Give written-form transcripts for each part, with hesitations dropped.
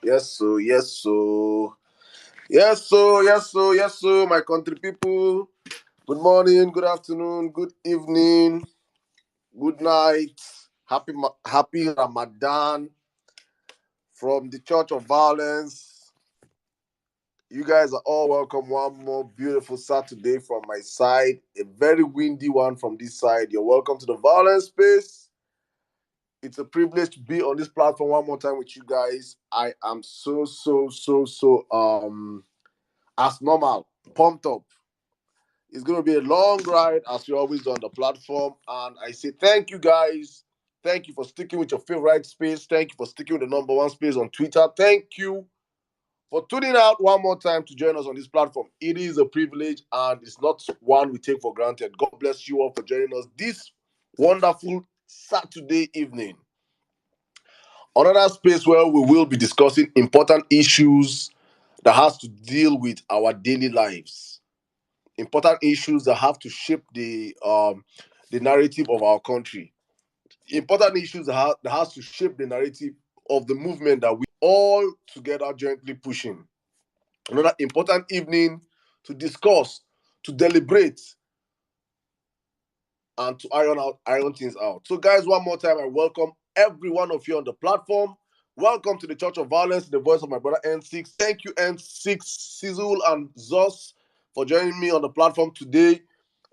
Yes, so, yes, so. Yes, so, yes, so, yes, so, my country people. Good morning, good afternoon, good evening, good night. Happy Ramadan from the Church of Violence. You guys are all welcome. One more beautiful Saturday from my side. A very windy one from this side. You're welcome to the Violence Space. It's a privilege to be on this platform one more time with you guys. I am so as normal, pumped up. It's going to be a long ride as we always do on the platform. And I say thank you guys. Thank you for sticking with your favorite space. Thank you for sticking with the number one space on Twitter. Thank you for tuning out one more time to join us on this platform. It is a privilege and it's not one we take for granted. God bless you all for joining us this wonderful Saturday evening. Another space where we will be discussing important issues that has to deal with our daily lives. Important issues that have to shape the narrative of our country. Important issues that has to shape the narrative of the movement that we all together jointly pushing. Another important evening to discuss, to deliberate, and to iron things out. So, guys, one more time, I welcome every one of you on the platform. Welcome to the Church of Violence, the voice of my brother N6. Thank you, N6, Sizzle, and Zos for joining me on the platform today.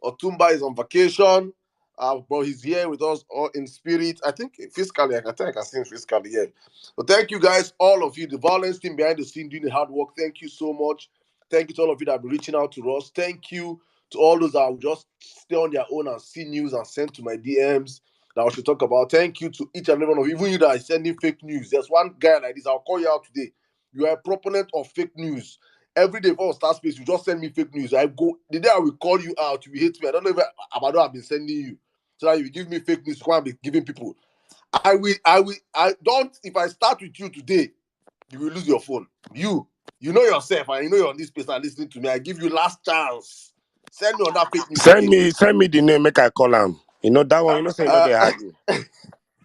Otumba is on vacation, but he's here with us all in spirit. I think physically, I think I can see him physically here. But thank you, guys, all of you, the Violence team behind the scene doing the hard work. Thank you so much. Thank you to all of you that have been reaching out to us. Thank you to all those that will just stay on their own and see news and send to my DMs that I should talk about. Thank you to each and every one of you, even you that are sending fake news. There's one guy like this, I'll call you out today. You are a proponent of fake news. Every day before start space, you just send me fake news. I go the day I will call you out, you will hate me. I don't know if Abado have been sending you so that you give me fake news. You can't be giving people. I don't. If I start with you today, you will lose your phone. You know yourself, and you know you're on this place and listening to me. I give you last chance. Send me on that fake news Send again. me send me the name, make I call him. You know that one, say they Uh, hide me.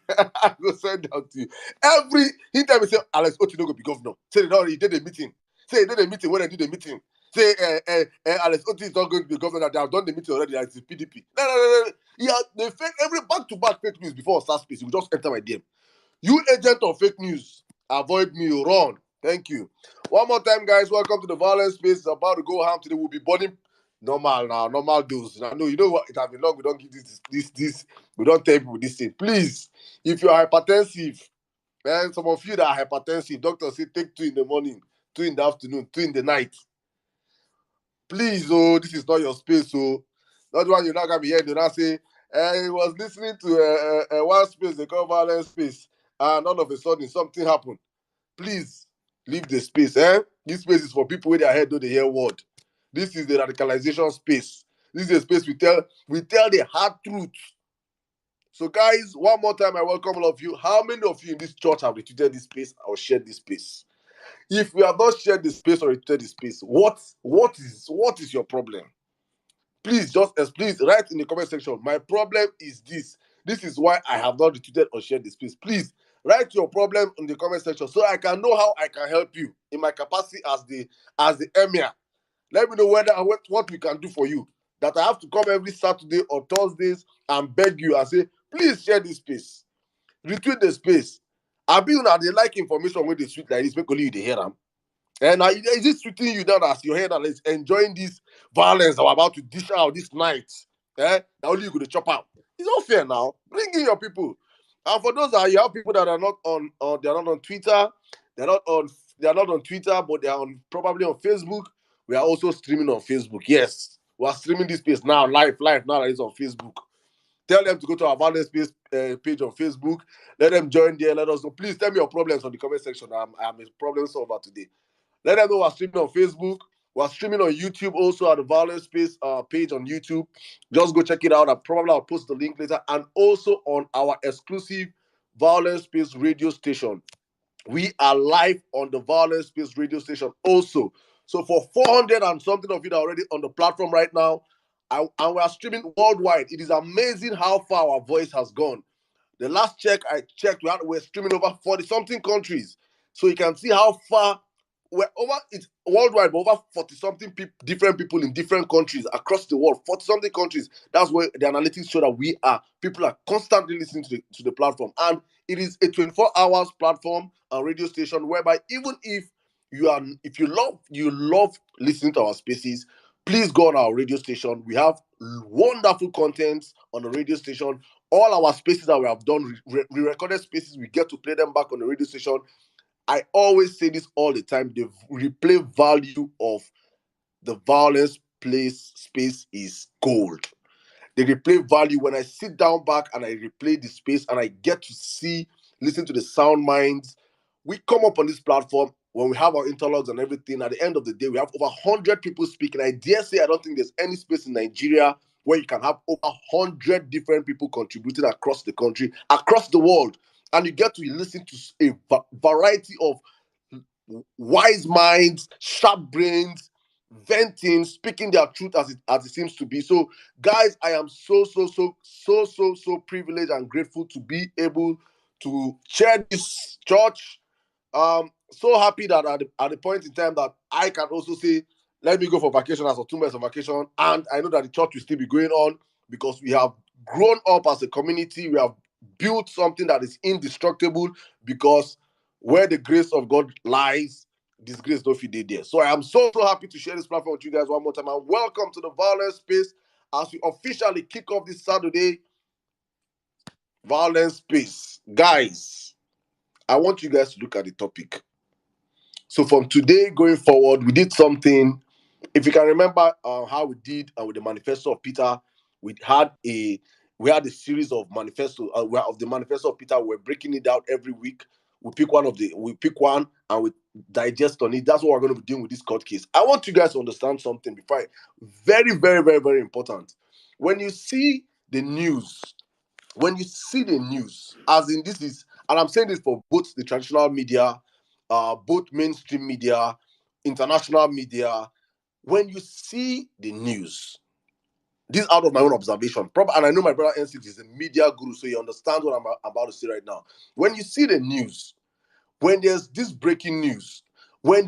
I go send that to you. Every anytime you say Alex Oti no go be governor, say they already did a meeting. Say they did a meeting when they did the meeting. Say Alex Oti is not going to be governor. They have done the meeting already. It's PDP. No. Yeah, they fake every back to back fake news before start space. You just enter my DM. You agent of fake news, avoid me. Run. Thank you. One more time, guys. Welcome to the Violence Space. It's about to go ham today. We'll be burning normal now, normal dose. Now, no, you know what? It has been long. We don't give this. We don't tell people this thing. Please, if you are hypertensive, and some of you that are hypertensive, doctors say take 2 in the morning, 2 in the afternoon, 2 in the night. Please, oh, this is not your space. So, not one you're not gonna be here. They not say, he was listening to one space, they call Violence Space, and all of a sudden something happened. Please leave the space. This space is for people with their head do the hear word. This is the radicalization space. This is a space we tell the hard truth. So, guys, one more time, I welcome all of you. How many of you in this church have retweeted this space or shared this space? If we have not shared this space or retweeted this space, what is your problem? Please write in the comment section. My problem is this. This is why I have not retweeted or shared this space. Please write your problem in the comment section so I can know how I can help you in my capacity as the emir. Let me know what we can do for you. That I have to come every Saturday or Thursdays and beg you and say, please share this space, retweet the space. I be now they like information when they tweet like this, make only you they hear them. And is it sweeting you down as your head and is enjoying this violence that we're about to dish out this night? Now only you could chop out. It's not fair now. Bring in your people. And for those that you have people that are not on, they are not on Twitter, they are not on Twitter, but they are on probably on Facebook. We are also streaming on Facebook. Yes, we are streaming this space now, live now that it's on Facebook. Tell them to go to our Violence Space page on Facebook. Let them join there. Let us know. Please tell me your problems on the comment section. I'm a problem solver today. Let them know we're streaming on Facebook. We're streaming on YouTube also at the Violence Space page on YouTube. Just go check it out. I'll post the link later. And also on our exclusive Violence Space radio station. We are live on the Violence Space radio station also. So for 400 and something of you that are already on the platform right now, and we are streaming worldwide. It is amazing how far our voice has gone. The last check I checked, we're streaming over 40 something countries. So you can see how far we're over. It's worldwide, but over 40-something different people in different countries across the world. 40-something countries. That's where the analytics show that we are. People are constantly listening to the platform, and it is a 24 hours platform and radio station whereby even if you love listening to our spaces, please go on our radio station. We have wonderful content on the radio station. All our spaces that we have done, re-recorded spaces, we get to play them back on the radio station. I always say this all the time. The replay value of the Vawulence space is gold. The replay value, when I sit down back and I replay the space and I get to listen to the sound minds, we come up on this platform when we have our interlogs and everything. At the end of the day, we have over 100 people speaking. I dare say I don't think there's any space in Nigeria where you can have over 100 different people contributing across the country, across the world. And you get to listen to a variety of wise minds, sharp brains, venting, speaking their truth as it seems to be. So, guys, I am so privileged and grateful to be able to chair this church. So happy that at the point in time that I can also say, let me go for vacation as of 2 months of vacation, and I know that the church will still be going on because we have grown up as a community. We have built something that is indestructible, because where the grace of God lies, disgrace don't fit there. So I am so happy to share this platform with you guys one more time, and welcome to the Vawulence space as we officially kick off this Saturday. Vawulence space, guys. I want you guys to look at the topic. So from today going forward, we did something. If you can remember how we did with the manifesto of Peter, we had a series of manifesto of the manifesto of Peter. We're breaking it down every week. We pick one and we digest on it. That's what we're going to be doing with this court case. I want you guys to understand something before very, very, very, very important. When you see the news, as in this is, and I'm saying this for both the traditional media, both mainstream media, international media, when you see the news, this is out of my own observation, and I know my brother NC is a media guru, so he understands what I'm about to say right now. When you see the news, when there's this breaking news, when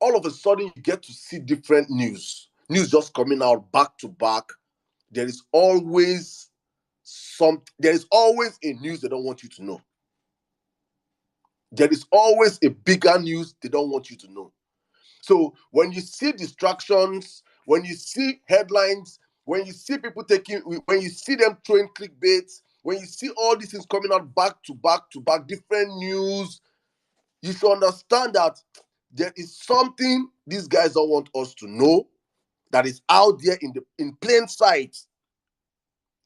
all of a sudden you get to see different news just coming out back to back, there is always a news they don't want you to know. There is always a bigger news they don't want you to know. So when you see distractions, when you see headlines, when you see people when you see them throwing clickbaits, when you see all these things coming out back to back to back, different news, you should understand that there is something these guys don't want us to know that is out there in plain sight.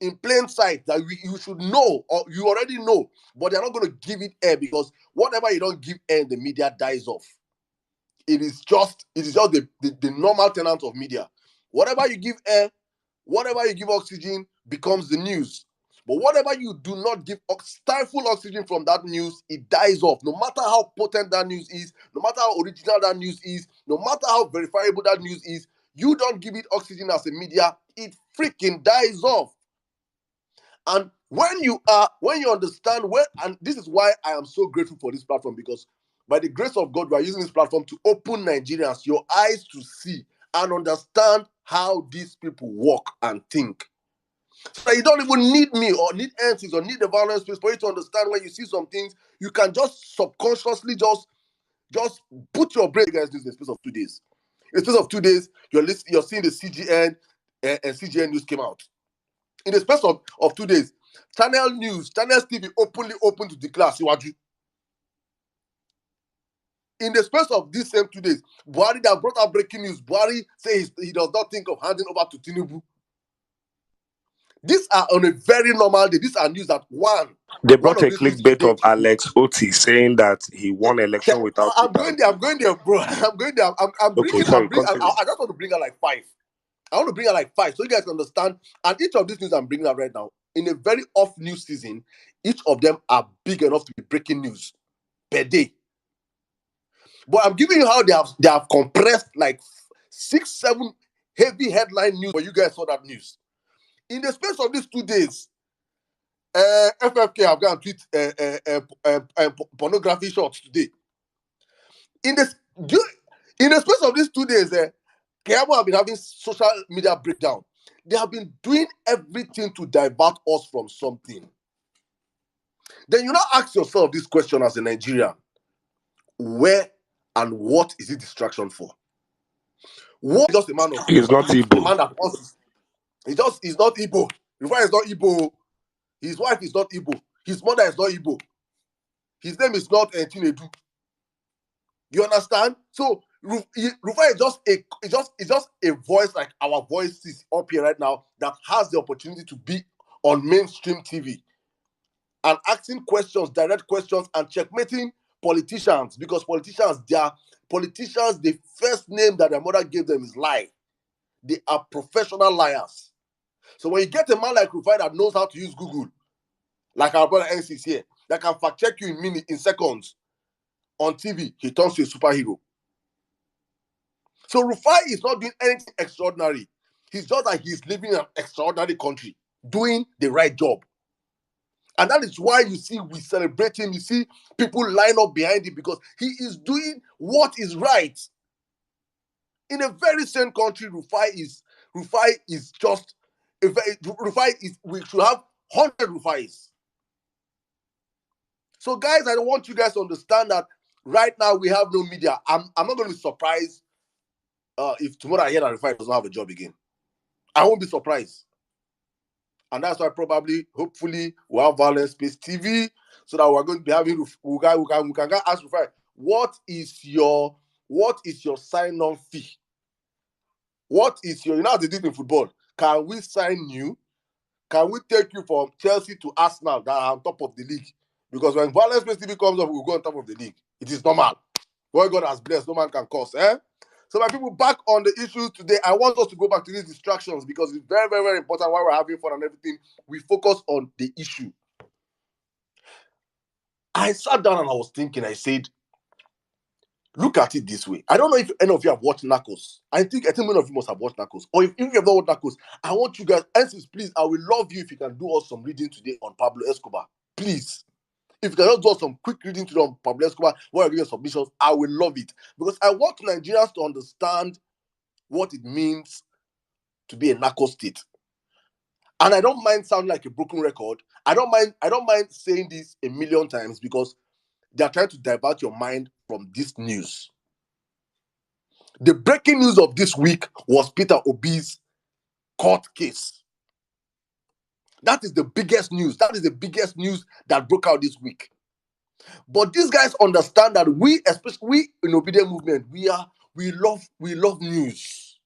In plain sight, that you should know, or you already know, but they're not going to give it air, because whatever you don't give air, the media dies off. It is just the normal tenant of media. Whatever you give air, whatever you give oxygen becomes the news. But whatever you do not give, stifle oxygen from that news, it dies off. No matter how potent that news is, no matter how original that news is, no matter how verifiable that news is, you don't give it oxygen as a media, it freaking dies off. And when you understand and this is why I am so grateful for this platform, because by the grace of God, we are using this platform to open Nigerians, your eyes, to see and understand how these people walk and think. So you don't even need me or need entities or need the Vawulence space for you to understand. When you see some things, you can just subconsciously just put your brain against this in the space of 2 days. In the space of 2 days, you're seeing the CGN and CGN news came out. In the space of 2 days, Channels TV openly open to declare Siwaju. In the space of these same 2 days, Buhari that brought out breaking news. Buhari says he does not think of handing over to Tinubu. These are on a very normal day. These are news that They brought a clickbait of Alex Oti saying that he won election without. I'm going there, bro. I'm going there. I just want to bring out like five. I want to bring out like five so you guys can understand. And each of these news I'm bringing out right now, in a very off news season, each of them are big enough to be breaking news per day. But I'm giving you how they have compressed like 6-7 heavy headline news. But you guys saw that news. In the space of these 2 days, FFK have gone tweet pornography shots today. In the space of these 2 days, Kayabo have been having social media breakdown. They have been doing everything to divert us from something. Then you now ask yourself this question as a Nigerian: where and what is it distraction for? What is just a man of He's not a Igbo. man that wants? He's not Igbo. Rufai is not Igbo. His wife is not Igbo. His mother is not Igbo. His name is not Tinedu. You understand? So Rufai is just a voice like our voices up here right now that has the opportunity to be on mainstream TV and asking questions, direct questions, and checkmating politicians, because politicians, the first name that their mother gave them is lie. They are professional liars. So when you get a man like Rufai that knows how to use Google, like our brother NC here, that can fact check you in seconds on TV, he turns to a superhero. So Rufai is not doing anything extraordinary. He's just like he's living in an extraordinary country, doing the right job. And that is why you see we celebrate him. You see people line up behind him because he is doing what is right. In a very same country, Rufai is just we should have 100 Rufais. So guys, I don't want you guys to understand that right now we have no media. I'm not going to be surprised if tomorrow I hear that Rufai doesn't have a job again. I won't be surprised. And that's why probably, hopefully, we'll have Vawulence Space TV so that we're going to be having, we can ask Rufai, what is your sign-on fee? What is your, you know how they do it in football? Can we sign you? Can we take you from Chelsea to Arsenal that are on top of the league? Because when Vawulence Space TV comes up, we'll go on top of the league. It is normal. What God has blessed, no man can curse. So my people, back on the issues today, I want us to go back to these distractions because it's very, very, very important while we're having fun and everything. We focus on the issue. I sat down and I was thinking, I said, look at it this way. I don't know if any of you have watched Narcos. I think many of you must have watched Narcos. Or if you have not watched Narcos, I want you guys, Ensis, please, I will love you if you can do us some reading today on Pablo Escobar. Please. If you can just do some quick reading today on Pablo Escobar while you're giving submissions, I will love it. Because I want Nigerians to understand what it means to be a narco state. And I don't mind sounding like a broken record. I don't mind saying this a million times because they are trying to divert your mind from this news. The breaking news of this week was Peter Obi's court case. That is the biggest news. That is the biggest news that broke out this week. But these guys understand that we, especially we in Obedient Movement, we love news.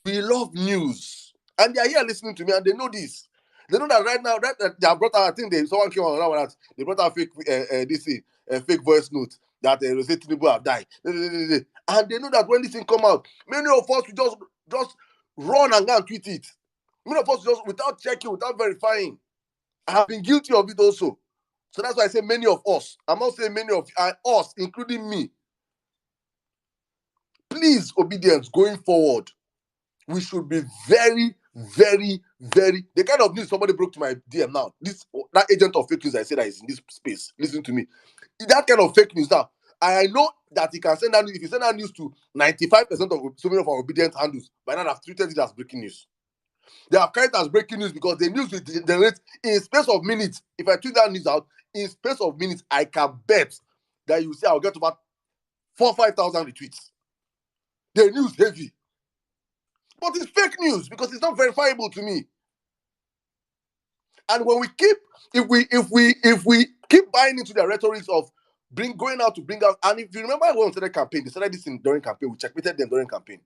We love news. And they are here listening to me and they know this. They know that right now, they have brought out, I think someone came on that, they brought out fake fake voice note that say Tinubu have died. And they know that when this thing come out, many of us will just run and go and tweet it. Many of us just, without checking, without verifying. I have been guilty of it also. So that's why I say many of us. I'm not saying many of us, including me. Please, obedience, going forward, we should be very, very, very. The kind of news somebody broke to my DM now. That agent of fake news I said that is in this space. Listen to me. That kind of fake news now. I know that he can send that news. If you send that news to 95% of so many of our obedient handles, by now I've treated it as breaking news. They have carried it as breaking news because the news will generate in space of minutes. If I tweet that news out, in space of minutes, I can bet that you see I'll get about 4,000-5,000 retweets. The news heavy. But it's fake news because it's not verifiable to me. And when we keep, if we keep buying into the rhetoric of going out to bring out, and if you remember when we started campaign, they started this during campaign, we checkmated them during campaign.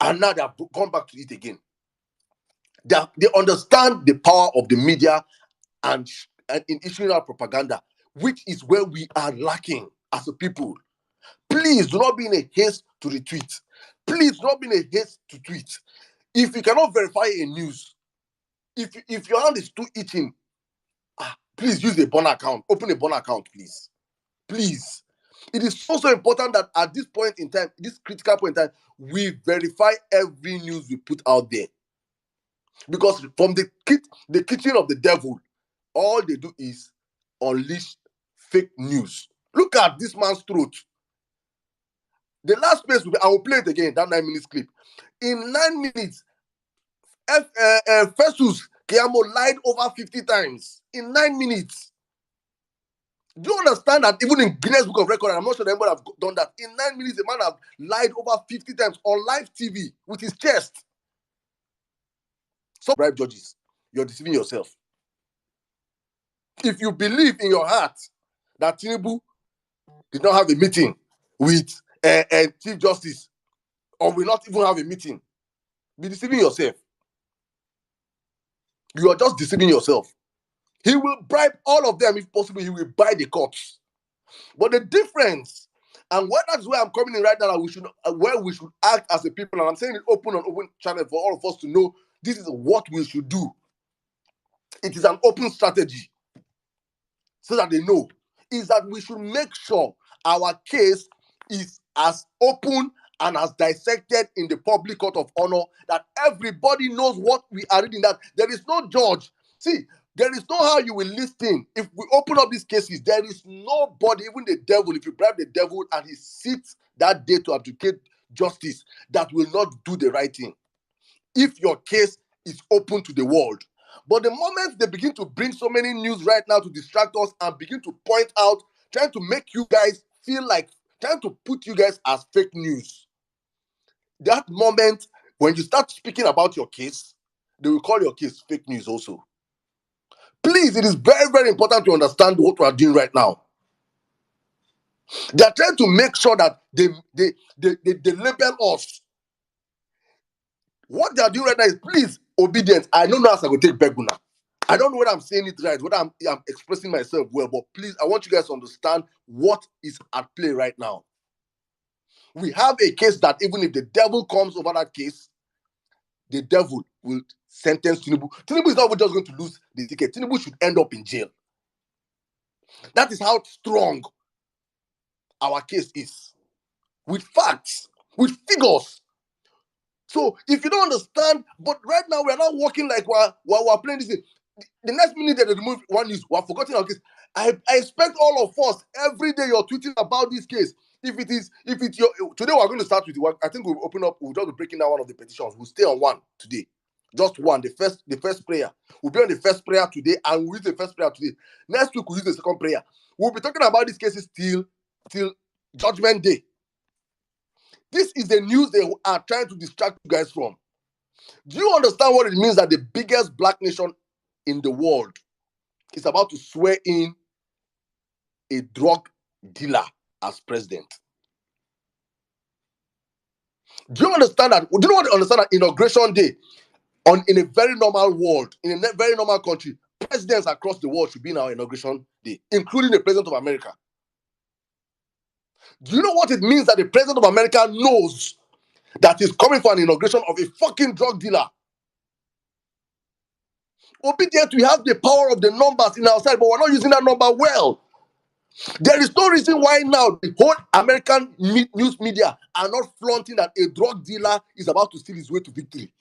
And now they have gone back to it again. They understand the power of the media and in issuing our propaganda, which is where we are lacking as a people. Please do not be in a haste to retweet. Please do not be in a haste to tweet. If you cannot verify a news, if your hand is too itching, please use a bond account. Open a bond account, please. Please. It is so important that at this point in time, this critical point in time, we verify every news we put out there. Because from the kitchen of the devil, all they do is unleash fake news. Look at this man's throat. The last place, I will play it again, that 9 minutes clip. In 9 minutes, Festus Keyamo lied over 50 times. In 9 minutes. Do you understand that even in Guinness Book of Record, and I'm not sure anybody have done that, in 9 minutes, the man have lied over 50 times on live TV with his chest. So, bribe judges, you're deceiving yourself. If you believe in your heart that Tinubu did not have a meeting with Chief Justice, or will not even have a meeting, be deceiving yourself. You are just deceiving yourself. He will bribe all of them if possible. He will buy the courts. But the difference, and that's where I'm coming in right now, where we should act as a people, and I'm saying it open channel for all of us to know this is what we should do. It is an open strategy so that they know, is that we should make sure our case is as open and as dissected in the public court of honor, that everybody knows what we are reading, that there is no judge. See, there is no how you will listen. If we open up these cases, there is nobody, even the devil, if you bribe the devil and he sits that day to advocate justice, that will not do the right thing. If your case is open to the world. But the moment they begin to bring so many news right now to distract us and begin to point out, trying to make you guys feel like, trying to put you guys as fake news, that moment when you start speaking about your case, they will call your case fake news also. Please, it is very, very important to understand what we are doing right now. They are trying to make sure that they label us. What they are doing right now is, please, obedience. I don't know how I will take Beguna. I don't know whether I'm saying it right, whether I'm expressing myself well, but please, I want you guys to understand what is at play right now. We have a case that even if the devil comes over that case, the devil will sentence Tinubu. Tinubu is not just going to lose the ticket. Tinubu should end up in jail. That is how strong our case is. With facts, with figures. So if you don't understand, but right now we are not working like we're playing this thing. The next minute that they remove one news, we're forgetting our case. I expect all of us, every day you're tweeting about this case. If it's your, today we're going to start with one. I think we'll open up, we'll just be breaking down one of the petitions. We'll stay on one today. Just one, the first prayer. We'll be on the first prayer today, and we'll use the first prayer today. Next week we'll use the second prayer. We'll be talking about these cases till Judgment Day. This is the news they are trying to distract you guys from. Do you understand what it means that the biggest black nation in the world is about to swear in a drug dealer as president? Do you understand that? Do you know what? Understand that inauguration day in a very normal world, in a very normal country, presidents across the world should be in our inauguration day, including the president of America. Do you know what it means that the president of America knows that he's coming for an inauguration of a fucking drug dealer? Obedient, we have the power of the numbers in our side, but we're not using that number well. There is no reason why now the whole American news media are not flaunting that a drug dealer is about to steal his way to victory.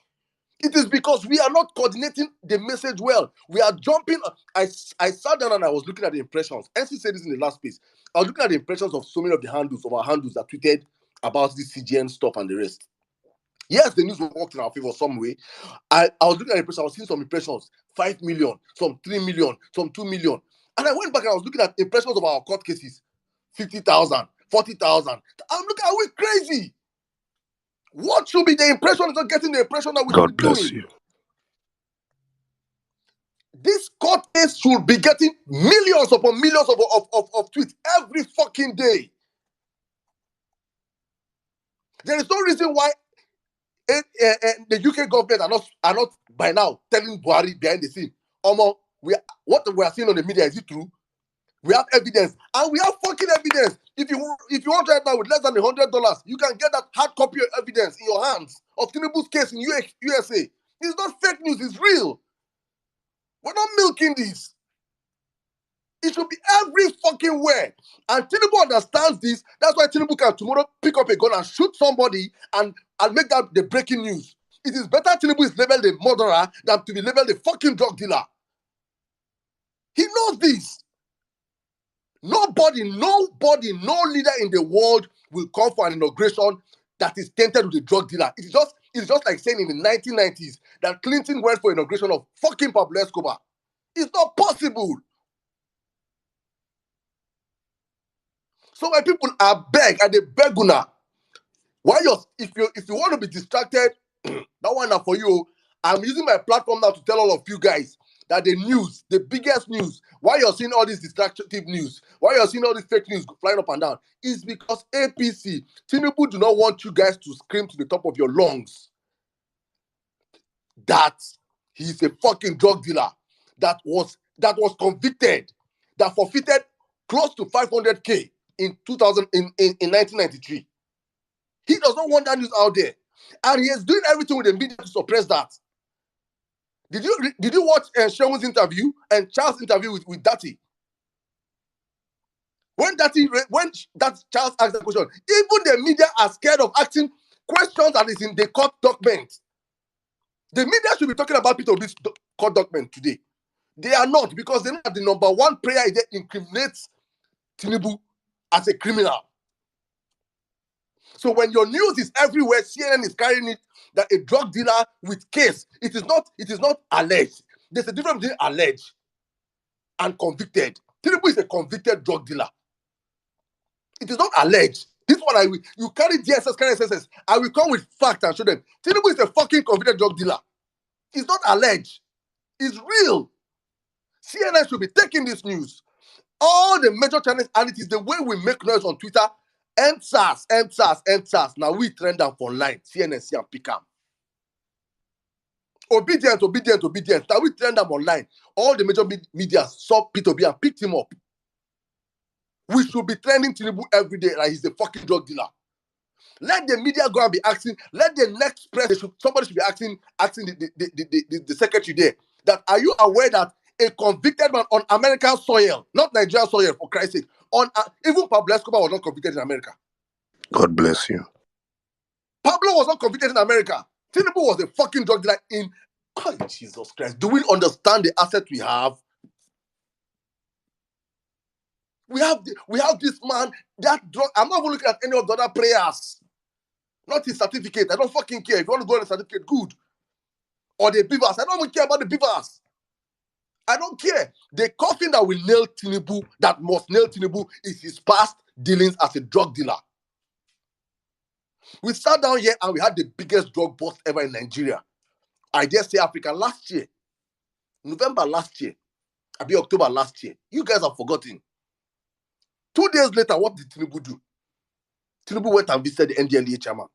It is because we are not coordinating the message well. We are jumping. I sat down and I was looking at the impressions. NC said this in the last piece. I was looking at the impressions of so many of our handles that tweeted about this CGN stuff and the rest. Yes, the news worked in our favor some way. I was looking at the impressions. I was seeing some impressions, 5 million, some 3 million, some 2 million. And I went back and I was looking at impressions of our court cases, 50,000, 40,000. I'm looking, are we crazy? What should be the impression? Is not getting the impression that we should be doing. God bless you. This court case should be getting millions upon millions of tweets every fucking day. There is no reason why the UK government are not by now telling Buhari behind the scene. What we are seeing on the media, is it true? We have evidence, and we have fucking evidence. If you want right now with less than $100, you can get that hard copy of evidence in your hands of Tinubu's case in USA. It's not fake news, it's real. We're not milking this. It should be every fucking where. And Tinubu understands this. That's why Tinubu can tomorrow pick up a gun and shoot somebody and make that the breaking news. It is better Tinubu is labeled a murderer than to be labeled a fucking drug dealer. He knows this. Nobody, no leader in the world will come for an inauguration that is tainted with a drug dealer. It's just like saying in the 1990s that Clinton went for inauguration of fucking Pablo Escobar. It's not possible. So my people are beg and they beg una. Why if you want to be distracted, that one now for you. I'm using my platform now to tell all of you guys that the news, the biggest news, why you're seeing all this distractive news, why you're seeing all this fake news flying up and down, is because APC, Tinubu do not want you guys to scream to the top of your lungs that he's a fucking drug dealer that was convicted, that forfeited close to 500K in 1993. He does not want that news out there. And he is doing everything with the media to suppress that. Did you watch Sean's interview and Charles' interview with Dati? When Charles asked that question, even the media are scared of asking questions that is in the court document. The media should be talking about P2B's court document today. They are not, because they know that the number one prayer is that incriminates Tinubu as a criminal. So when your news is everywhere, CNN is carrying it that a drug dealer with case, it is not alleged. There's a difference between alleged and convicted. Tinubu is a convicted drug dealer. It is not alleged. This one, you carry DSS, carry SSS. I will come with facts and show them. Tinubu is a fucking convicted drug dealer. It's not alleged. It's real. CNN should be taking this news. All the major channels, and it is the way we make noise on Twitter. End SARS. Now we trend them for line. CNN, see and pick up. Obedient. Now we trend them online. All the major media saw P2B and picked him up. We should be trending Tinubu every day like he's a fucking drug dealer. Let the media go and be asking. Let the next press, somebody should be asking the secretary there that, are you aware that a convicted man on American soil, not Nigerian soil, for Christ's sake, even Pablo Escobar was not convicted in America. God bless you. Pablo was not convicted in America. Tinubu was a fucking drug dealer in... Oh, Jesus Christ. Do we understand the asset we have? We have this man, that drug... I'm not even looking at any of the other prayers. Not his certificate. I don't fucking care. If you want to go on a certificate, good. Or the beavers. I don't even care about the beavers. I don't care. The coffin that will nail Tinubu, that must nail Tinubu, is his past dealings as a drug dealer. We sat down here and we had the biggest drug bust ever in Nigeria. I dare say Africa last year. November last year. Maybe October last year. You guys have forgotten. 2 days later, what did Tinubu do? Tinubu went and visited the NDLEA chairman.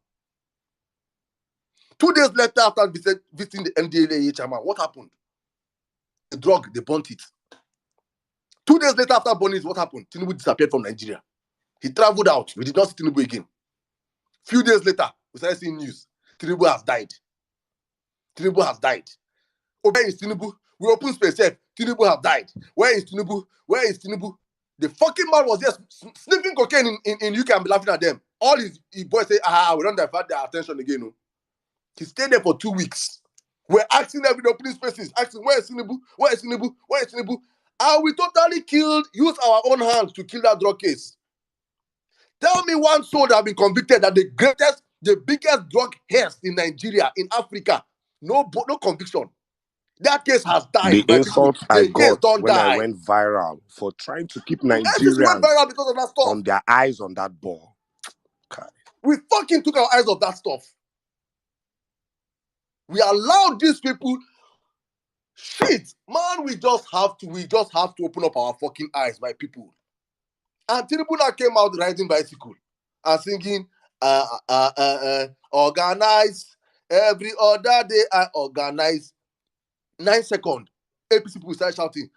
2 days later, after visiting the NDLEA chairman, what happened? The drug, they burnt it. 2 days later, after burning it, what happened? Tinubu disappeared from Nigeria. He traveled out. We did not see Tinubu again. Few days later, we started seeing news. Tinubu has died. Tinubu has died. Oh, where is Tinubu? We open space. Tinubu has died. Where is Tinubu? Where is Tinubu? The fucking man was just sniffing cocaine in UK and be laughing at them. All his boys say, we don't divert their attention again. No. He stayed there for 2 weeks. We're asking every opening spaces, asking, where is Tinubu? Where is Tinubu? Where is Tinubu? And we totally used our own hands to kill that drug case. Tell me one soul that has been convicted that the biggest drug heist in Nigeria, in Africa, no conviction. That case has died. The insult I got when die. I went viral for trying to keep Went Nigerians viral because of that stuff. on their eyes on that ball. God. We fucking took our eyes off that stuff. We allowed these people. Shit, man, we just have to open up our fucking eyes, my people. And Tinubu now came out riding bicycle and singing, organize every other day. I organize. 9 seconds. APC people started shouting,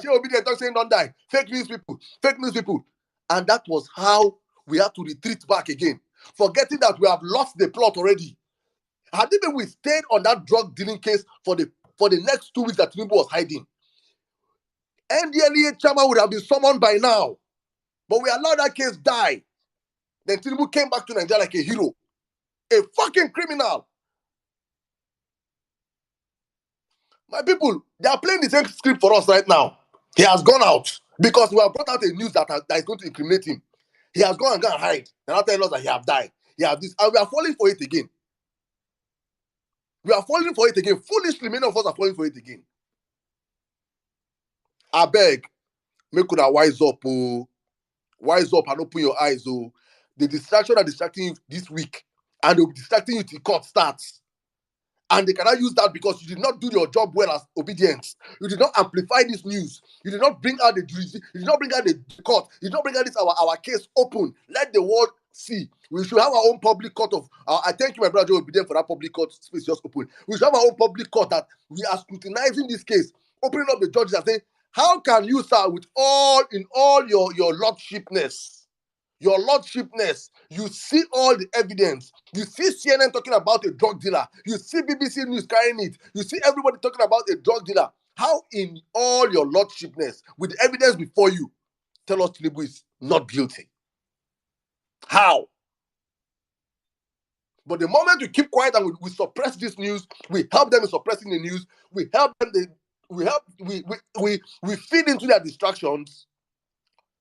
she obedient, talk saying don't die. Fake news people. And that was how we had to retreat back again, forgetting that we have lost the plot already. Had even we stayed on that drug dealing case for the next 2 weeks that Tinubu was hiding, NDLEA chairman would have been summoned by now. But we allowed that case die. Then Tinubu came back to Nigeria like a hero. A fucking criminal. My people, they are playing the same script for us right now. He has gone out because we have brought out a news that is going to incriminate him. He has gone and gone and hide. And now telling us that he have died. He have this. And we are falling for it again. We are falling for it again. Foolishly, many of us are falling for it again. I beg, make una wise up, oh. Wise up and open your eyes, oh. The distraction are distracting you this week, and they'll be distracting you till court starts. And they cannot use that because you did not do your job well as obedience. You did not amplify this news. You did not bring out the jurisdiction. You did not bring out the court. You did not bring out this our case open. Let the world see. We should have our own public court of. I thank you, my brother, will be there for that public court space just open. We should have our own public court that we are scrutinizing this case, opening up the judges and saying, how can you, sir, with all your lordshipness? Your lordshipness, you see all the evidence. You see CNN talking about a drug dealer. You see BBC News carrying it. You see everybody talking about a drug dealer. How in all your lordshipness, with the evidence before you, tell us Tinubu is not guilty? How? But the moment we keep quiet and we suppress this news, we help them in suppressing the news, we help them, we feed into their distractions,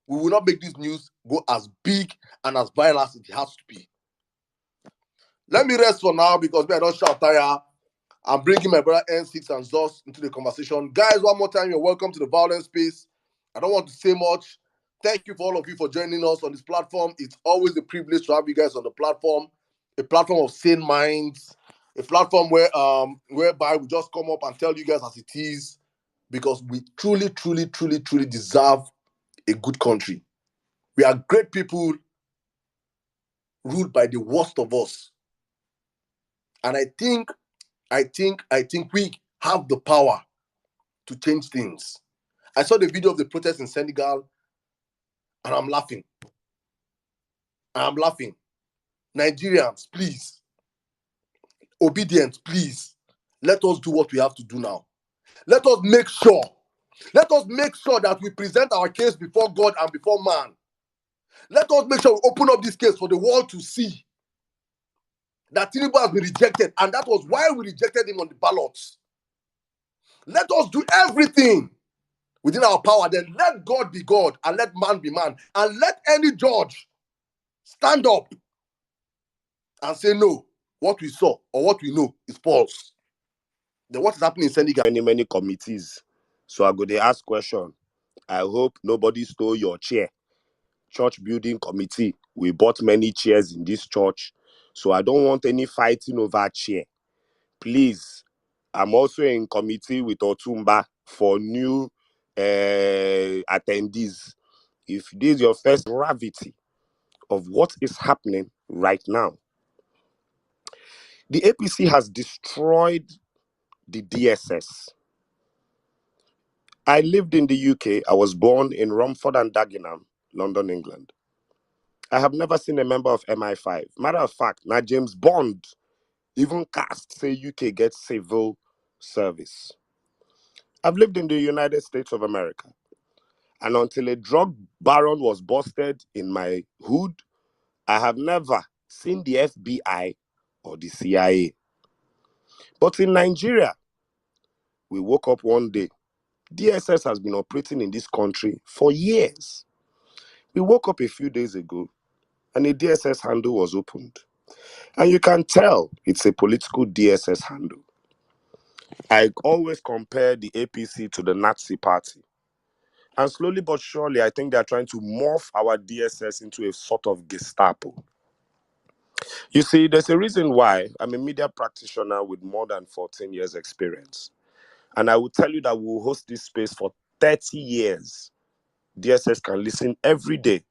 we will not make this news go as big and as viral as it has to be. Let me rest for now because I don't shout tire. I'm bringing my brother N6 and Zos into the conversation. Guys, one more time, you're welcome to the Vawulence space. I don't want to say much. Thank you for all of you for joining us on this platform. It's always a privilege to have you guys on the platform. A platform of sane minds. A platform where whereby we just come up and tell you guys as it is, because we truly deserve a good country. We are great people ruled by the worst of us. And I think we have the power to change things. I saw the video of the protest in Senegal and I'm laughing. Nigerians, please. Obedience, please. Let us do what we have to do now. Let us make sure that we present our case before God and before man. Let us make sure we open up this case for the world to see that Tinubu has been rejected, and that was why we rejected him on the ballots. Let us do everything within our power, then let God be God and let man be man, and let any judge stand up and say, no, what we saw or what we know is false. Then what is happening in Senegal? Many committees. So I go to ask question. I hope nobody stole your chair. Church building committee. We bought many chairs in this church. So I don't want any fighting over chair. Please, I'm also in committee with Otumba for new attendees. If this is your first gravity of what is happening right now, the APC has destroyed the DSS. I lived in the UK. I was born in Romford and Dagenham, London, England. I have never seen a member of MI5. Matter of fact, now James Bond even cast say UK gets civil service. I've lived in the United States of America. And until a drug baron was busted in my hood, I have never seen the FBI or the CIA. But in Nigeria, we woke up one day. DSS has been operating in this country for years. We woke up a few days ago and a DSS handle was opened. And you can tell it's a political DSS handle. I always compare the APC to the Nazi party. And slowly but surely, I think they're trying to morph our DSS into a sort of Gestapo. You see, there's a reason why I'm a media practitioner with more than 14 years experience. And I will tell you that we'll host this space for 30 years. DSS can listen every day.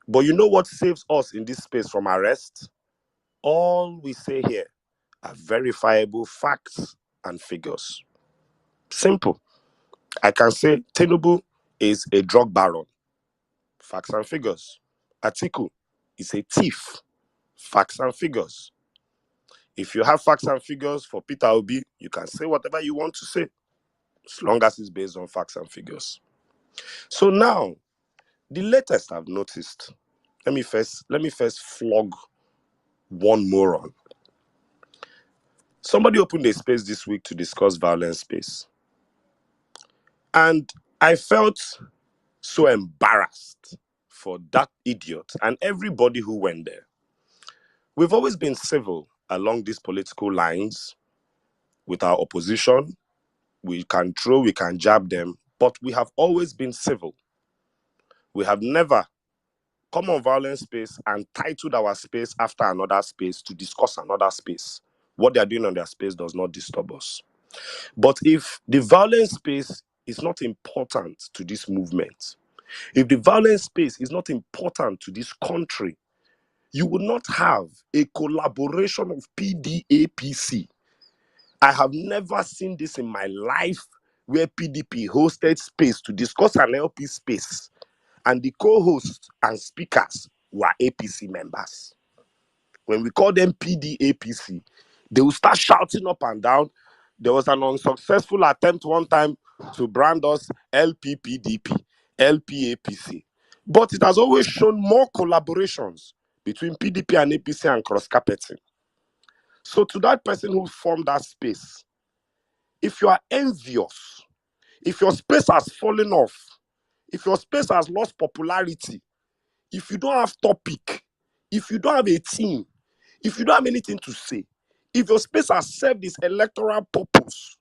But you know what saves us in this space from arrest? All we say here are verifiable facts and figures. Simple. I can say Tinubu is a drug baron. Facts and figures. Atiku is a thief. Facts and figures. If you have facts and figures for Peter Obi, you can say whatever you want to say, as long as it's based on facts and figures. So now, the latest I've noticed, let me first flog one moron. Somebody opened a space this week to discuss violence space. And I felt so embarrassed for that idiot and everybody who went there. We've always been civil along these political lines with our opposition. We can throw, we can jab them, but we have always been civil. We have never come on Vawulence space and titled our space after another space to discuss another space. What they are doing on their space does not disturb us. But if the Vawulence space is not important to this movement, if the Vawulence space is not important to this country, you will not have a collaboration of PDAPC. I have never seen this in my life where PDP hosted space to discuss an LP space and the co-hosts and speakers were APC members. When we call them PDAPC, they will start shouting up and down. There was an unsuccessful attempt one time to brand us LPPDP, LPAPC. But it has always shown more collaborations between PDP and APC and cross-carpeting. So to that person who formed that space, if you are envious, if your space has fallen off, if your space has lost popularity, if you don't have topic, if you don't have a team, if you don't have anything to say, if your space has served its electoral purpose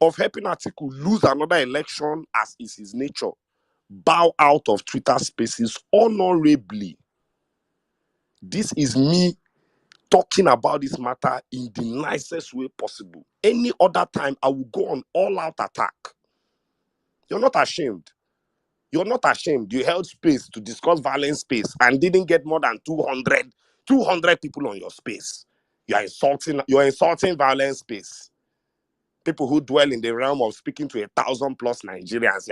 of helping Atiku lose another election as is his nature, bow out of Twitter spaces honorably. This is me talking about this matter in the nicest way possible. Any other time, I will go on all-out attack. You're not ashamed. You're not ashamed. You held space to discuss Vawulence space and didn't get more than 200 people on your space. You're insulting Vawulence space. People who dwell in the realm of speaking to 1,000+ Nigerians.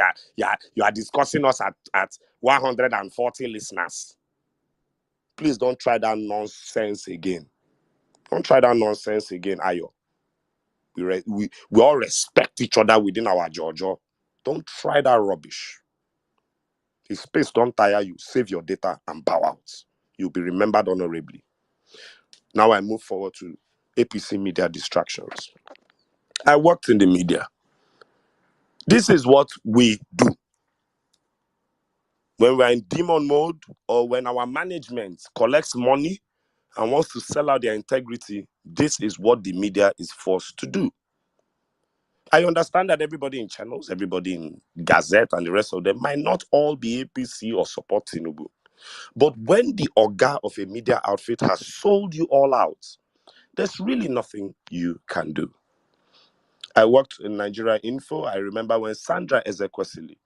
You are discussing us at 140 listeners. Please don't try that nonsense again. Don't try that nonsense again, Ayo. We all respect each other within our Jojo. Don't try that rubbish. If space don't tire you, save your data and bow out. You'll be remembered honorably. Now I move forward to APC media distractions. I worked in the media. This is what we do. When we're in demon mode or when our management collects money and wants to sell out their integrity, this is what the media is forced to do. I understand that everybody in channels, everybody in Gazette and the rest of them might not all be APC or support Tinubu. But when the Oga of a media outfit has sold you all out, there's really nothing you can do. I worked in Nigeria Info. I remember when Sandra Ezekwesili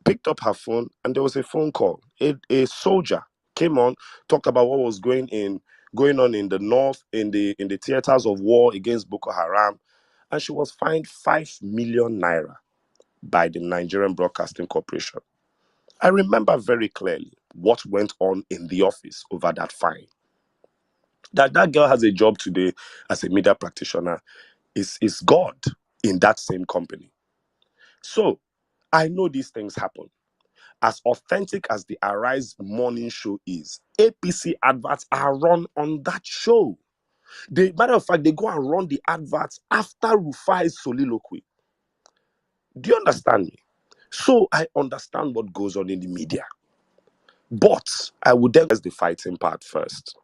picked up her phone and there was a phone call. A soldier came on, talked about what was going on in the north, in the theaters of war against Boko Haram, and she was fined 5 million naira by the Nigerian Broadcasting Corporation. I remember very clearly what went on in the office over that fine. That girl has a job today as a media practitioner is God in that same company. So I know these things happen. As authentic as the Arise morning show is, APC adverts are run on that show. Matter of fact, they go and run the adverts after Rufai's soliloquy. Do you understand me? So I understand what goes on in the media. But I would then guess the fighting part first.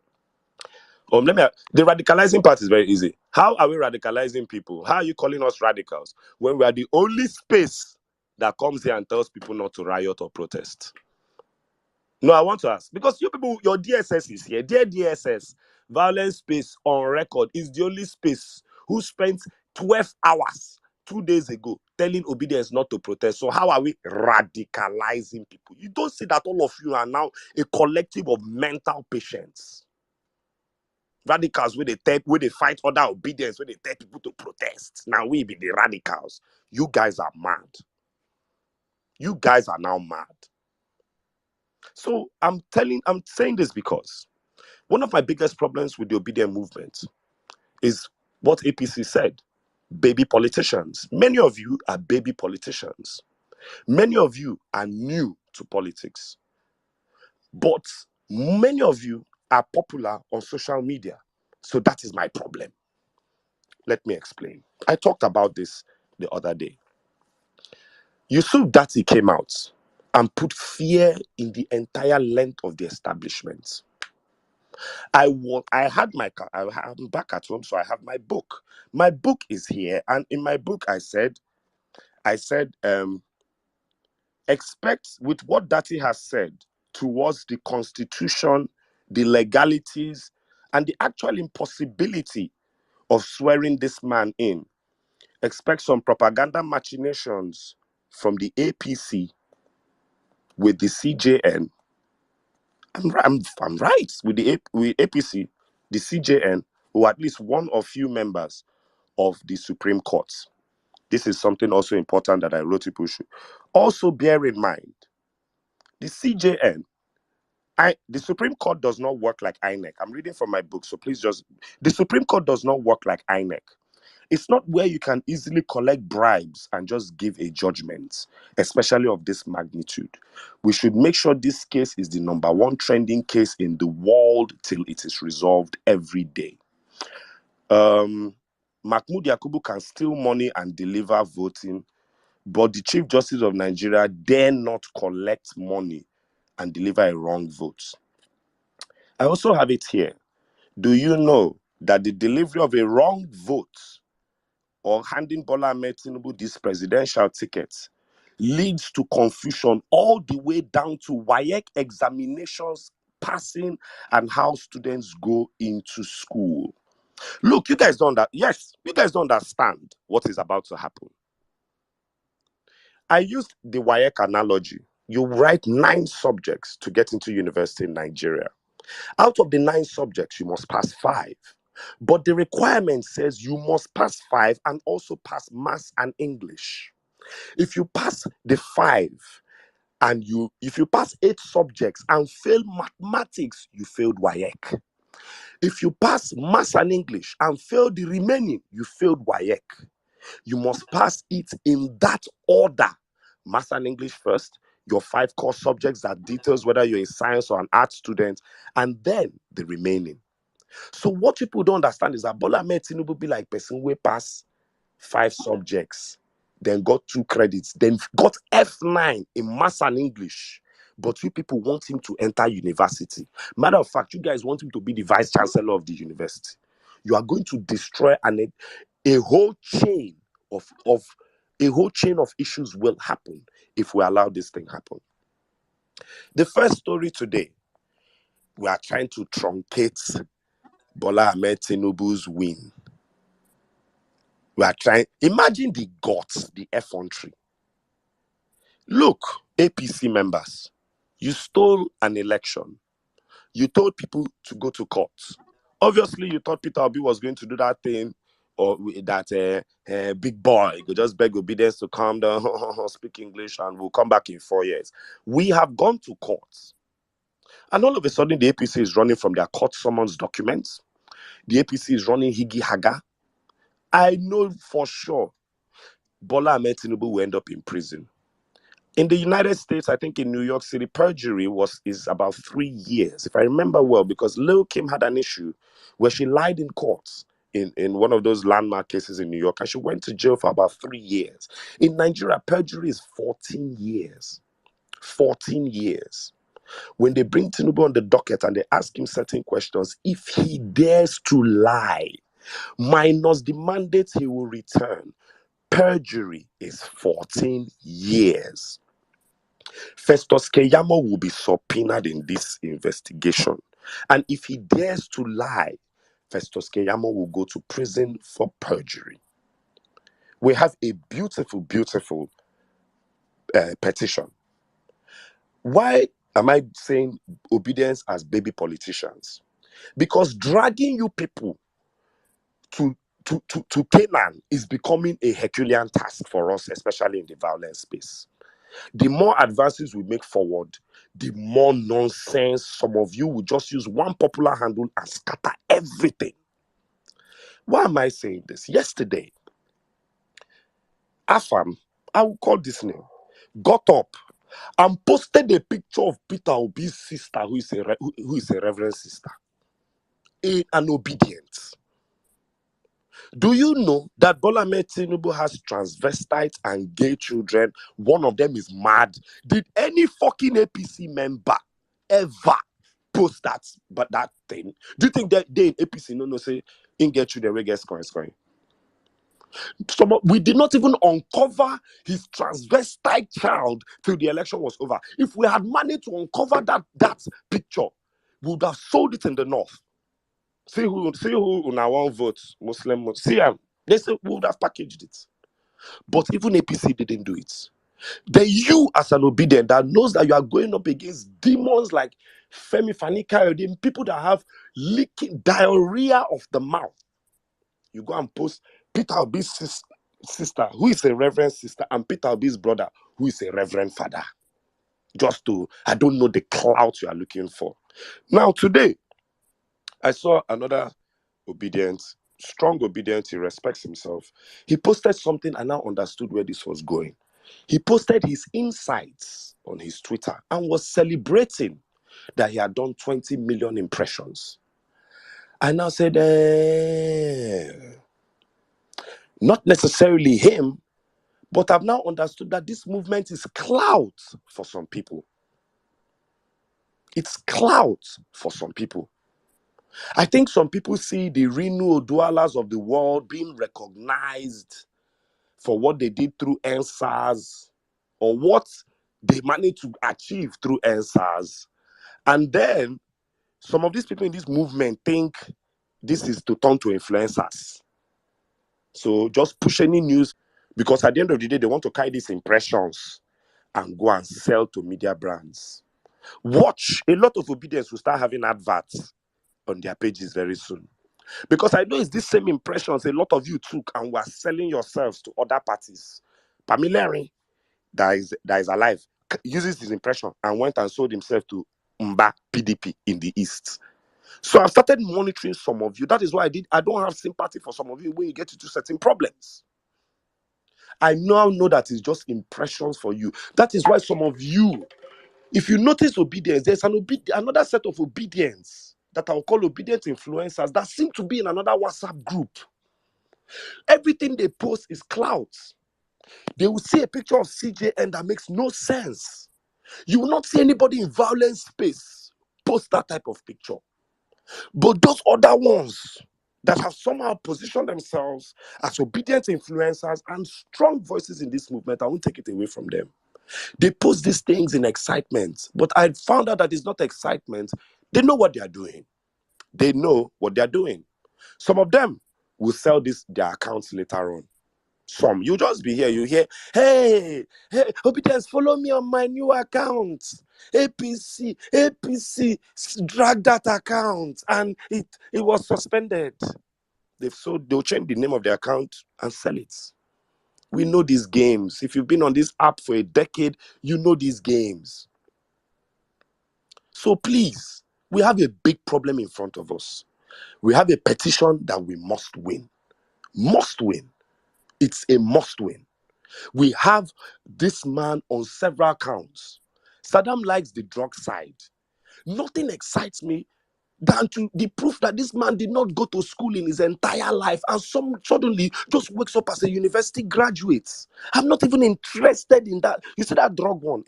The radicalizing part is very easy. How are we radicalizing people? How are you calling us radicals when we are the only space that comes here and tells people not to riot or protest? No, I want to ask, because you people, your DSS is here. Dear DSS, Vawulence space on record is the only space who spent 12 hours 2 days ago telling obedience not to protest. So how are we radicalizing people? You don't see that all of you are now a collective of mental patients. Radicals where they fight other obedience, where they tell people to protest. Now we be the radicals. You guys are mad. You guys are now mad. So I'm saying this because one of my biggest problems with the obedient movement is what APC said. Baby politicians. Many of you are baby politicians. Many of you are new to politics. But many of you are popular on social media. So that is my problem. Let me explain. I talked about this the other day. Yusuf Dati came out and put fear in the entire length of the establishment. I'm back at home, so I have my book. My book is here, and in my book I said, expect with what Dati has said towards the constitution, the legalities, and the actual impossibility of swearing this man in. Expect some propaganda machinations from the APC with the CJN. I'm right with with APC, the CJN, or at least one or few members of the Supreme Court. This is something also important that I wrote people should also bear in mind. The CJN, the Supreme Court does not work like INEC. I'm reading from my book, so please the Supreme Court does not work like INEC. It's not where you can easily collect bribes and just give a judgment, especially of this magnitude. We should make sure this case is the #1 trending case in the world till it is resolved every day. Mahmoud Yakubu can steal money and deliver voting, but the Chief Justice of Nigeria dare not collect money and deliver a wrong vote. I also have it here. Do you know that the delivery of a wrong vote or handing Bola Ahmed Tinubu this presidential ticket leads to confusion all the way down to WAEC examinations, passing, and how students go into school? Look, you guys don't understand what is about to happen. I used the WAEC analogy. You write 9 subjects to get into university in Nigeria. Out of the 9 subjects, you must pass 5. But the requirement says you must pass 5 and also pass maths and English. If you pass the 5 and if you pass 8 subjects and fail mathematics, you failed WAEC. If you pass maths and English and fail the remaining, you failed WAEC. You must pass it in that order. Maths and English first, your 5 core subjects that details whether you're a science or an art student, and then the remaining. So what people don't understand is that Bola Ahmed Tinubu be like person who pass 5 subjects, then got 2 credits, then got F9 in maths and English. But you people want him to enter university. Matter of fact, you guys want him to be the vice chancellor of the university. You are going to destroy a whole chain of issues will happen if we allow this thing happen. The first story today, we are trying to truncate Bola Ahmed Tinubu's win. We are trying. Imagine the guts, the effrontery. Look, APC members, you stole an election. You told people to go to court. Obviously, you thought Peter Obi was going to do that thing, or that big boy could just beg obedience to calm down, speak English, and we'll come back in 4 years. We have gone to court. And all of a sudden, the APC is running from their court summons documents. The APC is running Higi Haga. I know for sure Bola Ahmed Tinubu will end up in prison. In the United States, I think in New York City, perjury is about 3 years, if I remember well, because Lil Kim had an issue where she lied in court in one of those landmark cases in New York, and she went to jail for about 3 years. In Nigeria, perjury is 14 years. 14 years. When they bring Tinubu on the docket and they ask him certain questions, if he dares to lie, minus the mandate he will return, perjury is 14 years. Festus Keyamo will be subpoenaed in this investigation. And if he dares to lie, Festus Keyamo will go to prison for perjury. We have a beautiful, beautiful petition. Why am I saying obedience as baby politicians? Because dragging you people to Canaan is becoming a Herculean task for us, especially in the violence space. The more advances we make forward, the more nonsense some of you will just use one popular handle and scatter everything. Why am I saying this? Yesterday, Afam, I will call this name, got up and posted a picture of Peter Obi's sister, who is a reverend sister, an obedient. Do you know that Bola Ahmed Tinubu has transvestites and gay children? One of them is mad. Did any fucking APC member ever post that thing? Do you think that they in APC no say in get children we get scoring? We did not even uncover his transvestite child till the election was over. If we had managed to uncover that picture, we would have sold it in the north. See who now one vote Muslim. See they say we would have packaged it. But even APC didn't do it. Then you, as an obedient that knows that you are going up against demons like Femi Fani-Kayode, people that have leaking diarrhea of the mouth, you go and post Peter Obi's sister, who is a reverend sister, and Peter Obi's brother, who is a reverend father. Just to, I don't know the clout you are looking for. Now, today, I saw another obedient, strong obedient, he respects himself. He posted something and now understood where this was going. He posted his insights on his Twitter and was celebrating that he had done 20 million impressions. I now said, not necessarily him, but I've now understood that this movement is clout for some people. It's clout for some people. I think some people see the Rinu Odualas of the world being recognized for what they did through NSAS or what they managed to achieve through NSAS. And then some of these people in this movement think this is to turn to influencers. So just push any news, because at the end of the day, they want to carry these impressions and go and sell to media brands. Watch, a lot of obedience will start having adverts on their pages very soon. Because I know it's these same impressions a lot of you took and were selling yourselves to other parties. Pamilari, that is alive, uses his impression and went and sold himself to Mba PDP in the East. So I've started monitoring some of you. That is why I don't have sympathy for some of you when you get into certain problems. I now know that it's just impressions for you. That is why some of you, if you notice obedience, there's another set of obedience that I'll call obedient influencers that seem to be in another WhatsApp group. Everything they post is clout. They will see a picture of CJN that makes no sense. You will not see anybody in Vawulence space post that type of picture. But those other ones that have somehow positioned themselves as obedient influencers and strong voices in this movement, I won't take it away from them. They post these things in excitement, but I found out that it's not excitement. They know what they are doing. They know what they are doing. Some of them will sell their accounts later on. Some, you just be here, you hear, hey, obedience, follow me on my new account. APC, drag that account, and it was suspended. They'll change the name of the account and sell it. We know these games. If you've been on this app for a decade, you know these games. So please, we have a big problem in front of us. We have a petition that we must win. Must win. It's a must win. We have this man on several counts. Sirdam likes the drug side. Nothing excites me than to the proof that this man did not go to school in his entire life and suddenly just wakes up as a university graduate. I'm not even interested in that. You see that drug one,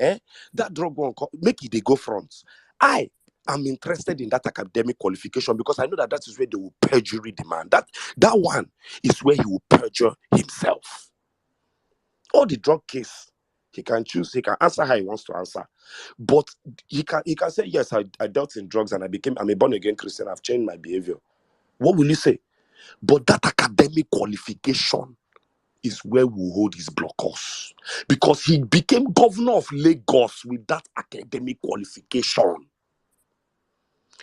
That drug one, make it they go front. I am interested in that academic qualification because I know that is where they will perjury the man. That one is where he will perjure himself. All the drug case, he can choose, he can answer how he wants to answer. But he can say, yes, I dealt in drugs and I'm a born-again Christian, I've changed my behavior. What will you say? But that academic qualification is where we hold his blockers. Because he became governor of Lagos with that academic qualification.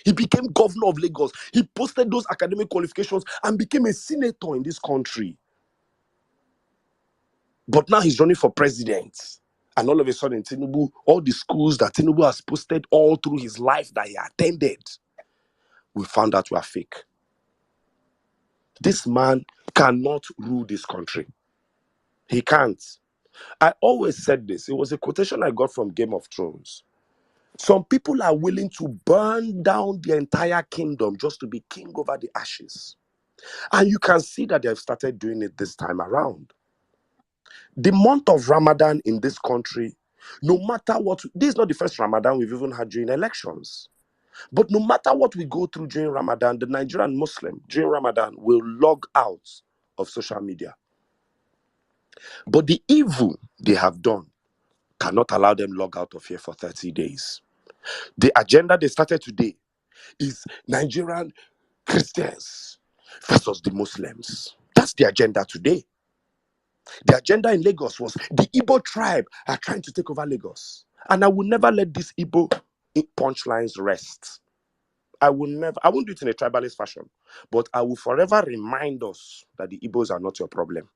He became governor of Lagos. He posted those academic qualifications and became a senator in this country. But now he's running for president. And all of a sudden, Tinubu, all the schools that Tinubu has posted all through his life that he attended, we found out were fake. This man cannot rule this country. He can't. I always said this. It was a quotation I got from Game of Thrones. Some people are willing to burn down the entire kingdom just to be king over the ashes. And you can see that they've started doing it this time around. The month of Ramadan in this country, no matter what, this is not the first Ramadan we've even had during elections. But no matter what we go through during Ramadan, the Nigerian Muslim during Ramadan will log out of social media. But the evil they have done cannot allow them log out of here for 30 days. The agenda they started today is Nigerian Christians versus the Muslims. That's the agenda today. The agenda in Lagos was the Igbo tribe are trying to take over Lagos. And I will never let these Igbo punchlines rest. I won't do it in a tribalist fashion, but I will forever remind us that the Igbos are not your problem.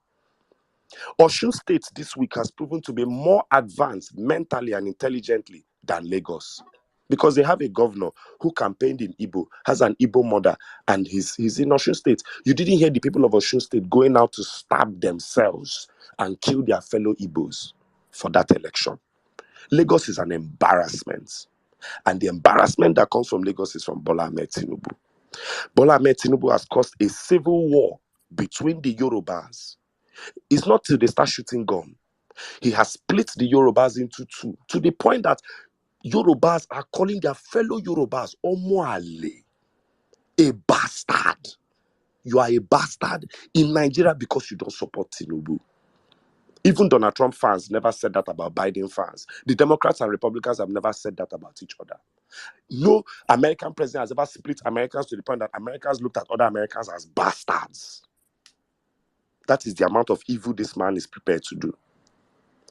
Osun State this week has proven to be more advanced mentally and intelligently than Lagos, because they have a governor who campaigned in Igbo, has an Igbo mother, and he's in Osun State. You didn't hear the people of Osun State going out to stab themselves and kill their fellow Igbos for that election. Lagos is an embarrassment. And the embarrassment that comes from Lagos is from Bola Ahmed Tinubu. Bola Ahmed Tinubu has caused a civil war between the Yorubas. It's not till they start shooting gun. He has split the Yorubas into two, to the point that Yorubas are calling their fellow Yorubas Omoale, a bastard. You are a bastard in Nigeria because you don't support Tinubu. Even Donald Trump fans never said that about Biden fans. The Democrats and Republicans have never said that about each other. No American president has ever split Americans to the point that Americans looked at other Americans as bastards. That is the amount of evil this man is prepared to do.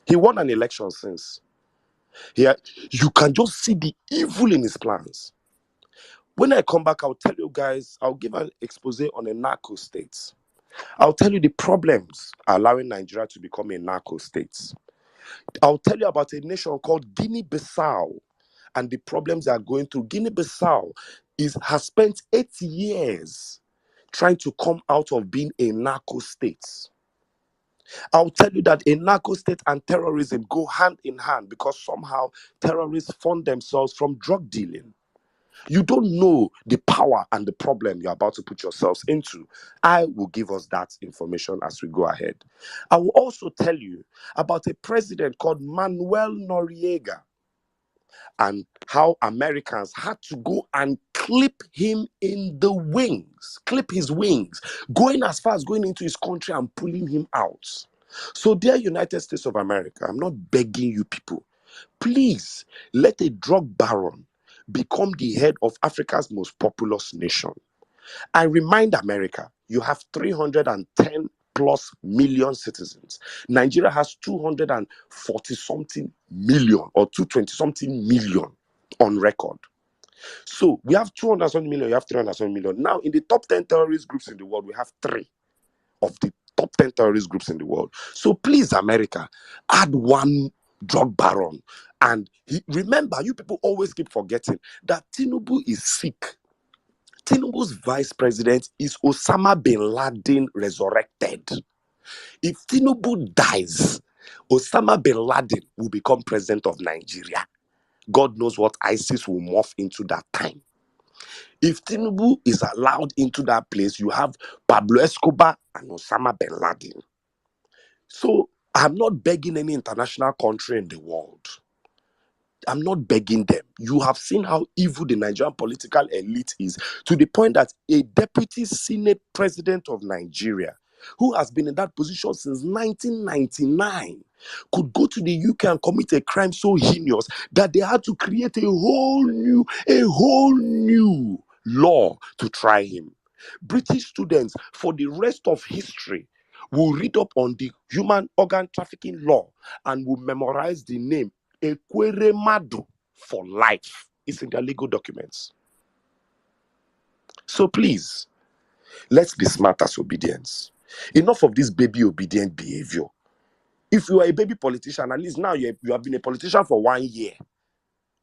He won an election since. Here, you can just see the evil in his plans. When I come back, I'll tell you guys, I'll give an expose on a narco state. I'll tell you the problems allowing Nigeria to become a narco state. I'll tell you about a nation called Guinea-Bissau and the problems they are going through. Guinea-Bissau has spent 8 years trying to come out of being a narco state. I'll tell you that a narco state and terrorism go hand in hand because somehow terrorists fund themselves from drug dealing. You don't know the power and the problem you're about to put yourselves into. I will give us that information as we go ahead. I will also tell you about a president called Manuel Noriega and how Americans had to go and clip him in the wings, clip his wings, going as far as going into his country and pulling him out. So, dear United States of America, I'm not begging you people, please let a drug baron become the head of Africa's most populous nation. I remind America, you have 310 plus million citizens. Nigeria has 240 something million or 220 something million on record. So we have 200 something million, you have 300 something million. Now, in the top 10 terrorist groups in the world, we have 3 of the top 10 terrorist groups in the world. So please, America, add one drug baron. And remember, you people always keep forgetting that Tinubu is sick. Tinubu's vice president is Osama bin Laden resurrected. If Tinubu dies, Osama bin Laden will become president of Nigeria. God knows what ISIS will morph into that time. If Tinubu is allowed into that place, you have Pablo Escobar and Osama bin Laden. So I'm not begging any international country in the world. I'm not begging them. You have seen how evil the Nigerian political elite is, to the point that a deputy Senate president of Nigeria, who has been in that position since 1999, could go to the UK and commit a crime so heinous that they had to create a whole new law to try him. British students for the rest of history will read up on the human organ trafficking law and will memorize the name Ekweremadu for life. It's in their legal documents. So please, let's be smart as obedience. Enough of this baby obedient behavior. If you are a baby politician, at least now you have been a politician for 1 year.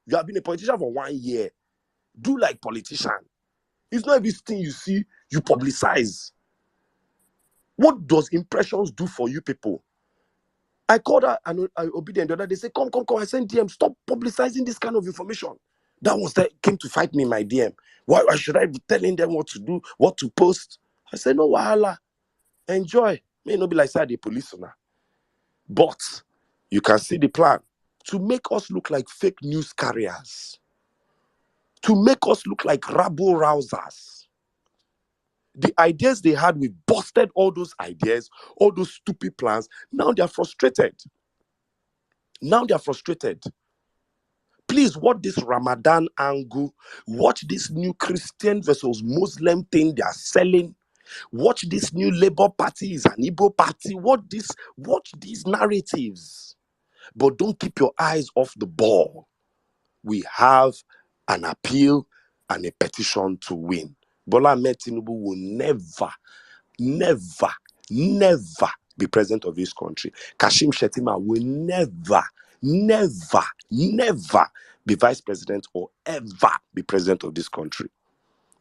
You have been a politician for 1 year. Do like politician. It's not everything you see, you publicize. What does impressions do for you people? I called her an obedient the other day. They say, come. I sent DM, stop publicizing this kind of information. That came to fight me in my DM. Why should I be telling them what to do, what to post? I said, no wahala, enjoy. May not be like say the police now. But you can see the plan to make us look like fake news carriers, to make us look like rabble rousers. The ideas they had, we busted all those ideas, all those stupid plans. Now they are frustrated. Now they are frustrated. Please watch this Ramadan angle. Watch this new Christian versus Muslim thing they are selling. Watch this new Labour Party is an Igbo party. Watch these narratives. But don't keep your eyes off the ball. We have an appeal and a petition to win. Bola Ahmed Tinubu will never be president of this country. Kashim Shettima will never be vice president or ever be president of this country.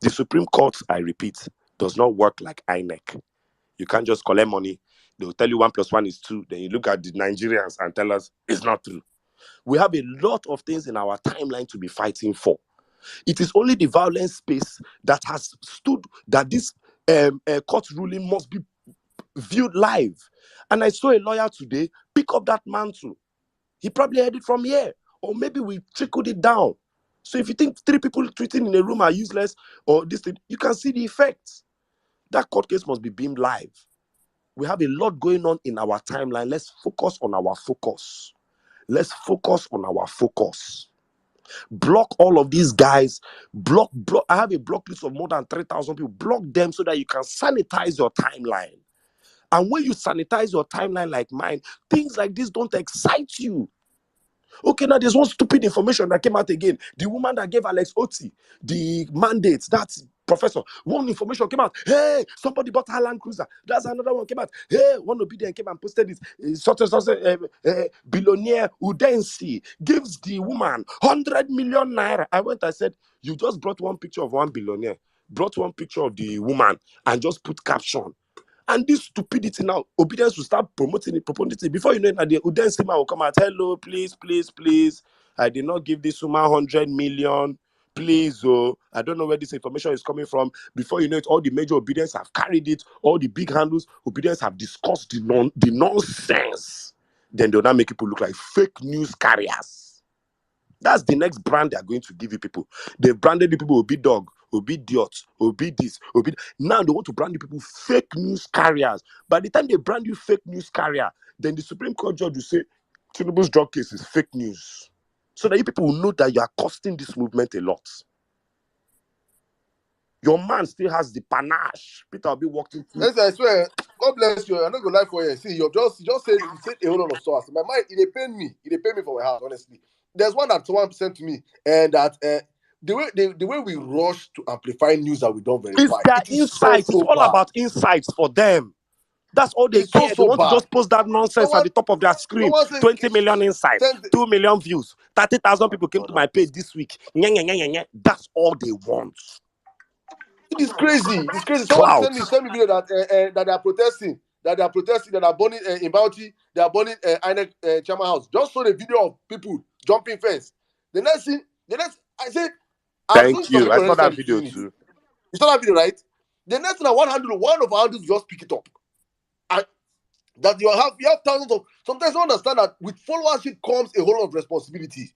The Supreme Court, I repeat, does not work like INEC. You can't just collect money. They'll tell you 1 + 1 is 2. Then you look at the Nigerians and tell us it's not true. We have a lot of things in our timeline to be fighting for. It is only the violence space that has stood that this court ruling must be viewed live. And I saw a lawyer today pick up that mantle. He probably heard it from here, or maybe we trickled it down. So if you think 3 people treating in a room are useless or this thing, you can see the effects. That court case must be beamed live. We have a lot going on in our timeline. Let's focus on our focus. Let's focus on our focus. Block all of these guys. Block. I have a block list of more than 3,000 people. Block them so that you can sanitize your timeline. And when you sanitize your timeline like mine, things like this don't excite you. Okay, now there's one stupid information that came out again. The woman that gave Alex Oti the mandate, that's professor. One information came out. Hey, somebody bought a Land Cruiser. That's another one came out. Hey, one obedient came and posted this. Billionaire Udensi gives the woman 100 million naira. I said, you just brought one picture of one billionaire, brought one picture of the woman, and just put caption. And this stupidity now, obedience will start promoting it. Before you know it, the Udensi man will come out. Hello, please. I did not give this woman 100 million. Please, I don't know where this information is coming from. Before you know it, all the major obedience have carried it. All the big handles, obedience have discussed the nonsense. Then they'll now make people look like fake news carriers. That's the next brand they're going to give you people. They've branded the people Obi Dog, Obi Diot, Obi this, Obi. Now they want to brand the people fake news carriers. By the time they brand you fake news carrier, then the Supreme Court judge will say Tinubu's drug case is fake news. So that you people will know that you are costing this movement a lot. Your man still has the panache. Peter will be walking through. Yes, I swear. God bless you. I'm not gonna lie for you. See, you just said a whole lot of stuff. My mind, it pain me. It pain me for my heart, honestly. There's one that someone sent to me, and that the way we rush to amplify news that we don't verify. It's their insights. It's all about insights for them. That's all they care. They want to just post that nonsense at the top of their screen. 20 million insights, 2 million views, 30,000 people came to my page this week. That's all they want. It is crazy. It's crazy. Someone sent me video that they are protesting. That are burning in Bauchi. They are burning INEC Chairman House. Just saw the video of people jumping fence. The next, I said, thank you. I saw that video too. You saw that video, right? The next thing, one of our handles just pick it up. And that you have thousands of. Sometimes you understand that with followership comes a whole lot of responsibility.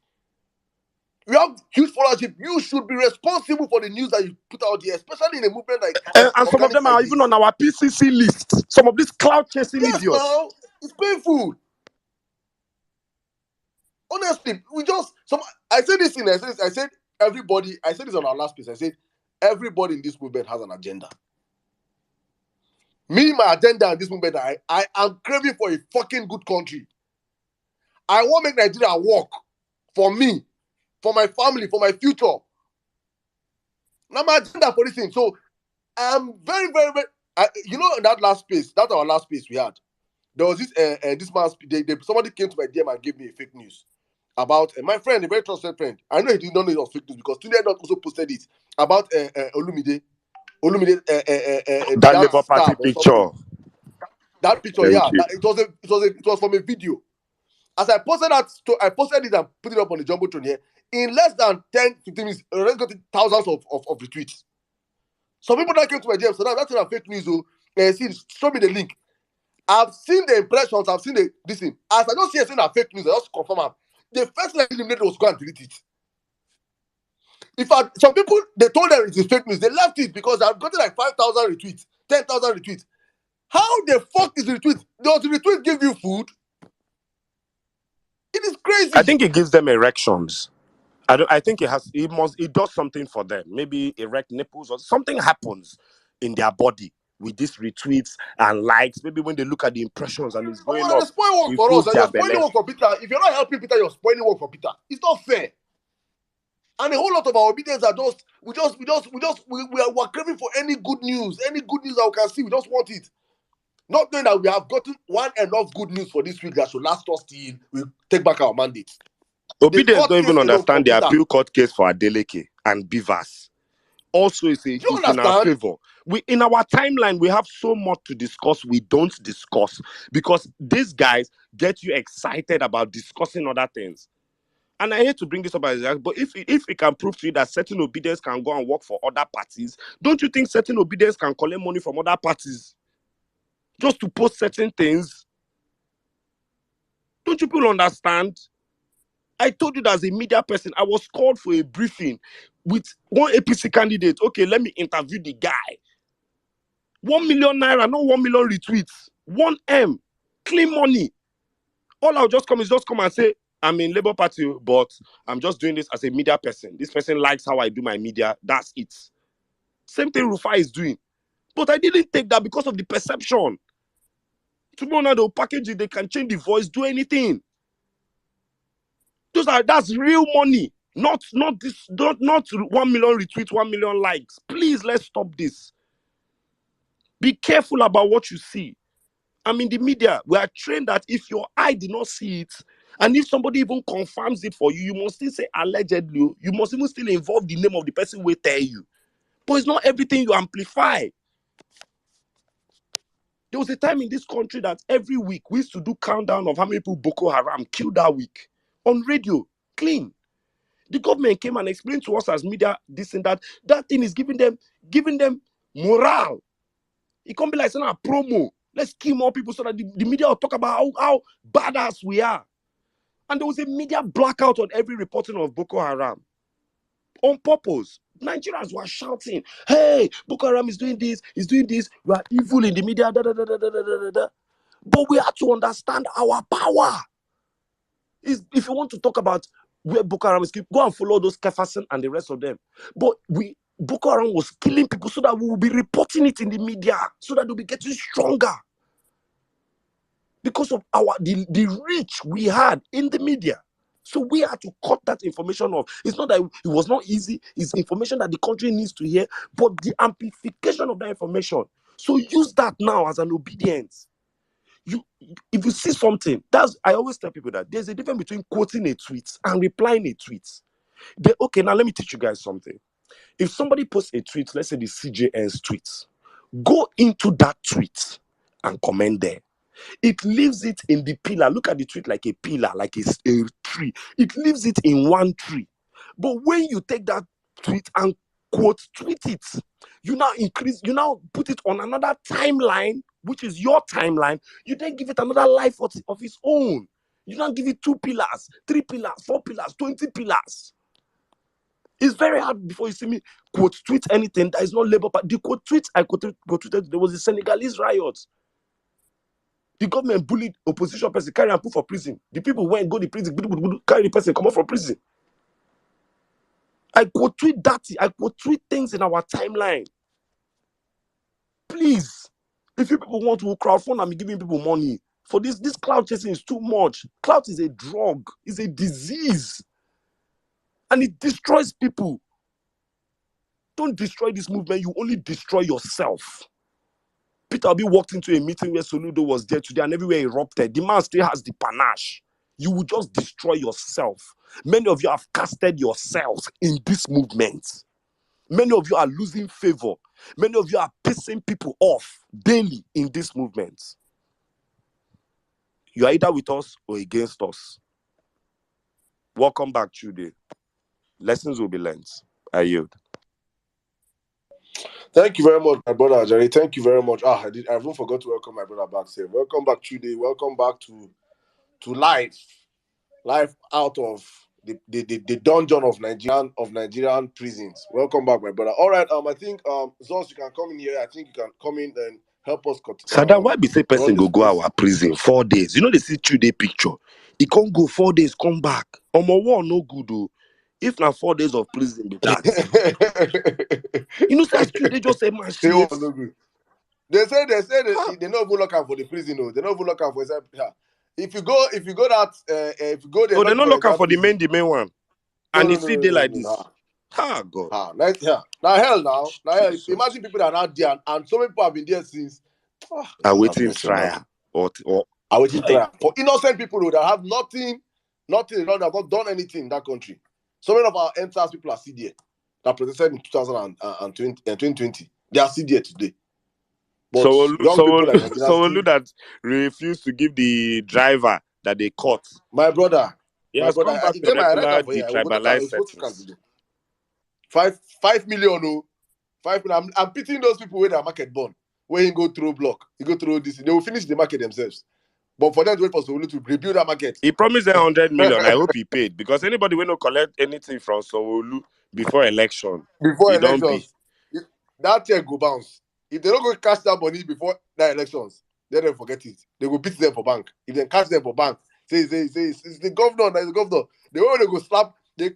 You have huge followership. You should be responsible for the news that you put out there, especially in a movement like. And some of them are even on our PCC list. Some of these cloud chasing idiots. Now it's painful. Honestly, I said this thing. I said everybody. I said this on our last piece. I said everybody in this movement has an agenda. Me, my agenda in this movement, I am craving for a fucking good country. I want to make Nigeria work for me, for my family, for my future. Now my agenda for this thing. So I'm very, very, very. In that last space, that's our last space we had. There was this man. Somebody came to my DM and gave me a fake news about my friend, a very trusted friend. I know he did not know it was fake news because today I also posted it about Olumide. That Labour Party picture. That picture, it was from a video. As I posted I posted it and put it up on the Jumbotron here. In less than 10-15 minutes, already got thousands of retweets. Some people that came to my DM, so now that's not fake news. See, show me the link. I've seen the impressions, I've seen this thing. As I don't see anything that fake news, I just confirm them. The first thing I eliminated was go and delete it. Some people, they told them it is fake news. They left it because I've gotten like 5,000 retweets, 10,000 retweets. How the fuck is the retweet? Does the retweet give you food? It is crazy. I think it gives them erections. I think it does something for them. Maybe erect nipples or something happens in their body with these retweets and likes. Maybe when they look at the impressions and it's going up. It's spoiling work for us, and you're spoiling work for Peter. If you're not helping Peter, you're spoiling work for Peter. It's not fair. And a whole lot of our obedience are we're craving for any good news that we can see. We just want it. Not knowing that we have gotten enough good news for this week that should last us till we take back our mandate. Obedience don't even understand the appeal court case for Adeleke and Beavers. Also, it's in our favor. In our timeline, we have so much to discuss. We don't discuss because these guys get you excited about discussing other things. And I hate to bring this up, but if we can prove to you that certain obedience can go and work for other parties, don't you think certain obedience can collect money from other parties just to post certain things? Don't you people understand? I told you that as a media person, I was called for a briefing with one APC candidate. Okay, let me interview the guy. 1 million naira, not 1 million retweets. 1M, clean money. All I'll just come and say, I'm in Labour Party, but I'm just doing this as a media person. This person likes how I do my media. That's it. Same thing Rufai is doing. But I didn't take that because of the perception. Tomorrow now they'll package it, they can change the voice, do anything. That's real money. Not 1 million retweets, 1 million likes. Please, let's stop this. Be careful about what you see. I'm in the media. We are trained that if your eye did not see it, and if somebody even confirms it for you, you must still say allegedly. You must even still involve the name of the person who will tell you. But it's not everything you amplify. There was a time in this country that every week we used to do countdown of how many people Boko Haram killed that week. On radio, clean. The government came and explained to us as media this and that. That thing is giving them morale. It can't be like saying a promo. Let's kill more people so that the media will talk about how badass we are. And there was a media blackout on every reporting of Boko Haram. On purpose. Nigerians were shouting, hey, Boko Haram is doing this, we are evil in the media, da, da, da, da, da, da, da. But we have to understand our power. If you want to talk about where Boko Haram is, go and follow those Kefasen and the rest of them. But Boko Haram was killing people so that we will be reporting it in the media, so that we'll be getting stronger. Because of the reach we had in the media. So we had to cut that information off. It's not that it was not easy. It's information that the country needs to hear, but the amplification of that information. So use that now as an obedience. If you see something, I always tell people that there's a difference between quoting a tweet and replying a tweet. Okay, now let me teach you guys something. If somebody posts a tweet, let's say the CJN's tweet, go into that tweet and comment there. It leaves it in the pillar. Look at the tweet like a pillar, like a tree. It leaves it in one tree. But when you take that tweet and tweet it, you now put it on another timeline, which is your timeline. You then give it another life of its own. You now give it 2 pillars, 3 pillars, 4 pillars, 20 pillars. It's very hard before you see me tweet anything that is not Labour Party. The tweet I tweeted, there was a Senegalese riot. The government bullied opposition person, carry and put for prison. The people went, go to prison, carry the person, come out from prison. I tweet that. I tweet things in our timeline. Please, if you people want to crowdfund and be giving people money for this cloud chasing is too much. Cloud is a drug, it's a disease, and it destroys people. Don't destroy this movement. You only destroy yourself. Peter Obi walked into a meeting where Soludo was there today and everywhere erupted. The man still has the panache. You will just destroy yourself. Many of you have casted yourselves in this movement. Many of you are losing favor. Many of you are pissing people off daily in this movement. You are either with us or against us. Welcome back, Chude. Lessons will be learned. I yield. Thank you very much, my brother Jerry. Thank you very much. I even forgot to welcome my brother back. Say, welcome back, Trudy. Welcome back to life out of the dungeon of Nigerian prisons. Welcome back, my brother. All right. I think Zos, you can come in here. I think you can come in and help us cut. Sirdam, why be say person go our prison 4 days? You know they see 2-day picture. He can't go 4 days, come back. War no good though. If not 4 days of prison be that. You know, that's true. They just say man shit. No good. They say they don't even look out for the prison. No, they don't even look out for if you go there, they don't look out for the main one. And you see they like this. God. Now hell. Imagine people that are out there and so many people have been there since. Awaiting trial. Awaiting trial. For innocent people that have nothing, that have not done anything in that country. So many of our MSAS people are still there that protested in 2020. They are still there today. But Sowolu that refused to give the driver that they caught. My brother. Yes, come back to regular detribalized settings. 5 million, oh. 5 million. I'm pitying those people where their market born. Where he go through block. He go through this. They will finish the market themselves. But for them to wait for Sowolu to rebuild that market. He promised them 100 million. I hope he paid. Because anybody will not collect anything from Sowolu before election. That check go bounce. If they don't go cash that money before the elections, then they forget it. They will beat them for bank. If they catch them for bank, say it's the governor, that's the governor. They only go slap, they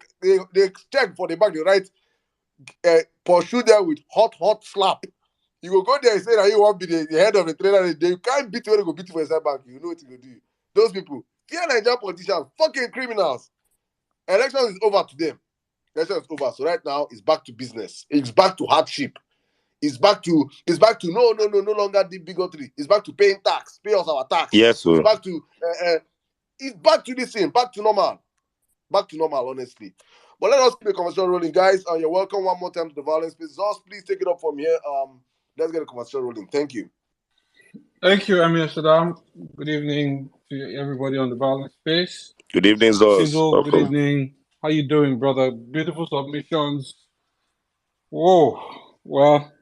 check for the bank, they write, pursue them with hot slap. You go there and say that you want to be the head of the trainer, they can't beat you when they go beat you for inside bank. You know what you go do. Those people, fear Nigerian politicians, fucking criminals. Election is over to them. Election is over. So right now, it's back to business. It's back to hardship. It's back to no longer the bigotry. It's back to paying tax, pay us our tax. Yes, sir. It's back to this thing, back to normal, honestly. But let us keep the conversation rolling, guys. You're welcome one more time to the Vawulence Space. Zos, please take it up from here. Let's get the conversation rolling. Thank you. Thank you, Amir Sirdam. Good evening to everybody on the Vawulence Space. Good evening, Zos. Sizzle, good evening. How you doing, brother? Beautiful submissions. Whoa, well.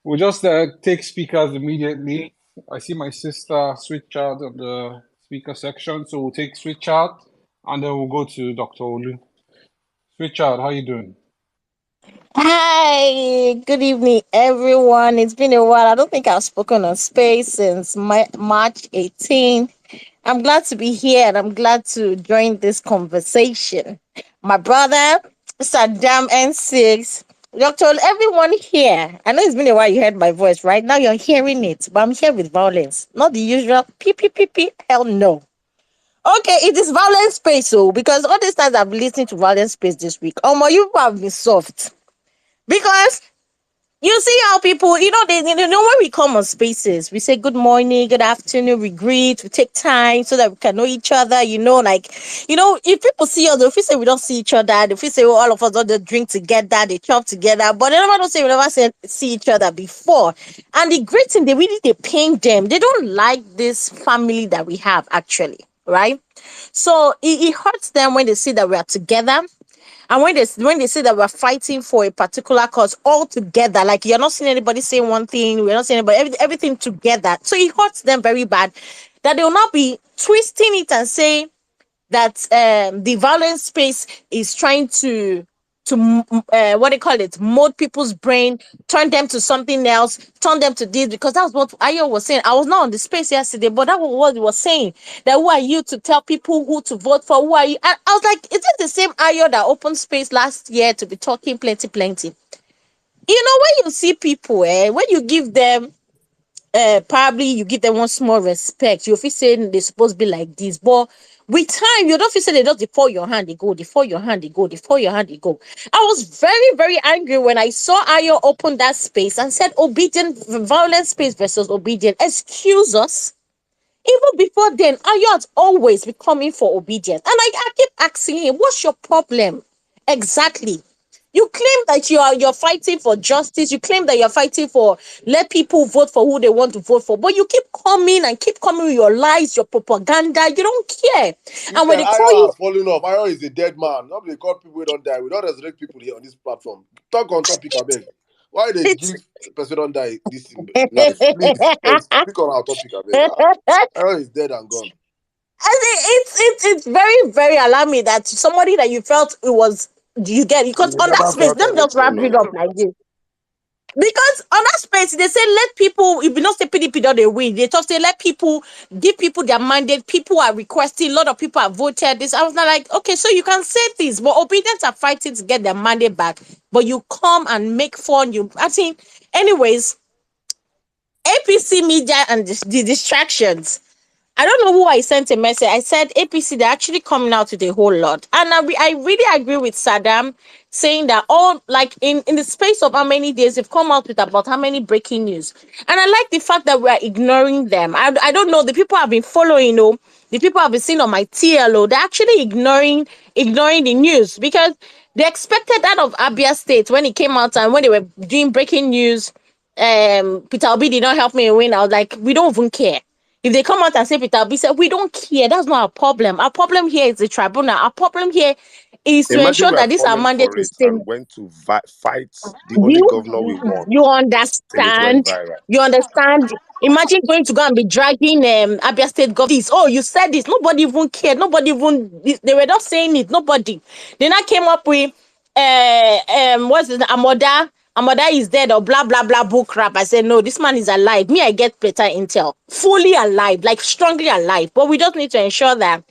We'll just take speakers immediately. I see my sister switch out on the speaker section, so we'll take switch out, and then we'll go to Dr. Olu. Switch out, how you doing? Hi, good evening, everyone. It's been a while. I don't think I've spoken on space since March 18. I'm glad to be here, and I'm glad to join this conversation. My brother, Sirdam N6, Dr. Everyone here, I know it's been a while you heard my voice, right? Now you're hearing it, but I'm here with Vawulence. Not the usual PPPP, hell no. Okay, it is Vawulence Space, so because all these times I've been listening to Vawulence Space this week, you have been soft. Because you see how people, when we come on spaces, we say good morning, good afternoon, we greet, we take time so that we can know each other, if people see us, if we say we don't see each other, if we say all of us don't drink together, they chop together, but they never don't say we never see each other before. And the greeting, they pain them. They don't like this family that we have, actually, right? So it hurts them when they see that we are together. And when they say that we're fighting for a particular cause all together, like you're not seeing anybody saying one thing, we're not seeing anybody, everything together. So it hurts them very bad that they will not be twisting it and say that the Vawulence Space is trying to mold people's brain, turn them to something else, turn them to this, because that's what Ayo was saying. I was not on the space yesterday, but that was what he was saying. That who are you to tell people who to vote for? Who are you? I was like, is it the same Ayo that opened space last year to be talking plenty? When you see people, when you give them probably you give them one small respect, you feel saying they're supposed to be like this, but with time, you don't feel say they just before your hand they go, before your hand they go, before your hand they go. I was very, very angry when I saw Ayo open that space and said obedient, Vawulence Space versus obedient. Excuse us. Even before then, Ayo has always been coming for obedience. And I keep asking him, what's your problem? Exactly. You claim that you're fighting for justice. You claim that you're fighting for let people vote for who they want to vote for. But you keep coming with your lies, your propaganda. You don't care. And when they call you, falling off. Ayo is a dead man. Nobody call people who don't die. We don't resurrect people here on this platform. Talk on topic, I beg. Why they It's give person don't die this life? Please, speak on our topic. I know he's dead and gone. it's very, very alarming that somebody that you felt it was you get because We on that never space, felt don't just wrap anything. it up like this. Because on that space, they say let people, if you not say PDP don't they win, they just say let people give people their mandate. People are requesting, a lot of people have voted this. I was not like, okay, so you can say this, but obedience are fighting to get their mandate back. But you come and make fun. I think, anyways, APC media and the distractions. I don't know who I sent a message. I said APC, they're actually coming out with a whole lot. And I really agree with Sirdam saying that all, like, in the space of how many days, they've come out with about how many breaking news. And I like the fact that we are ignoring them. I don't know, the people have been following, the people have been seeing on my TLO, they're actually ignoring the news because they expected that of Abia State when it came out and when they were doing breaking news. Peter Obi did not help me win. I was like, we don't even care. If they come out and say Peter Obi said, we don't care. That's not our problem. Our problem here is the tribunal. Our problem here is to Imagine ensure we are that this our falling mandate for is it stay. and went to fight the only You governor we want you till it went understand? viral. You understand? Imagine going to go and be dragging Abia State governor. Oh, you said this. Nobody even cared. Nobody even they were not saying it. Nobody. Then I came up with what's it? Amoda is dead or blah blah blah bull crap. I said no, this man is alive. Me, I get better intel. Fully alive, like strongly alive. But we just need to ensure that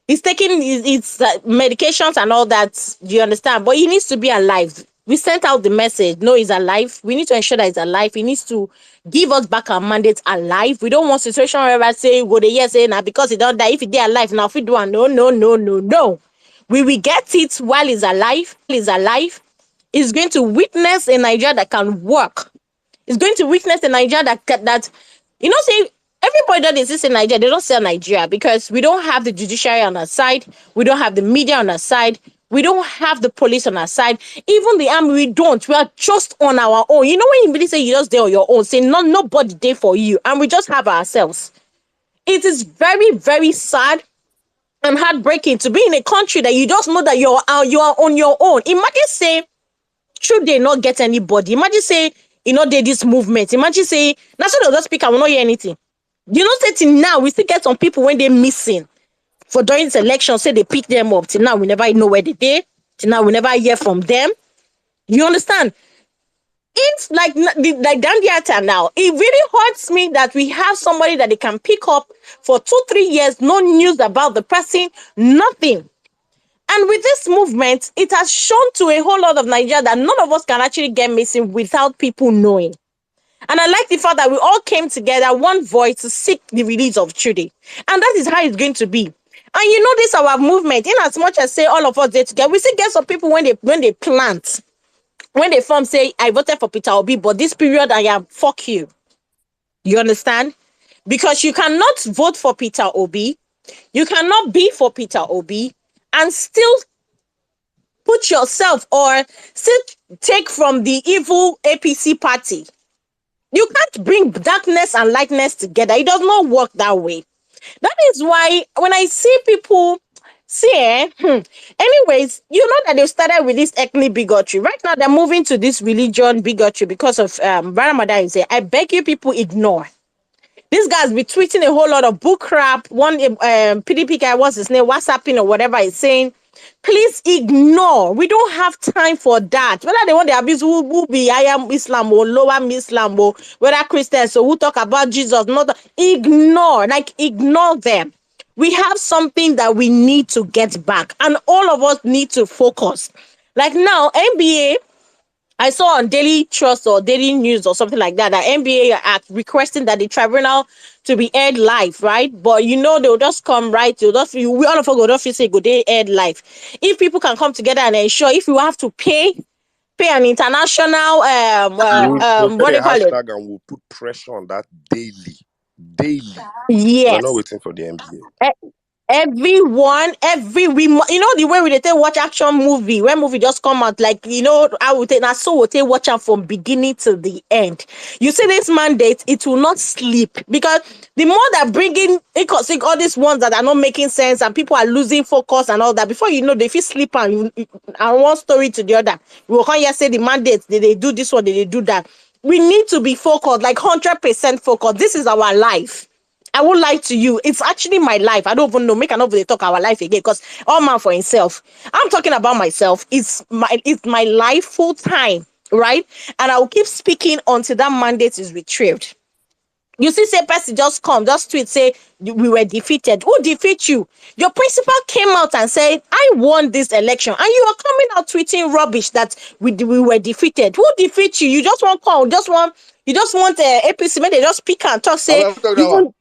he's taking his medications and all that. Do you understand? But he needs to be alive. We sent out the message. No, he's alive. We need to ensure that he's alive. He needs to give us back our mandate alive. We don't want situation where I say, go the year say now because he don't die. If he did alive now, if he do one, no. We will get it while he's alive. He's going to witness a Nigeria that can work. He's going to witness a Nigeria that say everybody that exists in Nigeria, they don't say Nigeria because we don't have the judiciary on our side, we don't have the media on our side, we don't have the police on our side, even the army, we don't. We are just on our own. You know when you really say you just there on your own, say nobody there for you, and we just have ourselves. It is very, very sad and heartbreaking to be in a country that you just know that you are on your own. Imagine say, should they not get anybody? Imagine say, they this movement. Imagine say, now so they'll just speak, I will not hear anything. Say till now, we still get some people when they're missing for during this election, say they pick them up. Till now, we never know where they are. Till now, we never hear from them. You understand? It's like Dandiata now. It really hurts me that we have somebody that they can pick up for 2-3 years, no news about the person, nothing. And with this movement, it has shown to a whole lot of Nigeria that none of us can actually get missing without people knowing. And I like the fact that we all came together, one voice, to seek the release of Trudy. And that is how it's going to be. And this our movement, in as much as say all of us there together, we still get some people when they plant, when they form, say, I voted for Peter Obi, but this period I am, fuck you. You understand? Because you cannot vote for Peter Obi, you cannot be for Peter Obi, and still put yourself or still take from the evil APC party. You can't bring darkness and lightness together. It does not work that way. That is why when I see people anyways, that they've started with this ethnic bigotry. Right now, they're moving to this religion bigotry because of Ramadan. I beg you people, ignore. This guy's been tweeting a whole lot of book crap. One PDP guy, what's his name, WhatsApping or whatever he's saying. Please ignore. We don't have time for that. Whether they want the abuse, who be I am Islam or lower Islam or whether Christians, so who talk about Jesus, not ignore. Ignore them. We have something that we need to get back, and all of us need to focus. Like now, NBA. I saw on Daily Trust or Daily News or something like that NBA are requesting that the tribunal to be aired live, right? But they'll just come right. We all of us go to say go they aired live. If people can come together and ensure, if you have to pay an international We'll what do you call it? And we'll put pressure on that daily. We're Yes. not waiting for the NBA. Everyone, you know the way we dey watch action movie when movie just come out, like you know I would take now, so we take watch am from beginning to the end. You see this mandate, it will not sleep, because the more that bringing all these ones that are not making sense and people are losing focus and all that, before you know they fit sleep and one story to the other. We will come here say the mandate, they do this one, they do that. We need to be focused, like 100% focused. This is our life. I won't lie to you. It's actually my life. I don't even know. Make an over talk our life again, because all man for himself. I'm talking about myself. It's my life full time, right? And I will keep speaking until that mandate is retrieved. You see, say person just come, just tweet, say we were defeated. Who defeat you? Your principal came out and said, I won this election, and you are coming out tweeting rubbish that we were defeated. Who defeat you? You just want call, you just want APC, maybe they just speak and talk, I say will talk that one. even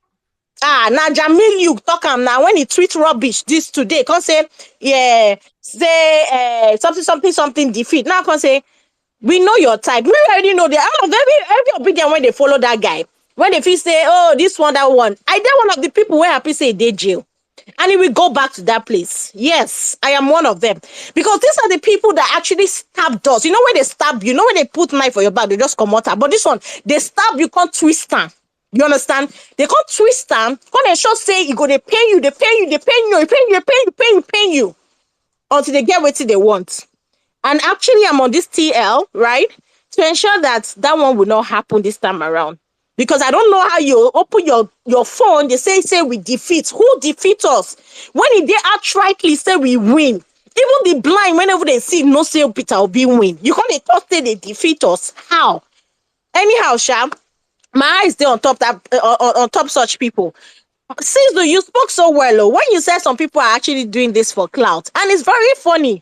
now Jamil you talk am now when he tweet rubbish this today, come say something defeat. Now come say we know your type. We already know that all of every obedient when they follow that guy. When they feel say, oh, this one, that one. I did one of the people where happy say they jail. And he will go back to that place. Yes, I am one of them. Because these are the people that actually stabbed us. You know when they stab you, when they put knife on your back, they just come out. But this one, they stab you, can't twist them. You understand? They can't twist them. Can't they just say, you go, they pay you, until they get what they want. And actually, I'm on this TL, right? To ensure that one will not happen this time around. Because I don't know how you open your phone, they say we defeat. Who defeat us? When they outrightly say we win. Even the blind, whenever they see no say Peter Obi win. You can't talk say they defeat us. How? Anyhow, Sha, my eyes stay on top on top such people. Since you spoke so well, when you said some people are actually doing this for clout, and it's very funny.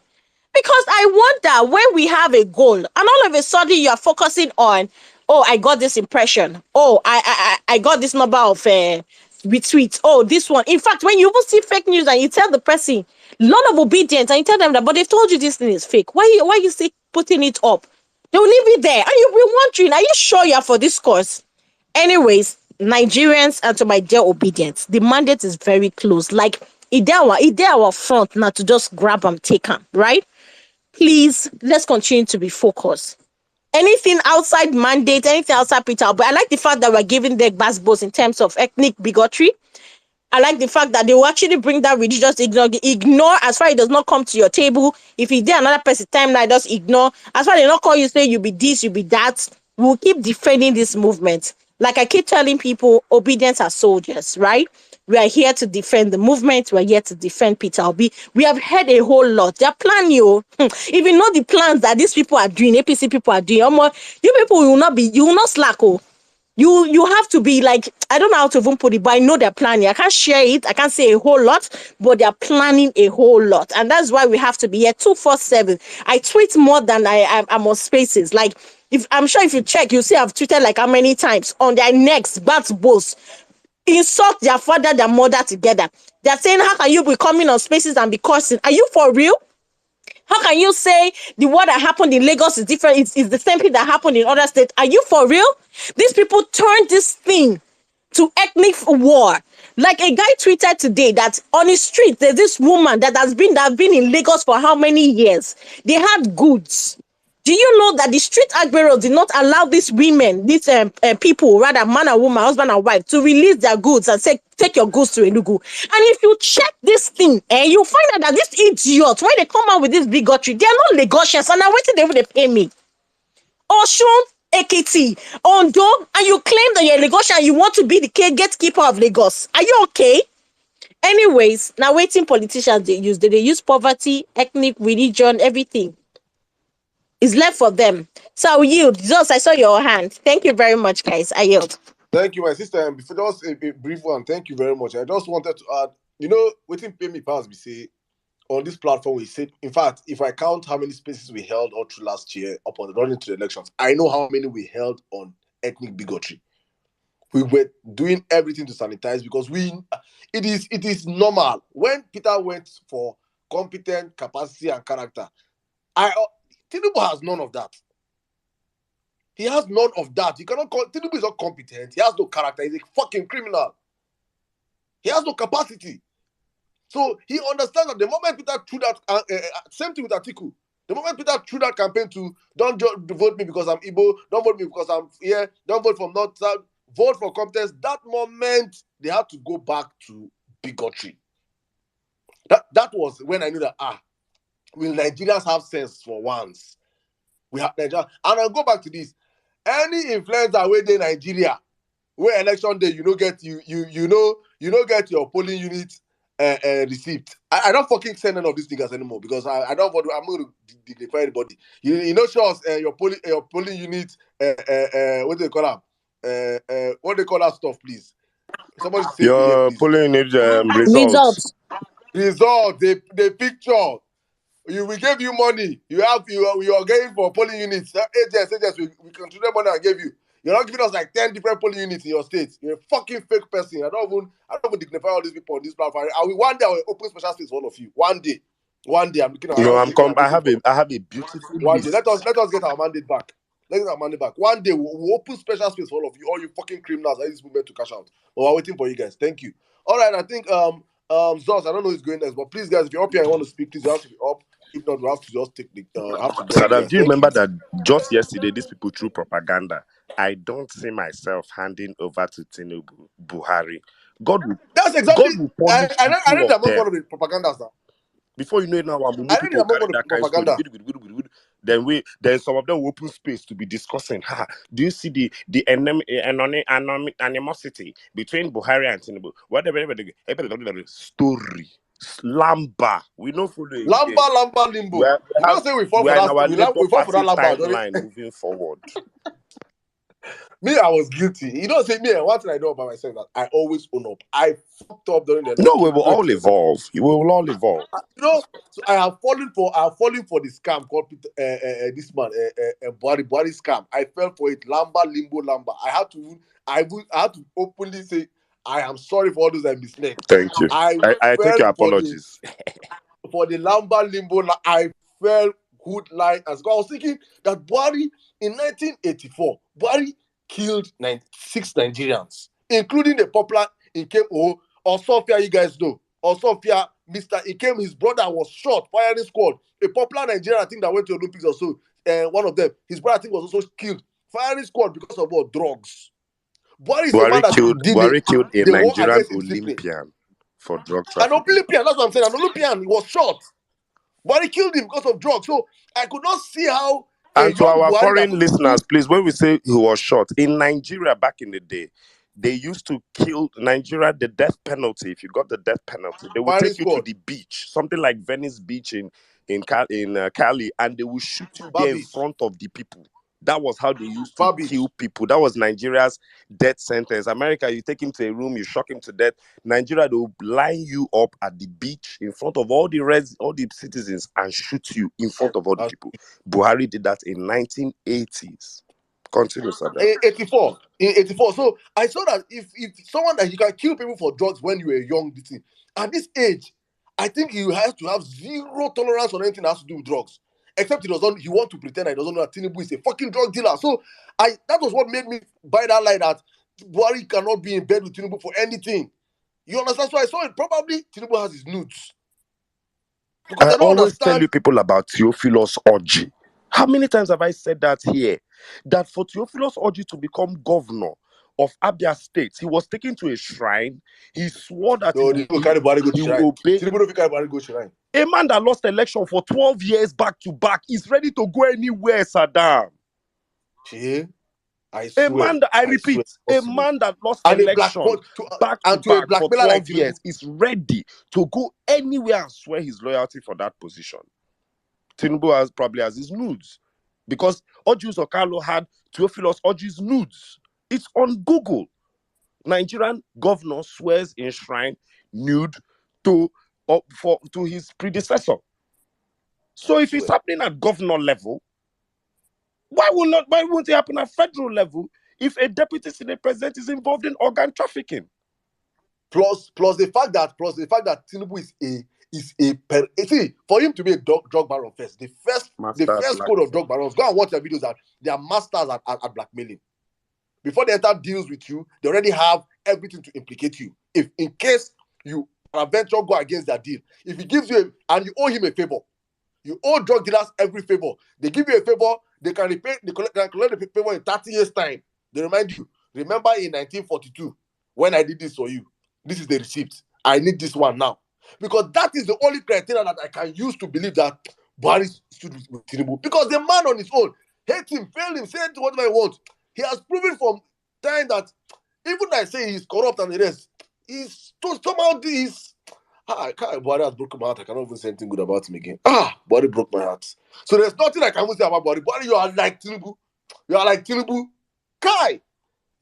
Because I wonder, when we have a goal and all of a sudden you are focusing on, oh, I got this impression. Oh, I got this number of retweets. Oh, this one. In fact, when you even see fake news and you tell the person, lot of obedience, and you tell them that, but they've told you this thing is fake. Why you still putting it up? They will leave it there. And you'll be wondering, are you sure you're for this course? Anyways, Nigerians, and to my dear obedience, the mandate is very close. Like, it our front now to just grab and take them, right? Please, let's continue to be focused. Anything outside mandate, anything outside Peter, but I like the fact that we're giving the basketballs in terms of ethnic bigotry. I like the fact that they will actually bring that religious ignore as far as it does not come to your table. If it did another person time now, just ignore. As far as they not call you, say you be this, you be that. We'll keep defending this movement. Like I keep telling people, obedience are soldiers, right? We are here to defend the movement. We are here to defend Peter Obi. We have heard a whole lot. They're planning you. If you know the plans that these people are doing, APC people are doing, you people will not slack. Oh. You have to be like, I don't know how to even put it, but I know they're planning. I can't share it. I can't say a whole lot, but they're planning a whole lot. And that's why we have to be here 247. I tweet more than I'm on spaces. Like, I'm sure if you check, you'll see I've tweeted like how many times on their necks, bats, boss, insult their father, their mother together. They're saying, how can you be coming on spaces and be cursing? Are you for real? How can you say the word that happened in Lagos is different? It's the same thing that happened in other states. Are you for real? These people turned this thing to ethnic war. Like a guy tweeted today that on the street, there's this woman that has been in Lagos for how many years? They had goods. Do you know that the street admirals did not allow these women, these people, rather man and woman, husband and wife, to release their goods and say, take your goods to Enugu? And if you check this thing, you find out that these idiots, when they come out with this bigotry, they are not Lagosians, and I'm waiting they pay me. Oshun, Ekiti, Ondo, and you claim that you're a Lagosian and you want to be the gatekeeper of Lagos. Are you okay? Anyways, now waiting politicians they use poverty, ethnic, religion, everything. Is left for them. So I will yield. Just I saw your hand. Thank you very much, guys. I yield. Thank you, my sister. And before just a brief one, thank you very much. I just wanted to add, waiting pay me pass we say on this platform we said, in fact, if I count how many spaces we held all through last year upon running to the elections, I know how many we held on ethnic bigotry. We were doing everything to sanitize because it is normal. When Peter went for competent capacity and character, Tinubu has none of that. He has none of that. You cannot call Tinubu is not competent. He has no character. He's a fucking criminal. He has no capacity. So he understands that the moment Peter threw that, same thing with Atiku. The moment Peter threw that campaign to don't vote me because I'm Igbo, don't vote me because I'm here, don't vote for North South, vote for competence. That moment they had to go back to bigotry. That was when I knew that will Nigerians have sense for once? We have Nigeria, and I'll go back to this. Any influencer within Nigeria, where election day you don't get get your polling unit receipt. I don't fucking send any of these niggas anymore because I don't want to. I'm going to dignify anybody. Show us your polling unit. What do they call them? What they call that stuff, please? Somebody say Your please. polling unit results. Results. The picture. We gave you money. You are getting for polling units. Agents, we control money I gave you. You're not giving us like 10 different polling units in your state. You're a fucking fake person. I don't even dignify all these people on this platform. One day I will open special space for all of you. One day I'm looking at. I have a beautiful one list. day. Let us get our mandate back. Let's get our mandate back. One day we'll open special space for all of you, all you fucking criminals that this movement to cash out. But we're waiting for you guys. Thank you. All right, I think Zos, I don't know who's going next, but please guys, if you're up here and want to speak, please you have to be up. If not, we have to just take the Sirdam, do you remember that just yesterday these people threw propaganda? I don't see myself handing over to Tinubu, Buhari. That's exactly. God will punish I read that them. one of the propaganda stuff. Before you know it now, I read that one of the propaganda. Then some of them will open space to be discussing. Do you see the animosity between Buhari and Tinubu? Whatever story. Lamba. We know for the Lamba limbo. You don't say we fall for that. We fall for that Lamba. Timeline moving forward. Me, I was guilty. You don't say me. One thing I know about myself that I always own up. I fucked up during the. No, we will all evolve. We will all evolve. So I have fallen for the scam called this man Buhari scam. I fell for it. Lamba. I had to openly say I am sorry for all those I misled. Thank you. I take your apologies. For the Lamba limbo, I fell good line as well. I was thinking that Buhari in 1984, Buhari killed 6 Nigerians, including the popular Ikem Osofia, you guys know. Osofia, Mr. Ikem, his brother was shot, firing squad. A popular Nigerian, I think, that went to Olympics or so, one of them, his brother, I think, was also killed. Firing squad because of what? Drugs. Buhari killed a Nigerian Olympian for drug trafficking. An Olympian, that's what I'm saying. An Olympian, he was shot. Buhari killed him because of drugs. So I could not see how. And to our foreign listeners, please, when we say he was shot, in Nigeria back in the day, they used to kill Nigeria, the death penalty. If you got the death penalty, they would take you to the beach, something like Venice Beach in Cali, and they will shoot you there in front of the people. That was how they used to kill people. That was Nigeria's death sentence. America, you take him to a room, you shock him to death. Nigeria, they will line you up at the beach in front of all the citizens and shoot you in front of all the people. Buhari did that in 1980s. Continue, Sirdam. In 84. So I saw that if someone that you can kill people for drugs when you were young, at this age, I think you have to have zero tolerance on anything that has to do with drugs. Except he want to pretend he doesn't know that Tinubu is a fucking drug dealer. So that was what made me buy that lie that Buhari cannot be in bed with Tinubu for anything. You understand? So I saw it. Probably Tinubu has his nudes. Because I always tell you people about Theophilus Orji. How many times have I said that here? That for Theophilus Orji to become governor of Abia State, he was taken to a shrine. He swore that he will obey. A man that lost election for 12 years back to back is ready to go anywhere, Sirdam. A man that lost election back to back for 12 years is ready to go anywhere and swear his loyalty for that position. Tinubu probably has his nudes. Because Orji Okalo had Theophilus Orji's nudes. It's on Google. Nigerian governor swears in shrine nude to his predecessor. So if it's happening at governor level, why won't it happen at federal level if a deputy senate president is involved in organ trafficking? Plus the fact that Tinubu see, for him to be a drug baron first, the first code of drug barons, go and watch their videos that they are masters at blackmailing. Before they enter deals with you, they already have everything to implicate you. If in case you adventure go against that deal. If he gives you and you owe him a favor, you owe drug dealers every favor. They give you a favor, they can repay, they collect the favor in 30 years' time. They remind you, remember in 1942, when I did this for you, this is the receipt. I need this one now. Because that is the only criteria that I can use to believe that Buhari stood with Tinubu. Because the man on his own, hate him, failed him, said whatever he wants. He has proven from time that even I say he's corrupt and the rest, he's somehow this. Buhari has broken my heart. I cannot even say anything good about him again. Buhari broke my heart. So there's nothing I can even say about Buhari. Buhari, you are like Tinubu. You are like Tinubu. Kai,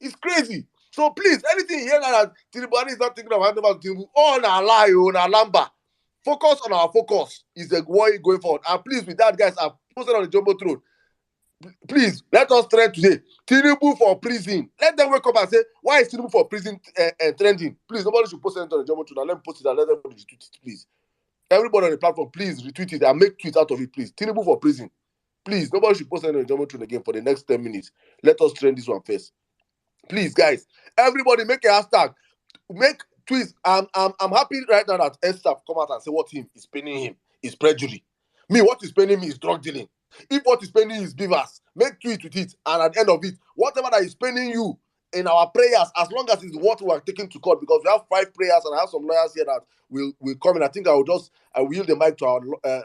it's crazy. So please, anything here that Tinubu is not thinking about Tinubu, na lie, na lamba. Focus on our focus. Is the way going forward. And please, with that, guys, I've posted on the Jumbo Throne. Please, let us trend today. Tinubu for prison. Let them wake up and say, why is Tinubu for prison trending? Please, nobody should post it on the Jumbo Throne. Let me post it and let everybody retweet it, please. Everybody on the platform, please retweet it and make tweets out of it, please. Tinubu for prison. Please, nobody should post it on the Jumbo Throne again for the next 10 minutes. Let us trend this one first. Please, guys, everybody make a hashtag. Make tweets. I'm happy right now that Esther come out and say what him is paying him is perjury. Me, what is paying me is drug dealing. If what is paying is beavers, make tweet with it, and at the end of it, whatever that is paying you in our prayers, as long as it's what we are taking to court, because we have 5 prayers and I have some lawyers here that will come in. I think I will yield the mic to our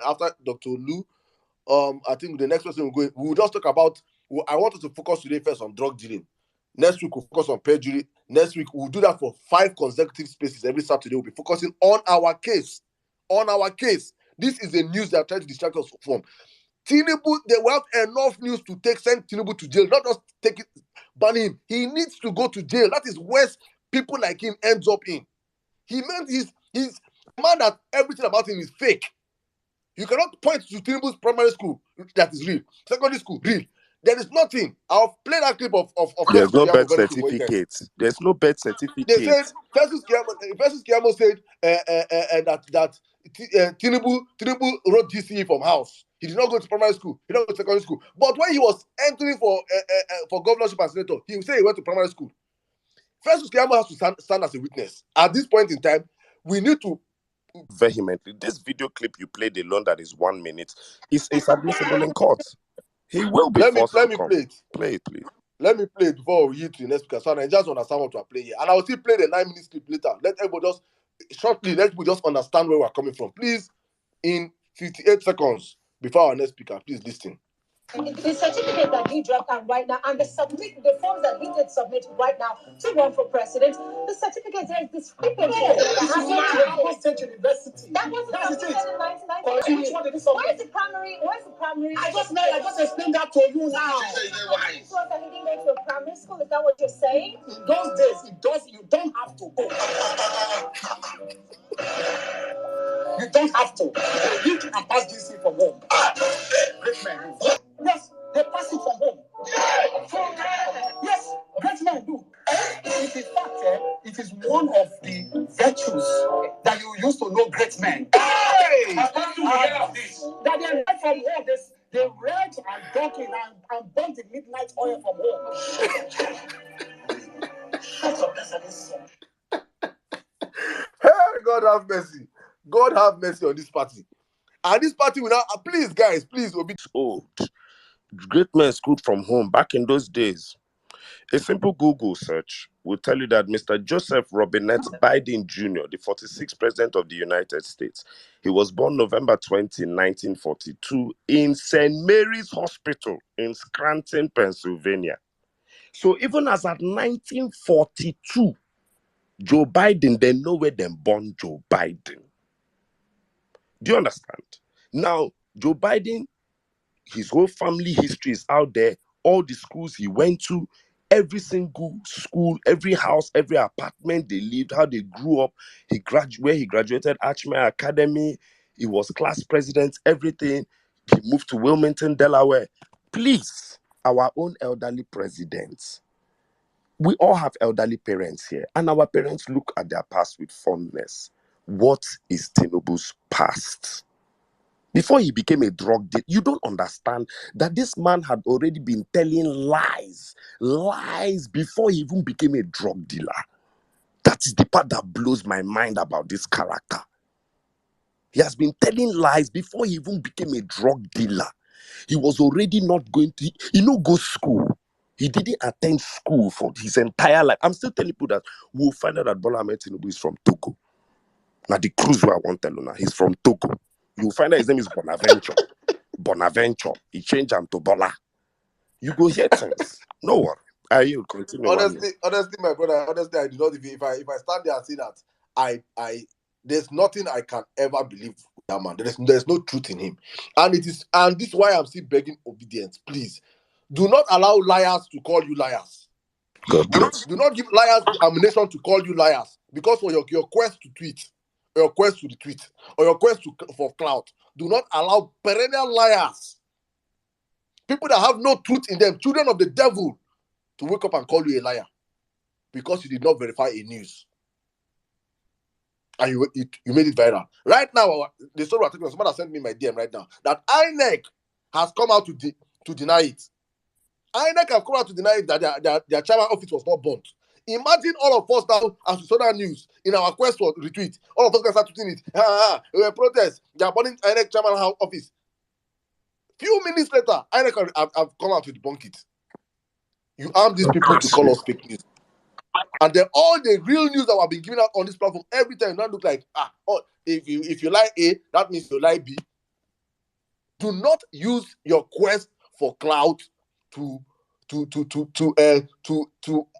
after Dr. Lu. I think the next person we will just talk about. I want us to focus today first on drug dealing. Next week we'll focus on perjury. Next week we'll do that for 5 consecutive spaces. Every Saturday we'll be focusing on our case. On our case. This is the news that are trying to distract us from. Tinubu, they will have enough news to send Tinubu to jail, not just take it, ban him. He needs to go to jail. That is where people like him ends up in. He meant he's a man that everything about him is fake. You cannot point to Tinubu's primary school that is real. Secondary school, real. There is nothing. I'll play that clip of There's no birth certificate. There's no birth certificate. They said Festus Keyamo said that Tinubu wrote GCE from house. He did not go to primary school. He did not go to secondary school. But when he was entering for governorship and senator, he said he went to primary school. Festus Keyamo has to stand as a witness. At this point in time, we need to vehemently. This video clip you played alone that is 1 minute is admissible in court. He will be forced to come. Play it. Play it, please. Let me play it before we yield to the next speaker. So I just understand what we are playing here. And I will still play the 9-minute clip later. Let everybody let people just understand where we're coming from. Please, in 58 seconds before our next speaker, please listen. The certificate that he dropped out right now and the forms that he did submit right now to run for president, the certificate there is discrepancy. That State University. That was submitted in 1990. Which one did he submit? Where's the primary? I just explained that to you now. Why? So that he didn't go to a primary school? Is that what you're saying? In those days, you don't have to go. You don't have to. You can pass GC from home. Great men do. Yes, they pass it from home. Yes, great men do. It is fact, it is one of the virtues that you used to know great men. Hey! That they read from home. They read and dug in and burnt the midnight oil from home. Hey, God have mercy. God have mercy on this party. And this party will now, please, guys, please. Will be old. Great men schooled from home back in those days. A simple Google search will tell you that Mr. Joseph Robinette Biden Jr., the 46th president of the United States, he was born November 20, 1942 in St. Mary's Hospital in Scranton, Pennsylvania. So even as at 1942, Joe Biden, they know where they born Joe Biden. Do you understand? Now, Joe Biden, his whole family history is out there. All the schools he went to, every single school, every house, every apartment they lived, how they grew up. Where he graduated, Archmere Academy. He was class president, everything. He moved to Wilmington, Delaware. Please, our own elderly presidents. We all have elderly parents here, and our parents look at their past with fondness. What is Tinubu's past? Before he became a drug dealer, you don't understand that this man had already been telling lies before he even became a drug dealer. That is the part that blows my mind about this character. He has been telling lies before he even became a drug dealer. He was already not going to, go school. He didn't attend school for his entire life. I'm still telling people that we'll find out that Bola Ahmed Tinubu is from Togo. Now, the cruise where I want to tell you now, he's from Togo. You'll find out his name is Bonaventure. Bonaventure. He changed him to Bola. You go hear things. No worry. I will continue. Honestly, my brother, I do not, if I stand there and say that, there's nothing I can ever believe with that man. There's no truth in him. And this is why I'm still begging obedience. Please, do not allow liars to call you liars. God bless. Do not give liars the ammunition to call you liars. Because for your quest to tweet, or your quest to retweet, or your quest for clout, do not allow perennial liars, people that have no truth in them, children of the devil, to wake up and call you a liar because you did not verify a news. And you made it viral. Right now, the story we're talking about, someone has sent me my DM right now, that INEC has come out to deny it. INEC have come out to deny it that their chairman office was not burnt. Imagine all of us now, as we saw that news, in our quest for retweet, all of us can start tweeting it. We were protest. They are burning INEC chairman office. Few minutes later, INEC have come out to debunk it. You arm these people to call us fake news. And then all the real news that have been given out on this platform every time not look like, if you like A, that means you like B. Do not use your quest for clout to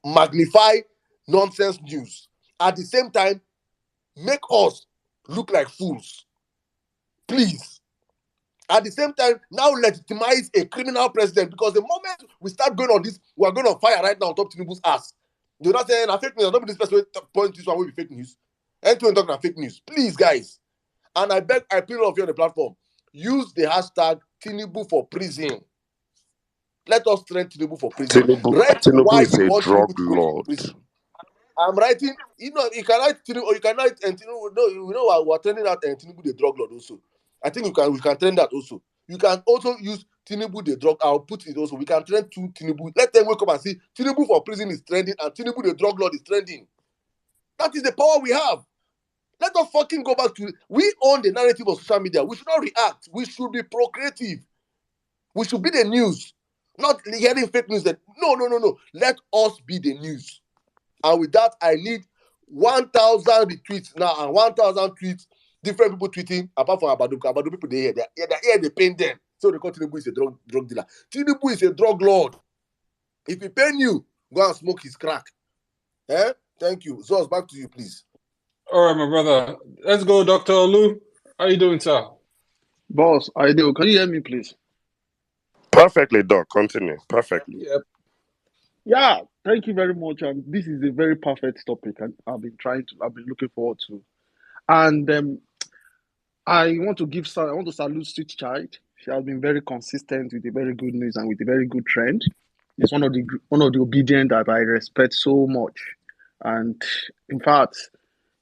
magnify nonsense news. At the same time, make us look like fools. Please. At the same time, now legitimize a criminal president, because the moment we start going on this, we are going on fire right now on top of Tinubu's ass. You're not saying fake news. Don't be this person point this one will be fake news. Anyone talking about fake news, please, guys. And I plead all of you on the platform, use the hashtag Tinubu for prison. Let us trend Tinubu for prison. Tinubu is a drug lord. I'm writing. You can write Tinubu, or you can write and Tinubu. No, we're trending out and Tinubu the drug lord also. I think we can trend that also. You can also use Tinubu the drug. I'll put it also. We can trend to Tinubu. Let them wake up and see Tinubu for prison is trending and Tinubu the drug lord is trending. That is the power we have. Let us fucking go back to. We own the narrative of social media. We should not react. We should be procreative. We should be the news, not hearing fake news. That no. Let us be the news. And with that, I need 1,000 retweets now and 1,000 tweets. Different people tweeting, apart from Abadu people, they're here, they pain them. So they call Tinubu is a drug dealer. Tinubu is a drug lord. If he pain you, go and smoke his crack. Thank you. Zos, back to you, please. All right, my brother. Let's go, Dr. Olu. How you doing, sir? Boss, I do. Can you hear me, please? Perfectly, Doc. Continue. Perfectly. Yep. Yeah, thank you very much. And this is a very perfect topic, and I've been looking forward to. And I want to salute Sweet Child. She has been very consistent with the very good news and with a very good trend. It's one of the obedient that I respect so much. And in fact,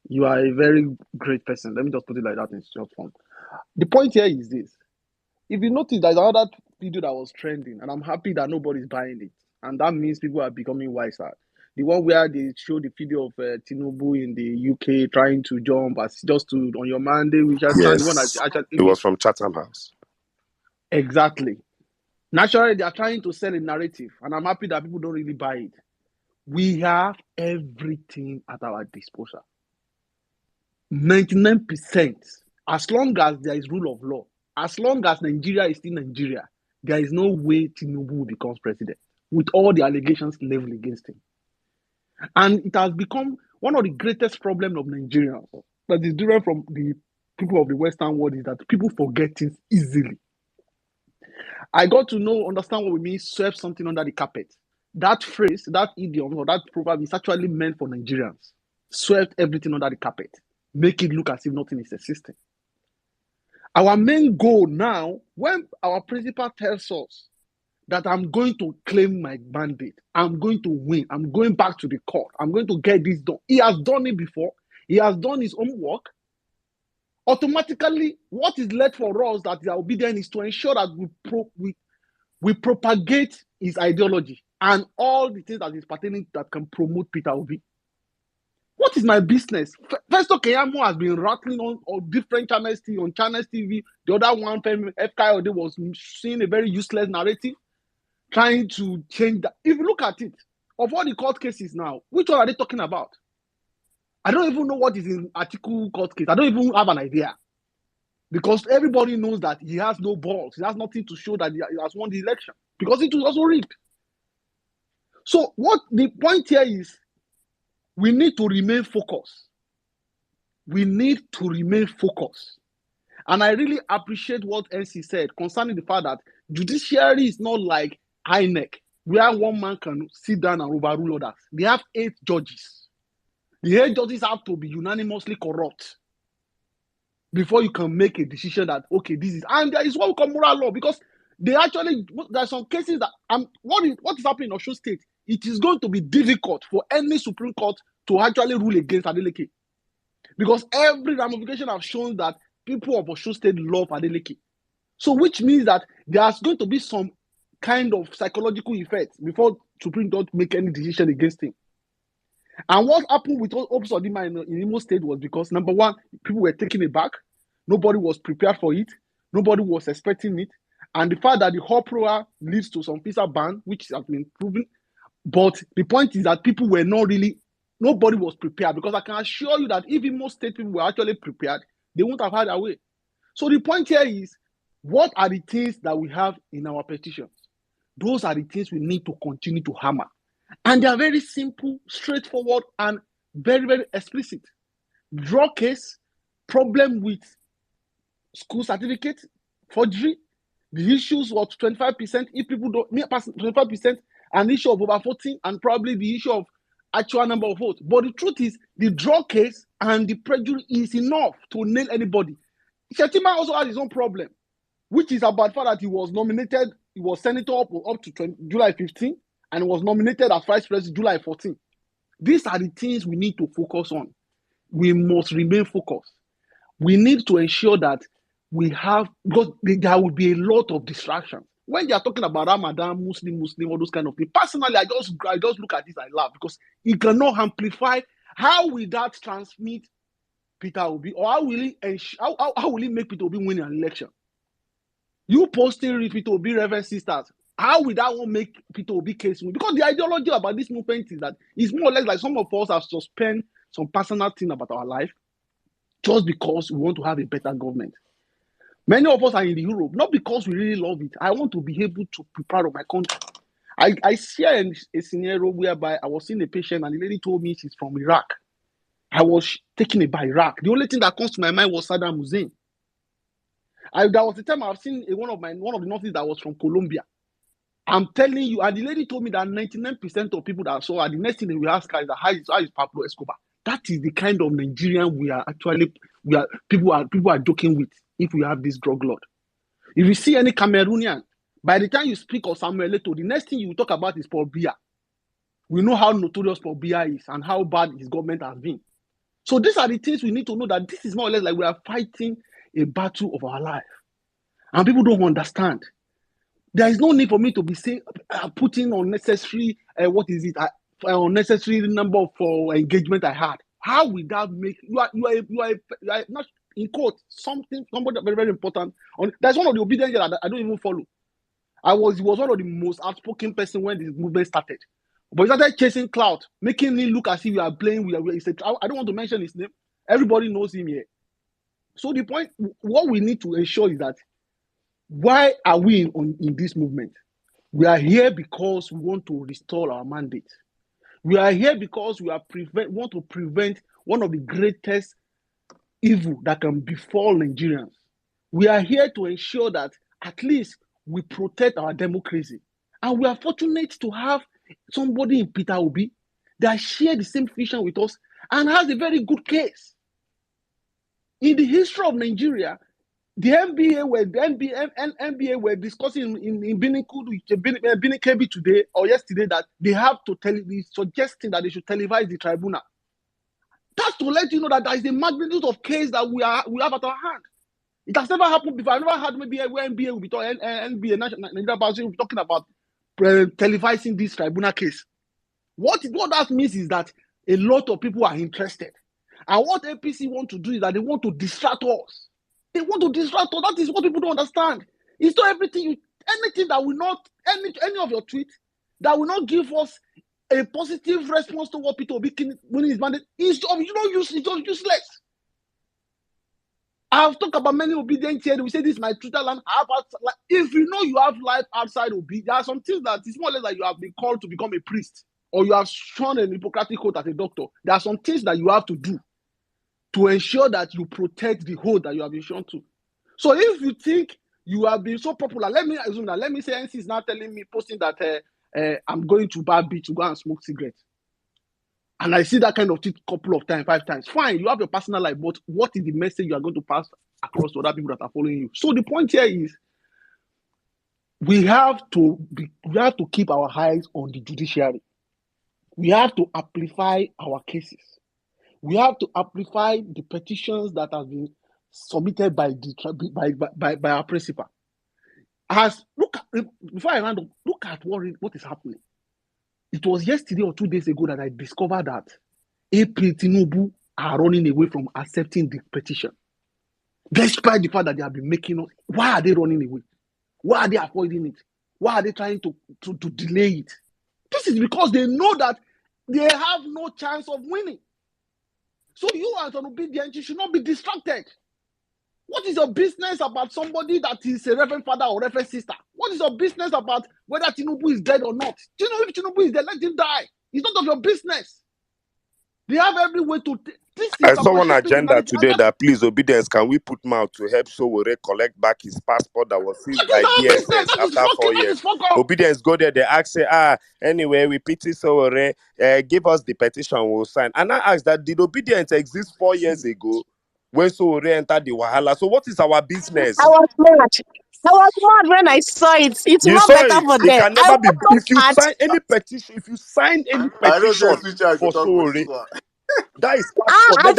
you are a very great person. Let me just put it like that in short form. The point here is this. If you notice, there's another video that was trending, and I'm happy that nobody's buying it. And that means people are becoming wiser. The one where they show the video of Tinubu in the UK trying to jump as just to on your Monday, which I Yes. the one that actually, it was from Chatham House. Exactly. Naturally, they are trying to sell a narrative, and I'm happy that people don't really buy it. We have everything at our disposal. 99%. As long as there is rule of law, as long as Nigeria is still Nigeria, there is no way Tinubu becomes president with all the allegations leveled against him. And it has become one of the greatest problems of Nigerians that is different from the people of the Western world, is that people forget things easily. I got to understand what we mean, sweep something under the carpet. That phrase, that idiom, or that proverb is actually meant for Nigerians. Sweep everything under the carpet. Make it look as if nothing is existing. Our main goal now, when our principal tells us that I'm going to claim my mandate, I'm going to win, I'm going back to the court, I'm going to get this done. He has done it before. He has done his own work. Automatically, what is left for us that we are obedient is to ensure that we propagate his ideology and all the things that is pertaining that can promote Peter Obi. What is my business? Festo Keyamo has been rattling on different channels, on Channels TV. The other one, FKOD, was seeing a very useless narrative, trying to change that. If you look at it, of all the court cases now, which one are they talking about? I don't even know what is in article court case. I don't even have an idea. Because everybody knows that he has no balls. He has nothing to show that he has won the election. Because it was also rigged. So what the point here is, we need to remain focused. We need to remain focused. And I really appreciate what NC said concerning the fact that judiciary is not like INEC, where one man can sit down and overrule others. They have 8 judges. The 8 judges have to be unanimously corrupt before you can make a decision that, okay, this is, and there is what we call moral law, because they actually, there are some cases that, what is happening in Osun State, it is going to be difficult for any Supreme Court to actually rule against Adeleke. Because every ramification have shown that people of Osun State love Adeleke. So which means that there's going to be some kind of psychological effect before Supreme Court make any decision against him. And what happened with Ops Odima in Imo State was because, number one, people were taken aback. Nobody was prepared for it. Nobody was expecting it. And the fact that the uproar leads to some visa ban, which has been proven. But the point is that people were not really, nobody was prepared, because I can assure you that if Imo State people were actually prepared, they wouldn't have had their way. So the point here is, what are the things that we have in our petitions? Those are the things we need to continue to hammer. And they are very simple, straightforward, and very, very explicit. Draw case, problem with school certificate, forgery. The issues was 25%. If people don't, 25%, an issue of over 14, and probably the issue of actual number of votes. But the truth is, the draw case and the prejudice is enough to nail anybody. Shetima also had his own problem, which is about the fact that he was nominated, he was senator up to July 15, and was nominated as vice president July 14. These are the things we need to focus on. We must remain focused. We need to ensure that we have, because there will be a lot of distractions. When they are talking about Ramadan, Muslim, all those kind of things, personally, I just look at this, I laugh, because it cannot amplify. How will that transmit Peter Obi, or how will he make Peter Obi win an election? You posting Peter Obi Reverend Sisters, how will that one make Peter Obi case win? Because the ideology about this movement is that it's more or less like some of us have suspended some personal thing about our life just because we want to have a better government. Many of us are in Europe, not because we really love it. I want to be able to be proud of my country. I share a scenario whereby I was seeing a patient and the lady told me she's from Iraq. I was taken aback by Iraq. The only thing that comes to my mind was Sirdam. There was a time I've seen one of the nurses that was from Colombia. I'm telling you, and the lady told me that 99% of people that I saw, the next thing they will ask her is how is Pablo Escobar? That is the kind of Nigerian people are joking with if we have this drug lord. If you see any Cameroonian, by the time you speak of Samuel Eto'o, the next thing you will talk about is Paul Biya. We know how notorious Paul Biya is and how bad his government has been. So these are the things we need to know, that this is more or less like we are fighting a battle of our life. And people don't understand. There is no need for me to be saying, putting unnecessary, unnecessary number for engagement I had. How will that make, you are not, in quote, somebody very, very important. That's one of the obedience that I don't even follow. He was one of the most outspoken person when this movement started. But he started chasing clout, making me look as if we are playing. I don't want to mention his name. Everybody knows him here. So the point, what we need to ensure is that, why are we in this movement? We are here because we want to restore our mandate. We are here because we want to prevent one of the greatest evil that can befall Nigerians. We are here to ensure that at least we protect our democracy. And we are fortunate to have somebody in Peter Obi that shares the same vision with us and has a very good case. In the history of Nigeria, the NBA were discussing in Binikebi today or yesterday that they have to suggesting that they should televise the tribunal. That's to let you know that there is a magnitude of case that we have at our hand. It has never happened before. I never had maybe where NBA will be talking, NBA Nigeria will be talking about televising this tribunal case. What that means is that A lot of people are interested. And what APC want to do is that they want to distract us. They want to distract us. That is what people don't understand. It's not everything, anything that will not, any of your tweets that will not give us a positive response to what Peter Obi winning his mandate is it's just useless. I've talked about many obedient here. We say this is my Twitter land. If you know you have life outside Obi, there are some things that it's more or less like you have been called to become a priest, or you have sworn an Hippocratic oath as a doctor. There are some things that you have to do to ensure that you protect the oath that you have been sworn to. So if you think you have been so popular, let me assume that. Let me say NC is now telling me, posting that I'm going to Bar B to go and smoke cigarettes. And I see that kind of thing couple of times, 5 times. Fine, you have your personal life, but what is the message you are going to pass across to other people that are following you? So the point here is we have to keep our eyes on the judiciary. We have to amplify our cases. We have to amplify the petitions that have been submitted by our principal. Before I round up, look at what is happening. It was yesterday or 2 days ago that I discovered that Tinubu are running away from accepting the petition. Despite the fact that they have been making us, why are they running away? Why are they avoiding it? Why are they trying to delay it? This is because they know that they have no chance of winning. So you as an obedient, you should not be distracted. What is your business about somebody that is a reverend father or reverend sister? What is your business about whether Tinubu is dead or not? Do you know if Tinubu is dead, let him die. It's not of your business. They have every way to. I saw one agenda today that please, obedience, can we put mouth to help Sowore collect back his passport that was seized by DSS after 4 years? Obedience go there, they ask, say, anyway, we pity Sowore, give us the petition, we'll sign. And I asked that, did obedience exist 4 years ago when Sowore entered the Wahala? So what is our business? I was mad when I saw it. It's not better for them. It can never be. If you sign any petition, I don't say for Sowore, that is I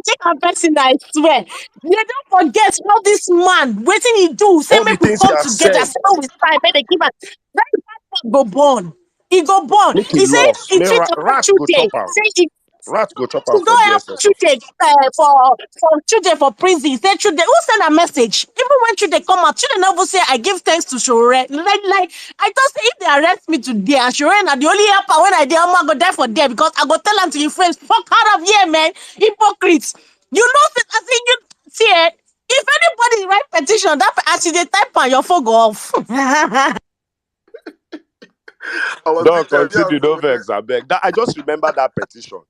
take a person, I swear. They don't forget how this man waiting he do. Say make we come together. Say we sign, make they give us. That go born. He go born. He say he treat rat go chop out. Rat go chop out for children for children for prison. He said children who send a message. Even when children come out, children never say I give thanks to Sowore. Like I just say if they arrest me today and Sowore are the only helper when I dare go die for them because I go tell them to your friends, fuck out of here, man. Hypocrites. You know I think you see it. If anybody write petition, that actually they type on your phone go off. Don't continue, don't vex, I beg. I just remember that petition.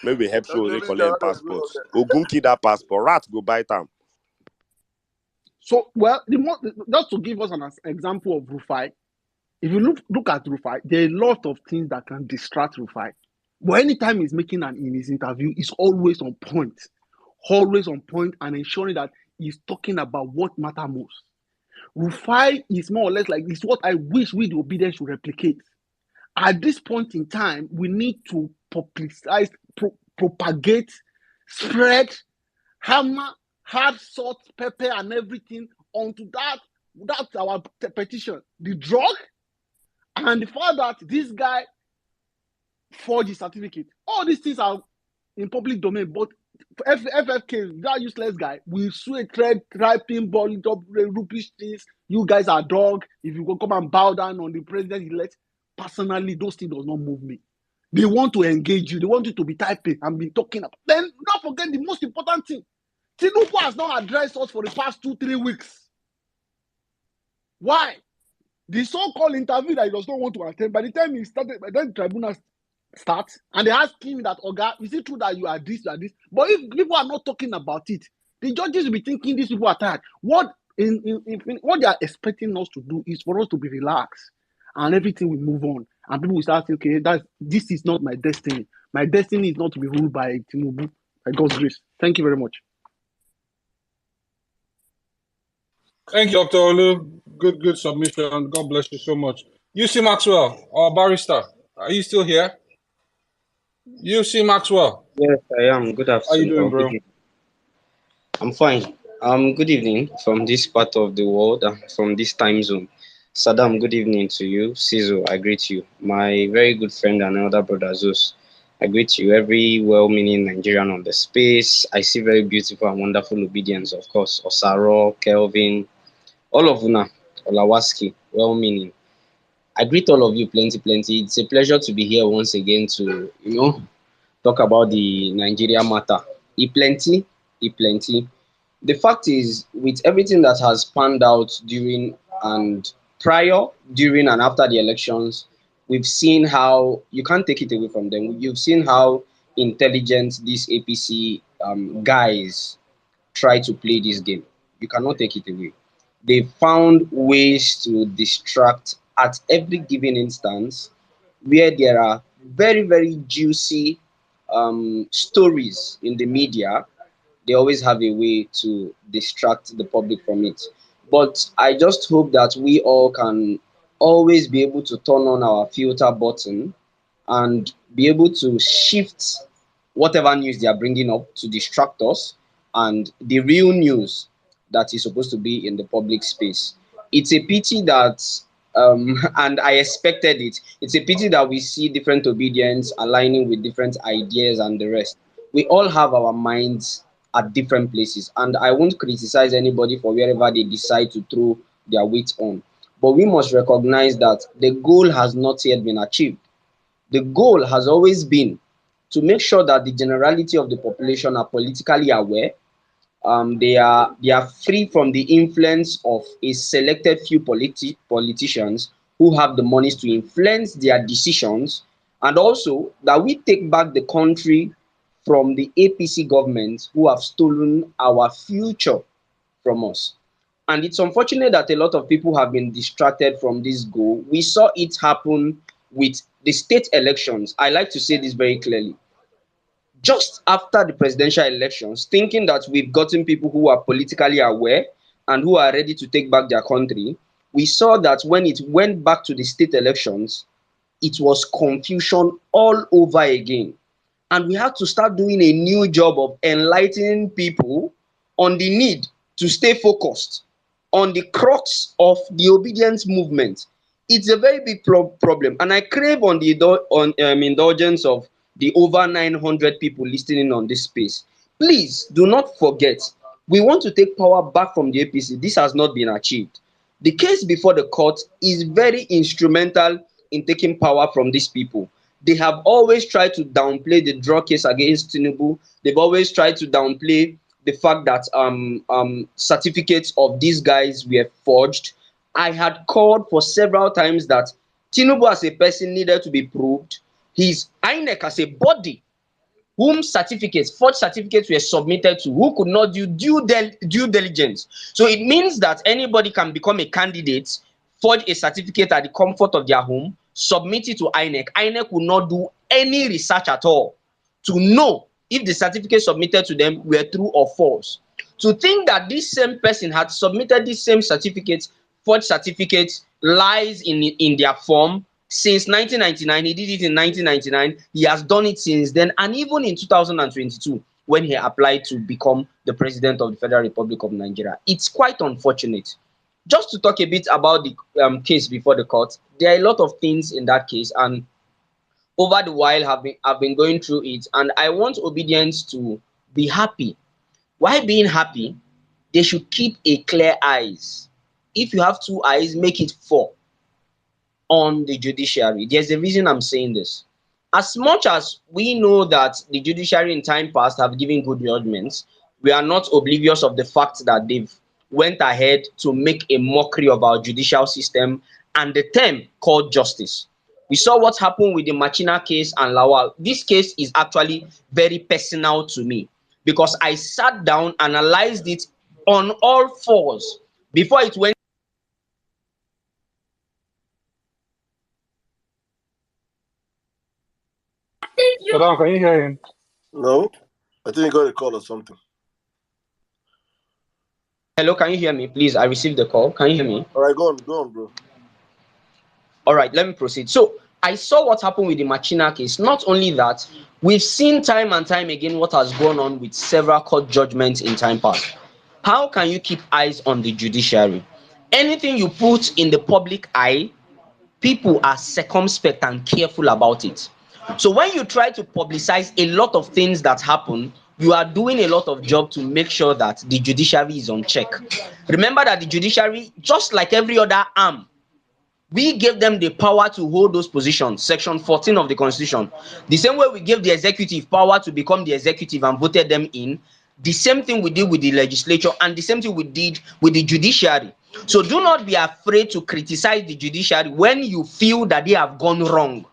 Maybe help Sowore collect passports. Ogunki that passport. Rat go buy them. So, well, just to give us an example of Rufai, if you look at Rufai, there are a lot of things that can distract Rufai. But anytime he's making in his interview, he's always on point and ensuring that he's talking about what matters most. Rufai is more or less like it's what I wish we the obedience should replicate. At this point in time, we need to publicize, propagate, spread, hammer, hard salt, pepper, and everything onto that's our petition. The drug and the fact that this guy forged his certificate. All these things are in public domain, but FFK, that useless guy, will swear, tripping, balling up, rubbish things. You guys are dog. If you go come and bow down on the president-elect, personally, those things does not move me. They want to engage you. They want you to be typing and be talking about. Then don't forget the most important thing. Tinubu has not addressed us for the past 2-3 weeks. Why? The so-called interview that he does not want to attend, by the time he started, by the time the tribunal starts, and they ask him that, Oga, is it true that you are this, you are this? But if people are not talking about it, the judges will be thinking these people are tired. What they are expecting us to do is for us to be relaxed and everything will move on. And people will start saying, okay, this is not my destiny. My destiny is not to be ruled by Tinubu, by God's grace. Thank you very much. Thank you, Dr. Olu. Good submission. God bless you so much. UC Maxwell, our barrister, are you still here? UC Maxwell. Yes, I am. Good afternoon. How you doing, bro? I'm fine. Good evening from this part of the world, from this time zone. Saddam, good evening to you. Sizo, I greet you. My very good friend and elder brother Zeus, I greet you. Every well-meaning Nigerian on the space. I see very beautiful and wonderful obedience, of course. Osaro, Kelvin, all of Una, Olawaski, well-meaning. I greet all of you plenty, plenty. It's a pleasure to be here once again to, talk about the Nigeria matter. E plenty. The fact is, with everything that has panned out and prior, during, and after the elections, we've seen how you can't take it away from them. You've seen how intelligent these APC guys try to play this game. You cannot take it away. They found ways to distract at every given instance where there are very, very juicy stories in the media. They always have a way to distract the public from it. But I just hope that we all can always be able to turn on our filter button and be able to shift whatever news they are bringing up to distract us and the real news that is supposed to be in the public space. It's a pity that, and I expected it, it's a pity that we see different obedience aligning with different ideas and the rest. We all have our minds at different places, and I won't criticize anybody for wherever they decide to throw their weight on. But we must recognize that the goal has not yet been achieved. The goal has always been to make sure that the generality of the population are politically aware. They are free from the influence of a selected few politicians who have the monies to influence their decisions, and also that we take back the country from the APC government who have stolen our future from us. And it's unfortunate that a lot of people have been distracted from this goal. We saw it happen with the state elections. I like to say this very clearly. Just after the presidential elections, thinking that we've gotten people who are politically aware and who are ready to take back their country, we saw that when it went back to the state elections, it was confusion all over again. And we had to start doing a new job of enlightening people on the need to stay focused on the crux of the obedience movement. It's a very big problem, and I crave on the indulgence of the over 900 people listening on this space. Please do not forget, we want to take power back from the APC. This has not been achieved. The case before the court is very instrumental in taking power from these people. They have always tried to downplay the drug case against Tinubu. They've always tried to downplay the fact that certificates of these guys were forged. I had called for several times that Tinubu as a person needed to be proved. His INEC as a body, whom forged certificates were submitted to, who could not do due diligence. So it means that anybody can become a candidate, forge a certificate at the comfort of their home, submit it to INEC. INEC will not do any research at all to know if the certificate submitted to them were true or false. To think that this same person had submitted this same certificate, forged certificates, lies in their form since 1999. He did it in 1999. He has done it since then, and even in 2022 when he applied to become the president of the Federal Republic of Nigeria. It's quite unfortunate. Just to talk a bit about the case before the court, there are a lot of things in that case, and over the while I've been going through it, and I want obedience to be happy. Why being happy? They should keep a clear eyes. If you have 2 eyes, make it 4 on the judiciary. There's a reason I'm saying this. As much as we know that the judiciary in time past have given good judgments, we are not oblivious of the fact that they've went ahead to make a mockery of our judicial system and the term called justice. We saw what happened with the Machina case and Lawal. This case is actually very personal to me because I sat down, analyzed it on all fours before it went. Saddam, can you hear him? No, I think you got a call or something. Hello, can you hear me? Please, I received the call. Can you hear me? All right, go on, bro. All right, let me proceed. So I saw what happened with the Machina case. Not only that, we've seen time and time again what has gone on with several court judgments in time past. How can you keep eyes on the judiciary anything you put in the public eye, people are circumspect and careful about it. So when you try to publicize a lot of things that happen, you are doing a lot of job to make sure that the judiciary is on check. Remember that the judiciary, just like every other arm, we gave them the power to hold those positions, section 14 of the constitution. The same way we gave the executive power to become the executive and voted them in, the same thing we did with the legislature, and the same thing we did with the judiciary. So do not be afraid to criticize the judiciary when you feel that they have gone wrong.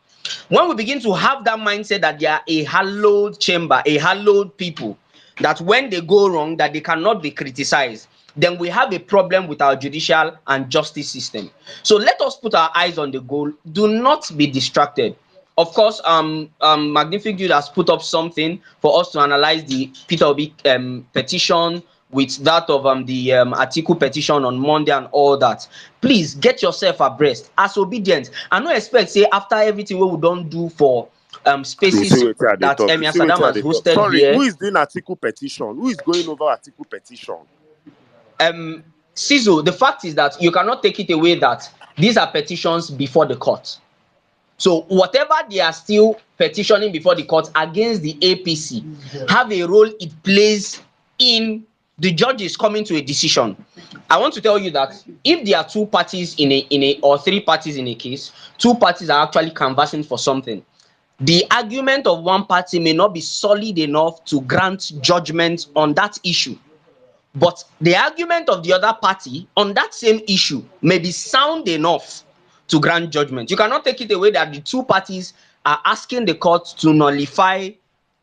When we begin to have that mindset that they are a hallowed chamber, a hallowed people, that when they go wrong, that they cannot be criticized, then we have a problem with our judicial and justice system. So let us put our eyes on the goal. Do not be distracted. Of course, Magnific Dude has put up something for us to analyze the Peter Obi petition with that of the article petition on Monday and all that. Please get yourself abreast as obedient. I no expect say after everything we don't do for spaces that Emir Sirdam has hosted. Sorry, here. Who is doing article petition? Who is going over article petition? Sizo, the fact is that you cannot take it away that these are petitions before the court. So whatever they are still petitioning before the court against the APC have a role it plays in the judges coming to a decision. I want to tell you that if there are two parties in a or three parties in a case, two parties are actually canvassing for something. The argument of one party may not be solid enough to grant judgment on that issue. But the argument of the other party on that same issue may be sound enough to grant judgment. You cannot take it away that the two parties are asking the court to nullify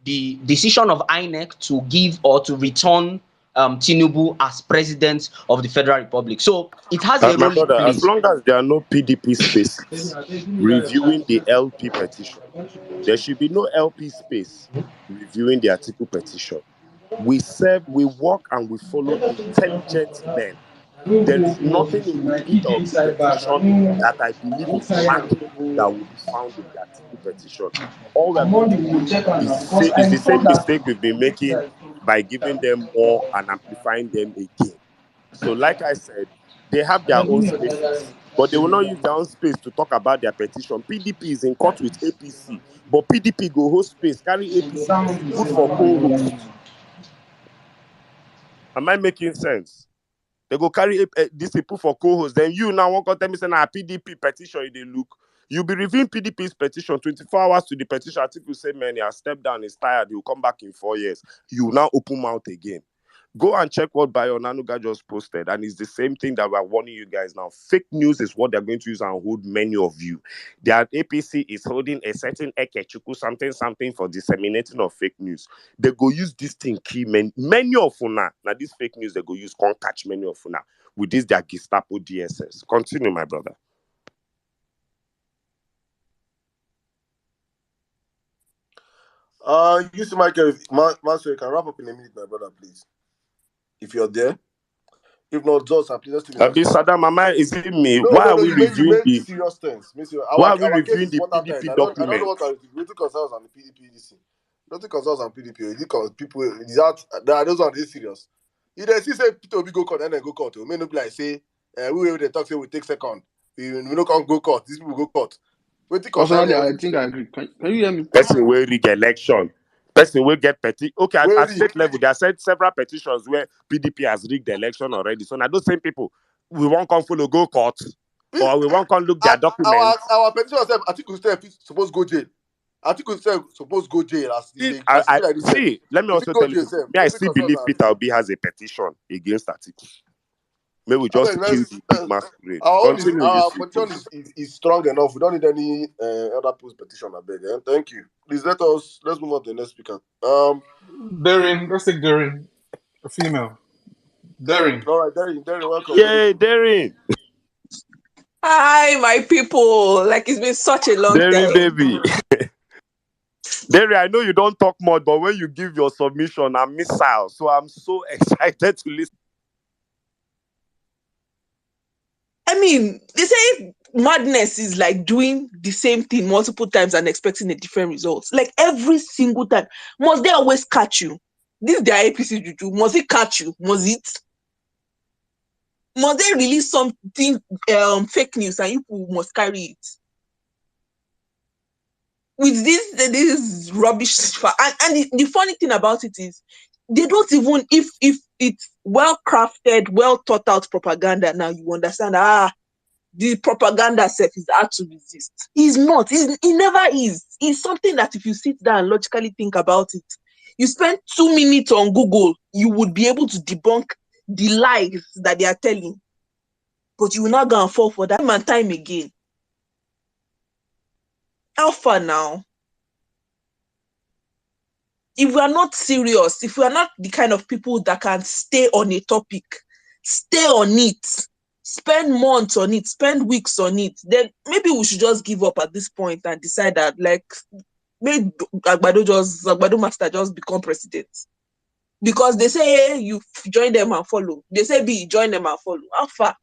the decision of INEC to give or to return Tinubu as president of the Federal Republic. So it has a role it plays. As long as there are no PDP spaces reviewing the LP petition, there should be no LP space reviewing the article petition. We work and we follow intelligent men. There is nothing in the Peter Obi petition that I believe is lacking that will be found in the article petition. All we're going to do is the same mistake we've been making by giving them more and amplifying them again. So like I said, they have their own spaces, but they will not use their own space to talk about their petition. PDP is in court with APC, but PDP go host space, carry APC, put for co-host. Am I making sense? They go carry this people for co-host. Then you now won't tell me saying a PDP petition they look. You'll be reviewing PDP's petition 24 hours to the petition. I think you say, man, he has stepped down, he's tired, he'll come back in 4 years. You now open mouth again. Go and check what Bayo Nanuga just posted, and it's the same thing that we're warning you guys now. Fake news is what they're going to use and hold many of you. Their APC is holding a certain Ekechuku something for disseminating of fake news. They go use this thing key many of una. Now this fake news they go use can't catch many of una with this their Gestapo DSS. Continue, my brother. You see, Michael, Master, you can wrap up in a minute, my brother, please. If you're there. If not, just please Sirdam, Mama, is it me? Why are we reviewing the serious things? Why are we reviewing the PDP document? I don't know what I do. Concerns on the PDP. Nothing concerns on PDP. People that those are this serious. If they say Peter Obi go court and then go court, we may not be like say we they talk say we take second. We no can't go court. These people go court. Personally, I think I agree. Can you hear me? Person will rig election. Person will get petty. Okay, at state level, there are several petitions where PDP has rigged the election already. So now those same people, we won't come follow go court, or we won't come look their documents. Our petition said, I think we supposed to go jail. I think we supposed to go jail. See, let me also tell you. I still believe Peter Obi has a petition against Atiku. Maybe we just kill the masquerade. Our petition is strong enough. We don't need any other post petition. I beg. Thank you. Please let's move on to the next speaker. Darren, let's take Darren, a female. Darren. All right, Darren, welcome. Yay, Darren. Hi, my people. Like it's been such a long time. Baby. Darren, I know you don't talk much, but when you give your submission, I'm missile. So I'm so excited to listen. I mean, they say madness is like doing the same thing multiple times and expecting a different result. Like every single time. Must they always catch you? This is their APC juju. Must it catch you? Must it? Must they release something fake news and you must carry it? With this rubbish, and the funny thing about it is they don't even, if it's well crafted, well thought out propaganda, now you understand the propaganda self is hard to resist. He's not, he never is. It's something that if you sit down and logically think about it, you spend 2 minutes on Google, you would be able to debunk the lies that they are telling, but you will not go and fall for that time and time again. How far now? If we are not serious, if we are not the kind of people that can stay on a topic, stay on it, spend months on it, spend weeks on it, then maybe we should just give up at this point and decide that, like, maybe Agbado Master just become president. Because they say, hey, you join them and follow. They say, B, join them and follow. How far?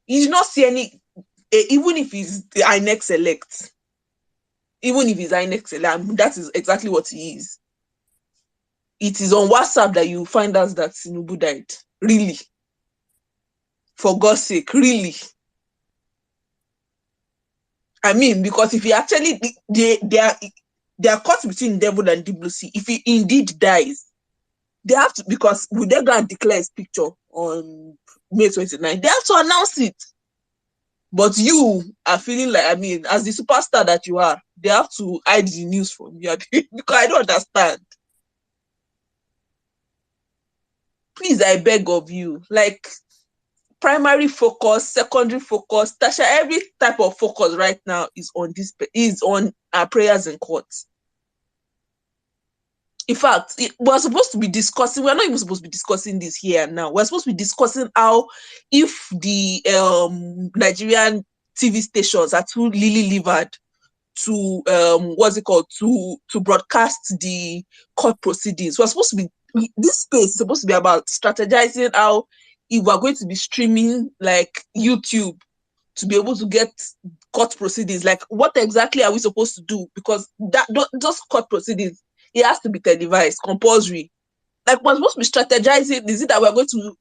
You do not see any, even if he's the INEC select, even if he's INEC select, that is exactly what he is. It is on WhatsApp that you find out that Tinubu died. Really? For God's sake, really? I mean, because if he actually, they are caught between devil and deep blue sea. If he indeed dies, they have to, because would they go and declare his picture on May 29? They have to announce it. But you are feeling like, I mean, as the superstar that you are, they have to hide the news from you. Because I don't understand. Please, I beg of you, like, primary focus, secondary focus, tertiary, every type of focus right now is on our prayers in courts. In fact, we're supposed to be discussing, we're not even supposed to be discussing this here now. We're supposed to be discussing how, if the Nigerian TV stations are too lily-livered to to broadcast the court proceedings. We're supposed to be, this space is supposed to be about strategizing how, if we're going to be streaming like YouTube to be able to get court proceedings, like what exactly are we supposed to do? Because those court proceedings, it has to be televised, compulsory. Like, we're supposed to be strategizing. Is it that we're going to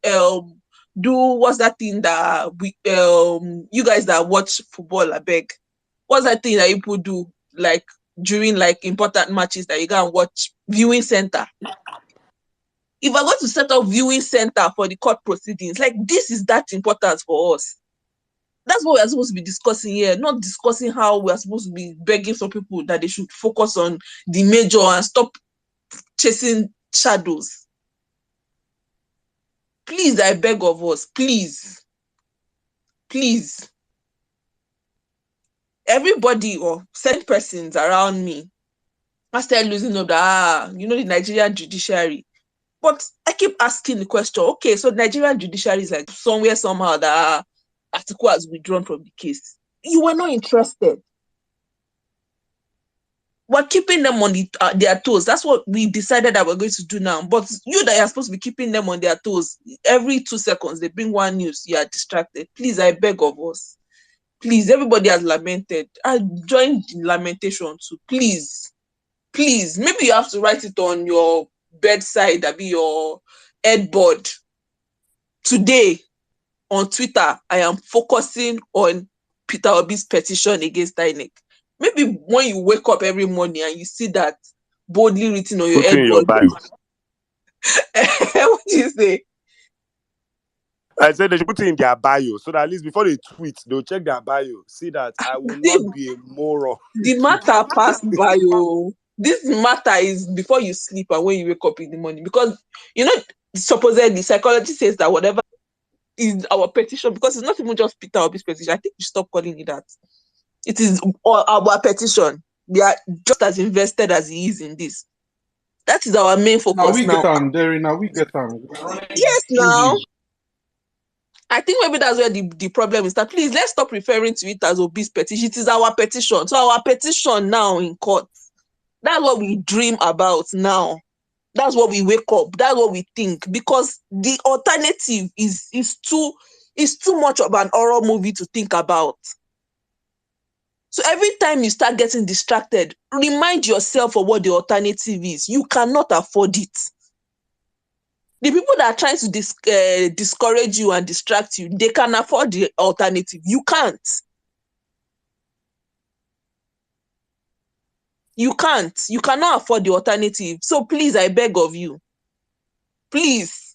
do, what's that thing that we you guys that watch football, I beg, what's that thing that people do, like during like important matches, that you go and watch viewing center? If we're going to set up viewing center for the court proceedings, like, this is that important for us. That's what we're supposed to be discussing here, not discussing how we're supposed to be begging some people that they should focus on the major and stop chasing shadows. Please, I beg of us, please. Please. Everybody or certain persons around me, I started losing up that, the Nigerian judiciary. But I keep asking the question, okay, so Nigerian judiciary is like somewhere, somehow, that article has withdrawn from the case. You were not interested. We're keeping them on their toes. That's what we decided that we're going to do now. But you that are supposed to be keeping them on their toes, every 2 seconds, they bring one news, you are distracted. Please, I beg of us. Please, everybody has lamented. I joined the lamentation too. Please, please, maybe you have to write it on your bedside, that be your headboard. Today, on Twitter, I am focusing on Peter Obi's petition against INEC. Maybe when you wake up every morning and you see that boldly written on your Put in your headboard. bio. What do you say? I said they should put it in their bio, so that at least before they tweet, they'll check their bio. See that I will not be a moron. The matter passed bio. This matter is before you sleep and when you wake up in the morning. Because, supposedly, psychology says that whatever is our petition, because it's not even just Peter Obi's petition. I think we should stop calling it that. It is our petition. We are just as invested as he is in this. That is our main focus now. We now. get on, Derry. Now we get on. Yes, now. I think maybe that's where the problem is. That please, let's stop referring to it as Obi's petition. It is our petition. So our petition now in court. That's what we dream about now. That's what we wake up. That's what we think. Because the alternative is too much of an horror movie to think about. So every time you start getting distracted, remind yourself of what the alternative is. You cannot afford it. The people that are trying to discourage you and distract you, they can afford the alternative. You can't. You can't. You cannot afford the alternative. So please, I beg of you. Please.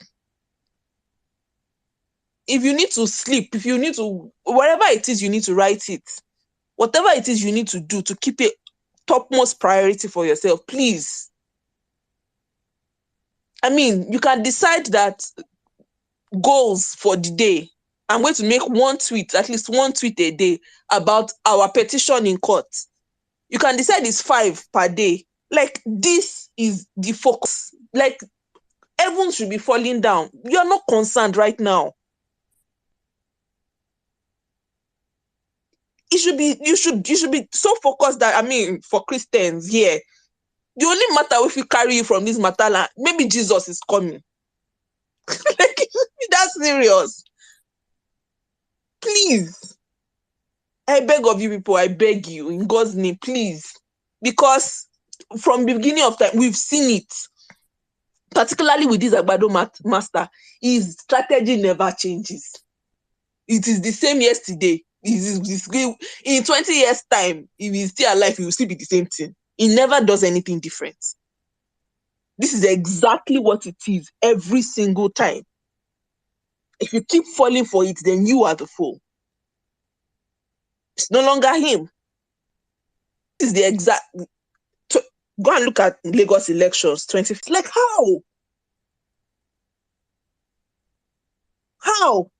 If you need to sleep, if you need to, whatever it is you need to write it, whatever it is you need to do to keep it topmost priority for yourself, please. I mean, you can decide that goals for the day. I'm going to make one tweet, at least one tweet a day about our petition in court. You can decide it's 5 per day. Like, this is the focus. Like, everyone should be falling down. You're not concerned right now. You should be so focused that, I mean, for Christians, yeah. The only matter if we carry you from this matter, maybe Jesus is coming. Like, that's serious. Please. I beg of you people, I beg you, in God's name, please. Because from the beginning of time, we've seen it. Particularly with this Agbado master, his strategy never changes. It is the same yesterday. In 20 years' time, if he's still alive, he will still be the same thing. He never does anything different. This is exactly what it is every single time. If you keep falling for it, then you are the fool. It's no longer him. This is the exact... Go and look at Lagos elections 2015. Like, how? How?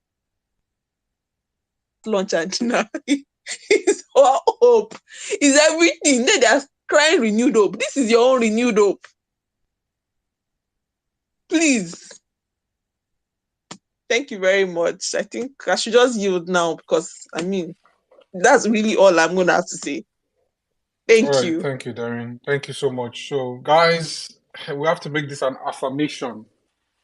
Launch and now it's our hope. It's everything. They are crying renewed hope. This is your own renewed hope. Please. Thank you very much. I think I should just yield now because, I mean, that's really all I'm going to have to say. Thank you. Thank you, Darren. Thank you so much. So, guys, we have to make this an affirmation.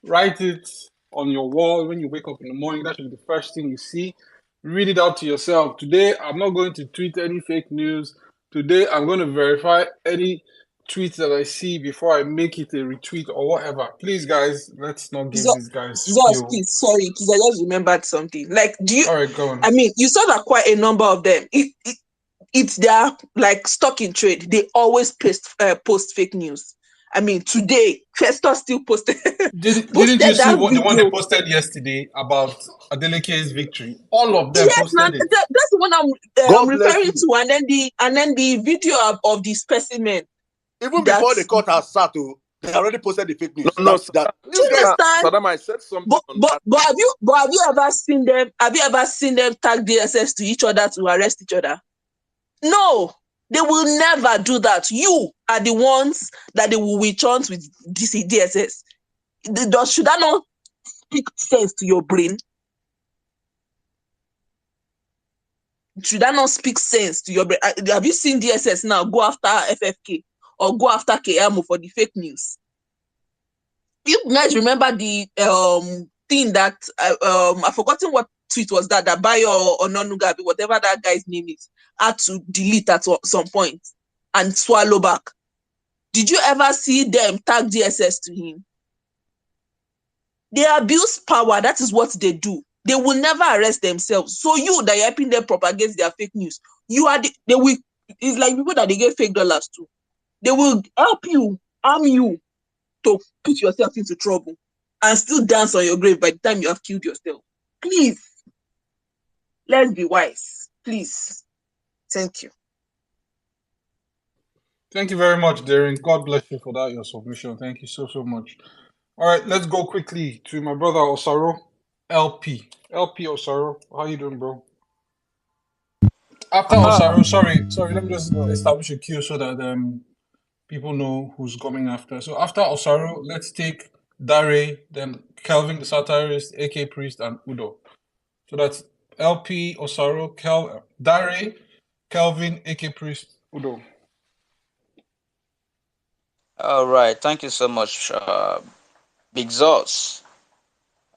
Write it on your wall when you wake up in the morning. That should be the first thing you see. Read it out to yourself. Today, I'm not going to tweet any fake news. Today, I'm going to verify any tweets that I see before I make it a retweet or whatever. Please, guys, let's not give these guys skill. Please, sorry, because I just remembered something. Like, do you? All right, go on. I mean, you saw that quite a number of them. It's their like stock in trade. They always post fake news. I mean, today, Festus still posted. Didn't you see the one they posted yesterday about Adeleke's victory? All of them posted man, it. That's the one I'm referring to, and then the video of the specimen. Even before the court has sat, they already posted the fake news. No, you understand? Sirdam, I said something. But have you ever seen them? Have you ever seen them tag DSS to each other to arrest each other? No. They will never do that. You are the ones that they will witch hunt with DSS. Should that not speak sense to your brain? Should that not speak sense to your brain? Have you seen DSS now go after FFK or go after KMO for the fake news? You guys remember the thing that I've forgotten what tweet was that Bayo or Nonugabi, whatever that guy's name is, had to delete at some point and swallow back. Did you ever see them tag DSS to him? They abuse power. That is what they do. They will never arrest themselves. So you that you're helping them propagate their fake news, it's like people that they get fake dollars to. They will help you, arm you to put yourself into trouble and still dance on your grave by the time you have killed yourself. Please, let's be wise. Please. Thank you. Thank you very much, Darren. God bless you for that, your submission. Thank you so much. All right, let's go quickly to my brother Osaro, LP. LP Osaro, how you doing, bro? After Osaro, sorry, let me just establish a queue so that people know who's coming after. So after Osaro, let's take Dare, then Kelvin the Satirist, AK Priest, and Udo. So that's LP, Osaro, Dare, Kelvin, AK Priest, Udo. All right, thank you so much, Big Zoss.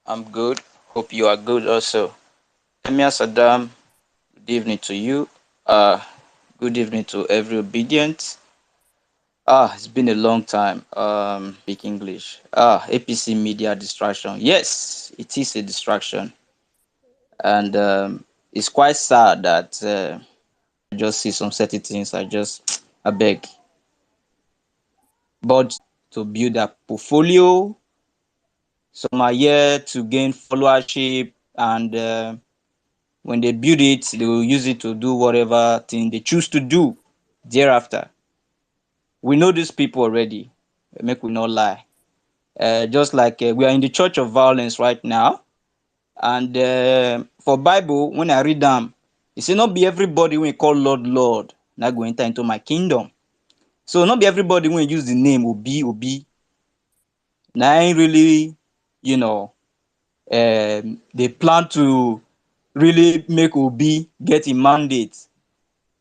I'm good. Hope you are good also. Emir Sirdam, good evening to you. Good evening to every obedient. It's been a long time. Speak English. APC media distraction. Yes, it is a distraction, and it's quite sad that I just see some certain things. I beg, but to build a portfolio. Some are here to gain followership, and when they build it, they will use it to do whatever thing they choose to do thereafter. We know these people already. Make we not lie. Just like we are in the church of violence right now, and for Bible, when I read them, it say not be everybody when you call Lord Lord not go enter into my kingdom. So not be everybody when you use the name Obi. Now ain't really, you know, they plan to really make Obi get a mandate.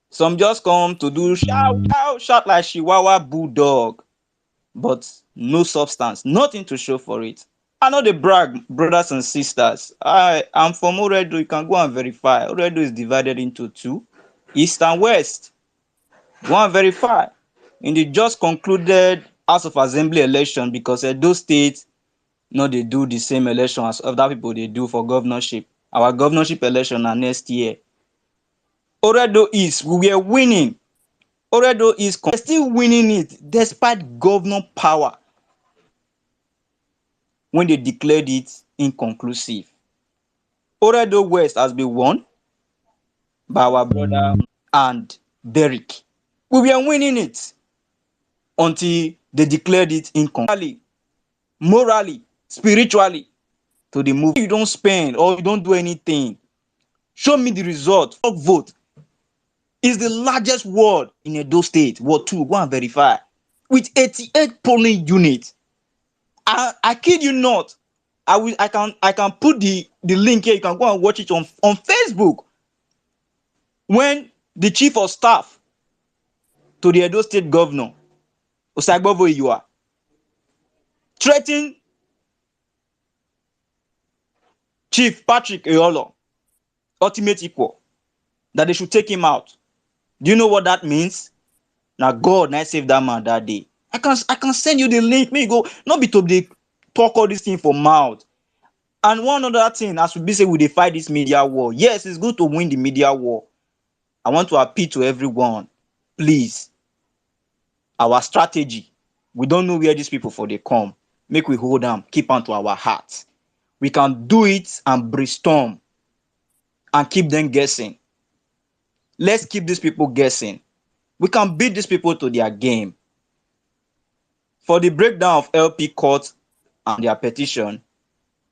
Some just come to do shout like Chihuahua bulldog, but no substance, nothing to show for it. I know they brag, brothers and sisters. I'm from Oredo. You can go and verify. Oredo is divided into two, east and west. Go and verify. In the just concluded House of Assembly election, because those states, no, they do the same election as other people they do for governorship. Our governorship election are next year. Oredo East, we were winning. Oredo is still winning it despite governor power when they declared it inconclusive. Oredo West has been won by our brother and Derrick. We were winning it until they declared it inconclusive. Morally, spiritually, to the movement. You don't spend or you don't do anything. Show me the result. Fuck vote is the largest ward in Edo State. Ward 2, go and verify. With 88 polling units. I kid you not. I can put the link here. You can go and watch it on Facebook. When the chief of staff to the Edo State governor, Osagbovo Iyua, threatened Chief Patrick Eolo, ultimate equal, that they should take him out. Do you know what that means? Now God now save that man that day. I can send you the link. May you go, not be to the talk all this thing for mouth. And one other thing, as we be say, we dey fight this media war. Yes, it's good to win the media war. I want to appeal to everyone, please. Our strategy, we don't know where these people for they come. Make we hold them, keep on to our hearts. We can do it and brainstorm and keep them guessing. Let's keep these people guessing. We can beat these people to their game. For the breakdown of LP court and their petition,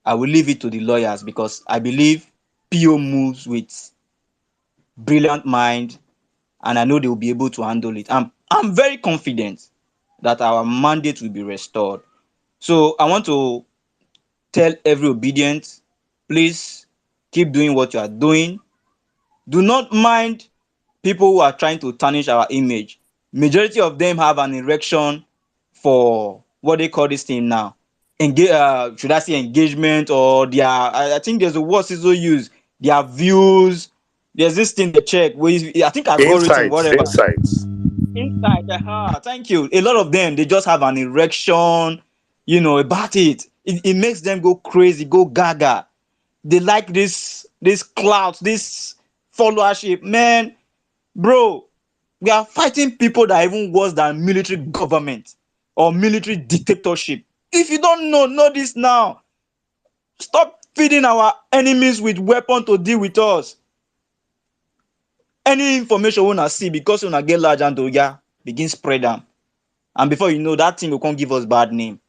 I will leave it to the lawyers because I believe PO moves with brilliant mind and I know they will be able to handle it. I'm very confident that our mandate will be restored. So I want to tell every obedient, please keep doing what you are doing. Do not mind people who are trying to tarnish our image. Majority of them have an erection for what they call this thing now. Should I say engagement or their, I think there's a word Ciso use, their views. There's this thing they check. I think algorithm, whatever. Insights. Thank you. A lot of them, they just have an erection, about it. It makes them go crazy, go gaga. They like this clout, this followership. Man, bro, we are fighting people that are even worse than military government or military dictatorship. If you don't know this now. Stop feeding our enemies with weapons to deal with us. Any information we wanna see because we wanna get large and begin spread them. And before you know, that thing will come give us bad name.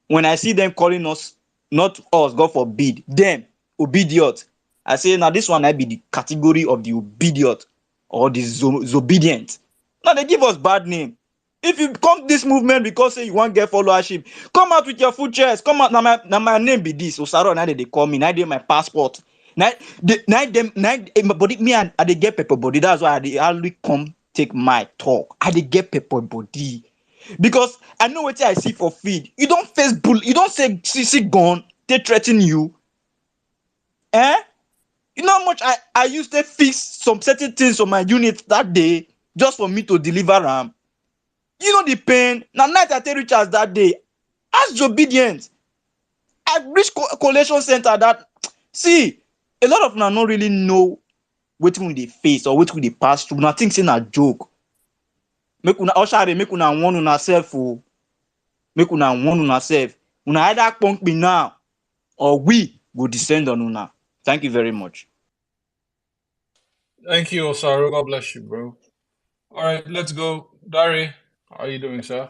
When I see them calling us, not us, God forbid, them, obedient, I say, now this one might be the category of the obedient or the disobedient. Now they give us bad name. If you come this movement because say you want to get followership, come out with your full chest. Come out. Now my name be this. Osaro, now they call me. Now they my passport. Now body me and I they get pepper body. That's why I only come take my talk. I they get pepper body because I know what I see for feed. You don't face bull. You don't say see gun. They threaten you. You know how much I used to fix some certain things on my unit that day just for me to deliver them. You know the pain. Now night I tell Richards that day. Ask obedience. I reached collation center that see a lot of them don't really know what we they face or what we they pass through. Nothing saying a joke. Make una oshare, make una one una self, make una one una self. Una either punk me now or we go descend on una. Thank you very much. Thank you, Osaru. God bless you, bro. All right, let's go. Dari, how are you doing, sir?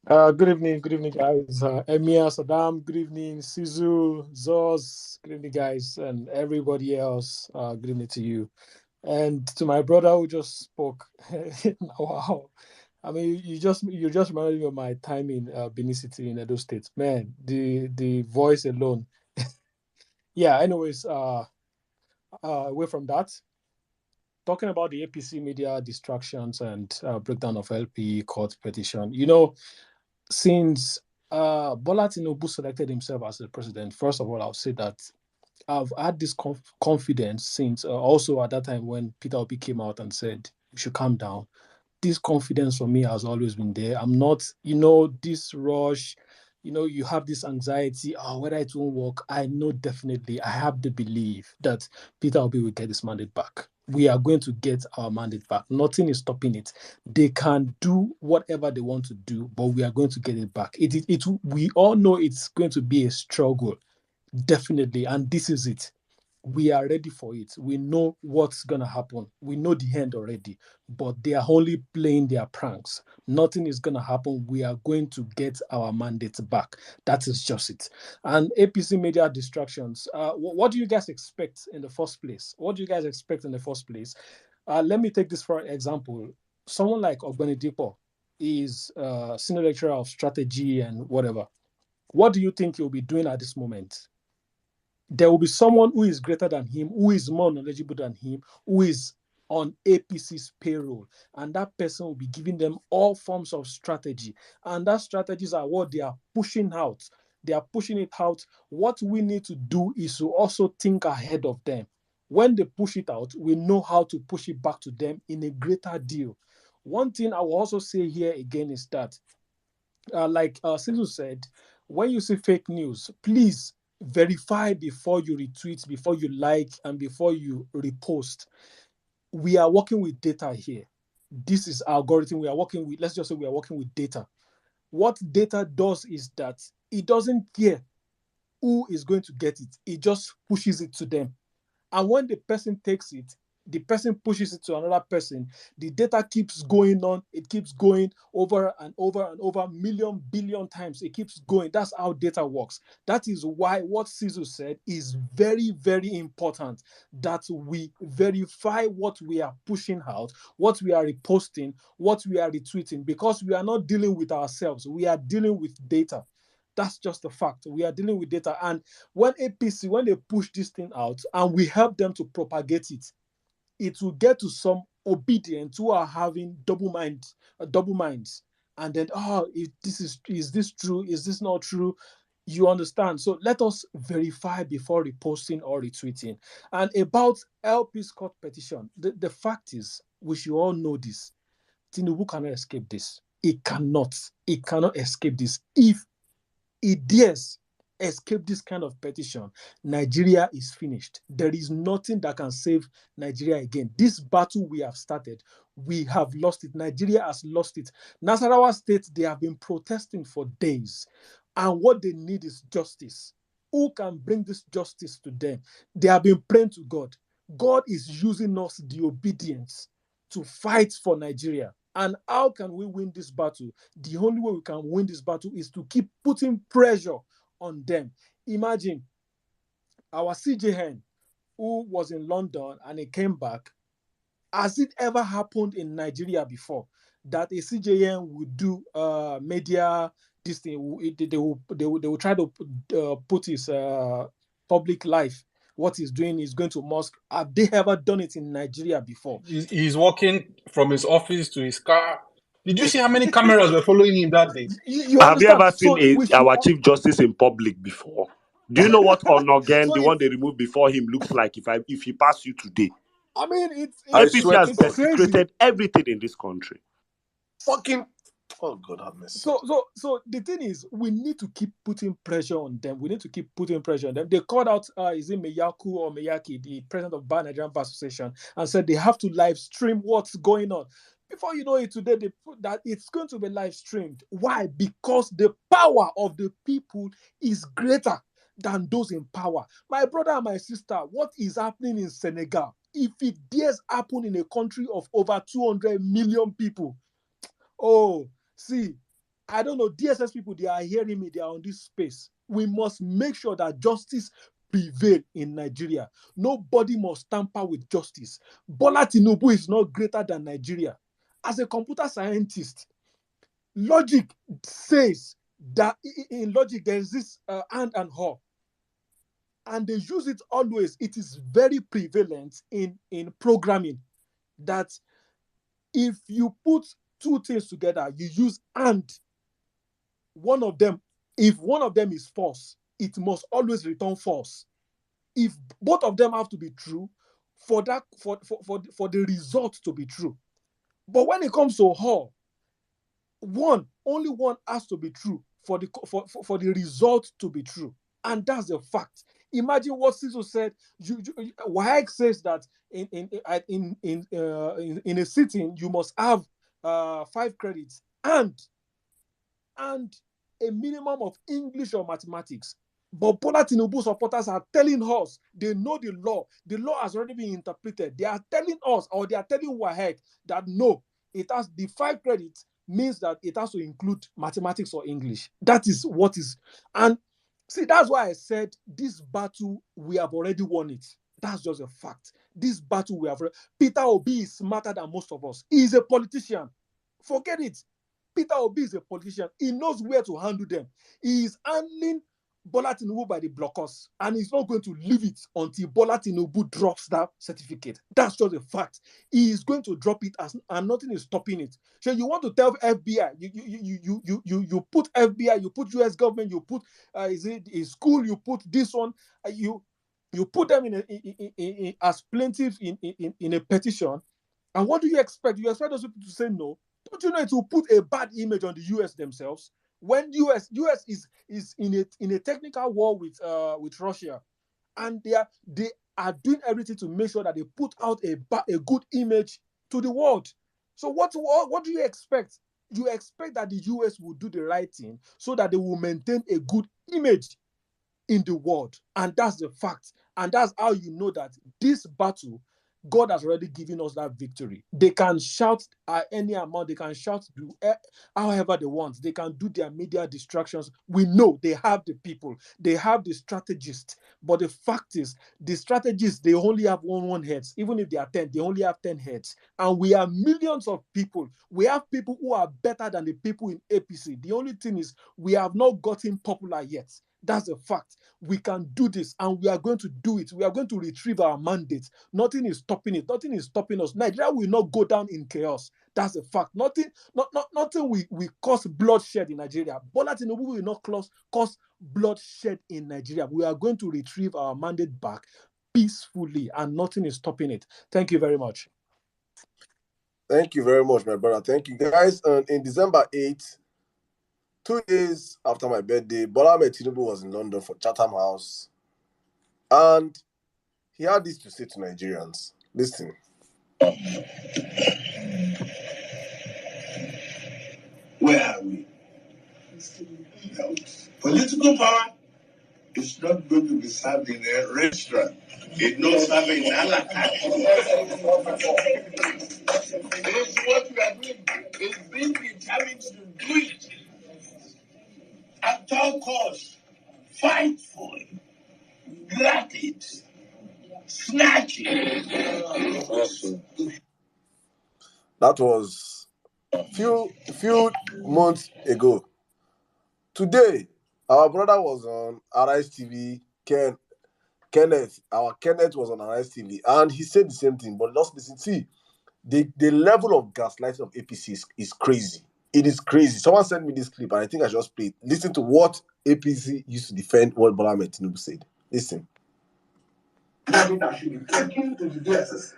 Good evening, guys. Emir, Sirdam, good evening. Sizu, Zoz, good evening, guys, and everybody else. Good evening to you. And to my brother who just spoke. Wow. I mean, you just reminded me of my time in Benin City in Edo State. Man, the voice alone. Yeah. Anyways, away from that, talking about the APC media distractions and breakdown of LP court petition. You know, since Bola Tinubu selected himself as the president, first of all, I'll say that I've had this confidence since also at that time when Peter Obi came out and said we should calm down. This confidence for me has always been there. I'm not, this rush, you have this anxiety, whether it won't work. I know definitely, I have the belief that Peter Obi will get his mandate back. We are going to get our mandate back. Nothing is stopping it. They can do whatever they want to do, but we are going to get it back. We all know it's going to be a struggle, definitely, and this is it. We are ready for it. We know what's going to happen. We know the end already, but they are only playing their pranks. Nothing is going to happen. We are going to get our mandate back. That is just it. And APC media distractions. What do you guys expect in the first place? Let me take this for example. Someone like Ogbeni Dipo is senior lecturer of strategy and whatever. What do you think he'll be doing at this moment? There will be someone who is greater than him, who is more knowledgeable than him, who is on APC's payroll. And that person will be giving them all forms of strategy. And that strategies are what they are pushing out. They are pushing it out. What we need to do is to also think ahead of them. When they push it out, we know how to push it back to them in a greater deal. One thing I will also say here again is that, like Sisu said, when you see fake news, please verify before you retweet, before you like, and before you repost. We are working with data here. This is algorithm we are working with. Let's just say we are working with data. What data does is that it doesn't care who is going to get it. It just pushes it to them. And when the person takes it, the person pushes it to another person, the data keeps going on. It keeps going over and over and over, billion times. It keeps going. That's how data works. That is why what Sisu said is very, very important, that we verify what we are pushing out, what we are reposting, what we are retweeting, because we are not dealing with ourselves. We are dealing with data. That's just a fact. We are dealing with data. And when APC, when they push this thing out and we help them to propagate it, it will get to some obedient who are having double minds. And then, is this true? Is this not true? You understand? So let us verify before reposting or retweeting. And about LP's court petition, the fact is, we should all know this. Tinubu cannot escape this. It cannot escape this. If it dares escape this kind of petition, Nigeria is finished. There is nothing that can save Nigeria again. This battle we have started, we have lost it. Nigeria has lost it. Nasarawa State, they have been protesting for days. And what they need is justice. Who can bring this justice to them? They have been praying to God. God is using us, the obedience, to fight for Nigeria. And how can we win this battle? The only way we can win this battle is to keep putting pressure on them. Imagine our CJN who was in London and he came back. Has it ever happened in Nigeria before that a CJN would do media this thing? They will try to put his public life, what he's doing, he's going to mosque. Have they ever done it in Nigeria before? He's walking from his office to his car. Did you see how many cameras were following him that day? Have you ever seen our Chief Justice in public before? Do you know what Onogen, the one they removed before him, looks like if he passed you today? I mean, it's APC has desecrated everything in this country. Fucking Oh, God have mercy. So the thing is, we need to keep putting pressure on them. We need to keep putting pressure on them. They called out, is it Meyaku or Meyaki, the president of Bar Nigerian Bar Association, and said they have to live stream what's going on. Before you know it, today they put that it's going to be live streamed. Why? Because the power of the people is greater than those in power. My brother and my sister, what is happening in Senegal? If it dares happen in a country of over 200 million people, oh, see, I don't know, DSS people, they are hearing me, they are on this space. We must make sure that justice prevail in Nigeria. Nobody must tamper with justice. Bola Tinubu is not greater than Nigeria. As a computer scientist, logic says that in logic there is this and her. And they use it always. It is very prevalent in programming that if you put two things together, you use and. One of them, if one of them is false, it must always return false. If both of them have to be true for the result to be true. But when it comes to her, only one has to be true for the result to be true. And that's the fact. Imagine what Siso said. Waik says that in a sitting you must have 5 credits and a minimum of English or mathematics. But Bola Tinubu supporters are telling us they know the law. The law has already been interpreted. They are telling us, or they are telling WAEC that no, it has the 5 credits means that it has to include mathematics or English. That is what is. And see, that's why I said this battle, we have already won it. That's just a fact. This battle we have. Peter Obi is smarter than most of us. He is a politician. Forget it. Peter Obi is a politician. He knows where to handle them. He is handling Bola Tinubu by the blockers, and he's not going to leave it until Bola Tinubu drops that certificate. That's just a fact. He is going to drop it, and nothing is stopping it. So you want to tell FBI, you put FBI, you put US government, you put is it a school, you put this one, you put them in as plaintiffs in a petition, and what do you expect? You expect those people to say no? Don't you know it will put a bad image on the US themselves? When US is in a technical war with Russia, and they are doing everything to make sure that they put out a good image to the world. So what do you expect? You expect that the US will do the right thing so that they will maintain a good image in the world, and that's the fact. And that's how you know that this battle, God has already given us that victory. They can shout at any amount. They can shout however they want. They can do their media distractions. We know they have the people. They have the strategists. But the fact is, the strategists, they only have one heads. Even if they are 10, they only have 10 heads. And we are millions of people. We have people who are better than the people in APC. The only thing is, we have not gotten popular yet. That's a fact. We can do this, and we are going to do it. We are going to retrieve our mandate. Nothing is stopping it. Nothing is stopping us. Nigeria will not go down in chaos. That's a fact. Nothing will cause bloodshed in Nigeria. Bola Tinubu will not cause bloodshed in Nigeria. We are going to retrieve our mandate back peacefully, and nothing is stopping it. Thank you very much. Thank you very much, my brother. Thank you, guys. In December 8th, 2 days after my birthday, Bola Tinubu was in London for Chatham House, and he had this to say to Nigerians. Listen. Where are we? Political power is not going to be served in a restaurant. It's not served in a la carte. This is what we are doing. It's being determined to do it. At all costs, fight for it, grab it, snatch it. That was few months ago. Today, our brother was on Arise TV. Kenneth was on Arise TV, and he said the same thing. But just listen, see, the level of gaslighting of APC is crazy. It is crazy. Someone sent me this clip, and I think I just played. Listen to what APC used to defend what Bola Tinubu said. Listen. That should be taken to the DSS.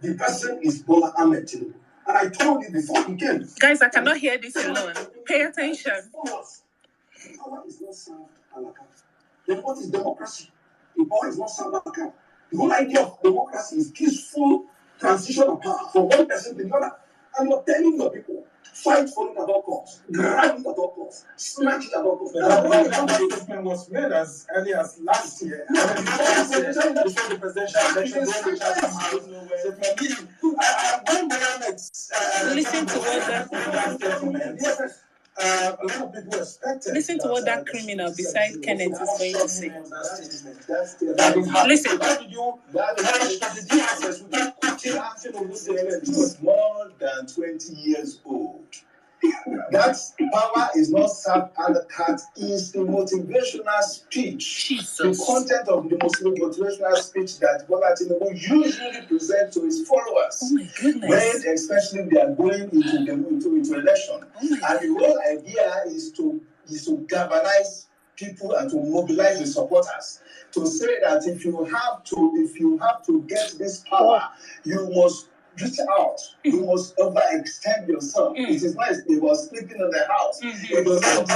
The person is Bola Tinubu. And I told you before he came. Guys, I cannot hear this alone. Pay attention. Power is not served a la carte. Then what is democracy? The power is not served a la carte. The whole idea of democracy is peaceful transition of power from one person to the other. And you're telling your people, fight for it at all costs, grab it at all costs, snatch it at all costs. The statement was made as early as last year. Before the presidential election, listen to what that. A lot of people expected. Listen to what that criminal beside Kenneth is going to say. Listen. That was more than 20 years old. That power is not served a la carte, is the motivational speech. Jesus. The content of the motivational speech that Bola Tinubu usually presents to his followers. Oh my goodness. When especially they are going into election. And the whole idea is to galvanize people and to mobilize the supporters. To say that if you have to get this power, you must reach out. You must overextend yourself. It is nice. They were sleeping in the house. It was not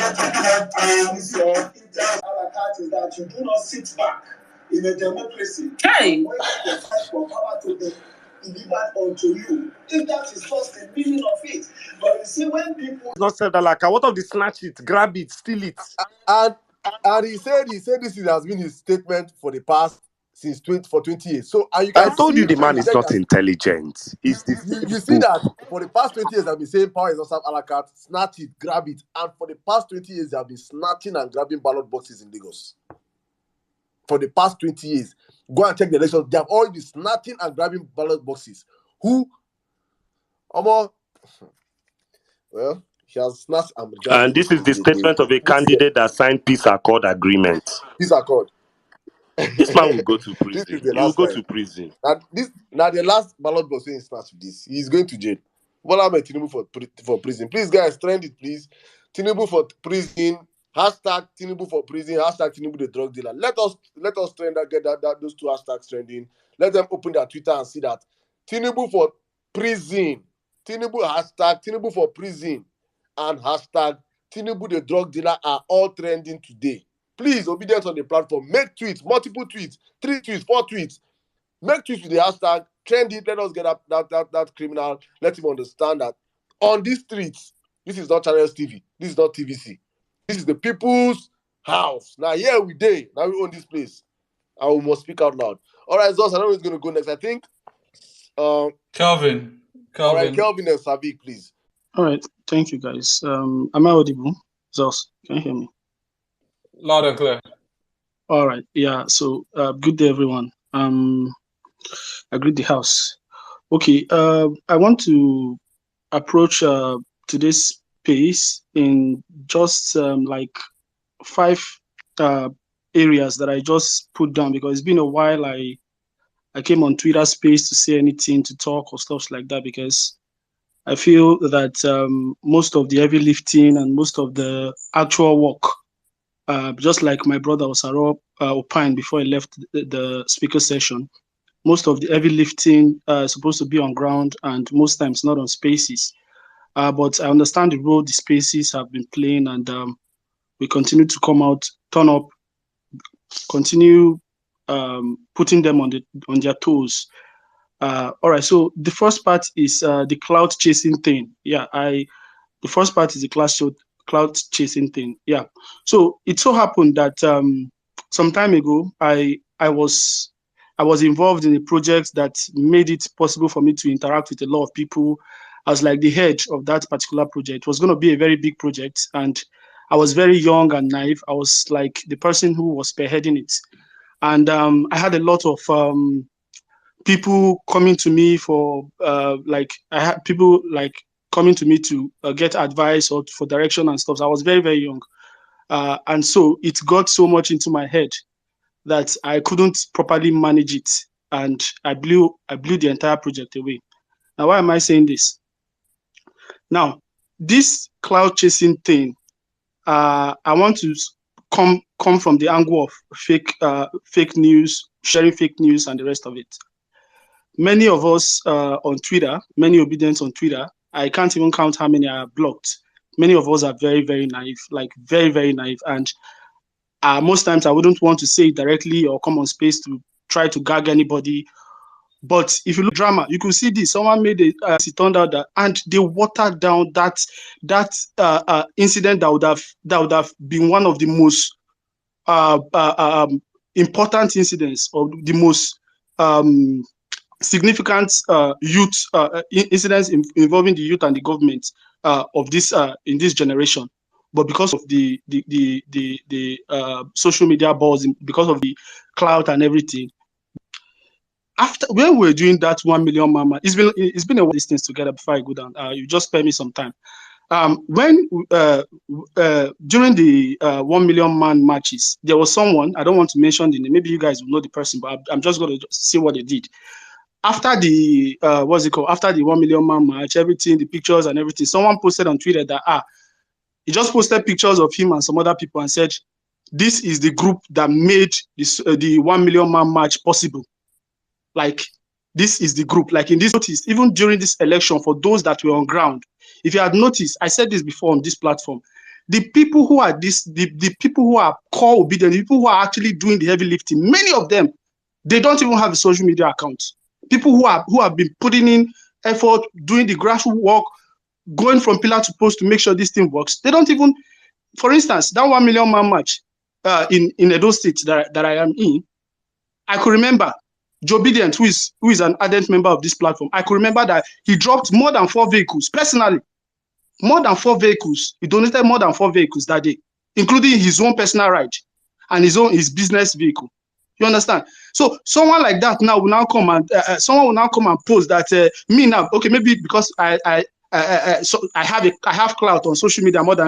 is that you do not sit back in a democracy. Hey. Wait for the fight for power to be delivered unto you. If that is just the meaning of it. But you see, when people Not said that like what of the snatch it, grab it, steal it. And he said this has been his statement for the past since 20 years. So and you I can told see you the man is not that intelligent. He's the you see that for the past 20 years I've been saying power is not served a la carte, snatch it, grab it. And for the past 20 years, they have been snatching and grabbing ballot boxes in Lagos. For the past 20 years. Go and check the elections. They have already been snatching and grabbing ballot boxes. Who? Well, he has snatched and grabbed. And this is the statement of a candidate that signed peace accord agreement. Peace accord. This man will go to prison. This is the He will last go time. to prison. Now the last ballot box in snatch with this. He's going to jail. Bola Ahmed Tinubu for prison. Please, guys, trend it, please. Tinubu for prison. Hashtag Tinubu for prison. Hashtag Tinubu the drug dealer. Let us trend that, get those two hashtags trending. Let them open their Twitter and see that Tinubu for prison. Tinubu hashtag Tinubu for prison and hashtag Tinubu the drug dealer are all trending today. Please, obedience on the platform. Make tweets, multiple tweets, 3 tweets, 4 tweets. Make tweets with the hashtag, trend it, let us get that criminal, let him understand that on these streets, this is not Channels TV, this is not TVC. This is the people's house. Now, here we day. Now we own this place. And we must speak out loud. All right, Zos, I know who's going to go next. I think Kelvin. All right, Kelvin and Savik, please. All right, thank you, guys. Am I audible? Zos, can you hear me? Loud and clear. All right, yeah. So, good day, everyone. I greet the house. Okay, I want to approach today's space in just like 5 areas that I just put down, because it's been a while I came on Twitter space to say anything, to talk or stuff like that, because I feel that most of the heavy lifting and most of the actual work, just like my brother Osaro opined before he left the speaker session, most of the heavy lifting is supposed to be on ground and most times not on spaces. But I understand the role the spaces have been playing, and we continue to come out, turn up, continue putting them on their toes. All right, so the first part is the cloud chasing thing. Yeah, the first part is the cloud chasing thing. Yeah, so it so happened that some time ago I was involved in a project that made it possible for me to interact with a lot of people. I was like the head of that particular project. It was going to be a very big project, and I was very young and naive. I was like the person who was spearheading it, and I had a lot of people coming to me for I had people like coming to me to get advice or for direction and stuff. So I was very, very young, and so it got so much into my head that I couldn't properly manage it, and I blew the entire project away. Now, why am I saying this? Now, this cloud chasing thing, I want to come from the angle of fake news, sharing fake news, and the rest of it. many of us on Twitter, many obedience on Twitter, I can't even count how many are blocked. Many of us are very, very naive, like very, very naive. And most times I wouldn't want to say it directly or come on space to try to gag anybody. But if you look at drama, you could see this. Someone made it turned out that, and they watered down that incident that would have been one of the most important incidents, or the most significant youth incidents involving the youth and the government of this in this generation. But because of the social media buzz, because of the clout and everything, after when we were doing that 1 million mama, it's been a while these things together before I go down. You just spare me some time. When during the 1 million man matches, there was someone, I don't want to mention the name, maybe you guys will know the person, but I'm just going to see what they did. After the what's it called? After the 1 million man match, everything, the pictures and everything, someone posted on Twitter that he just posted pictures of him and some other people and said, this is the group that made this the 1 million man match possible. Like, this is the group. Like, in this notice, even during this election, for those that were on ground, if you had noticed, I said this before on this platform, the people who are the people who are core obedient, the people who are actually doing the heavy lifting, many of them, they don't even have a social media account. People who have been putting in effort, doing the grassroots work, going from pillar to post to make sure this thing works. They don't even, for instance, that 1 million man match in Edo State that I am in, I could remember Joe Bident, who is an ardent member of this platform, I could remember that he dropped more than 4 vehicles, personally. More than 4 vehicles. He donated more than 4 vehicles that day, including his own personal ride and his business vehicle. You understand? So someone like that now will now come and someone will now come and post that me now, okay, maybe because I have clout on social media more than me.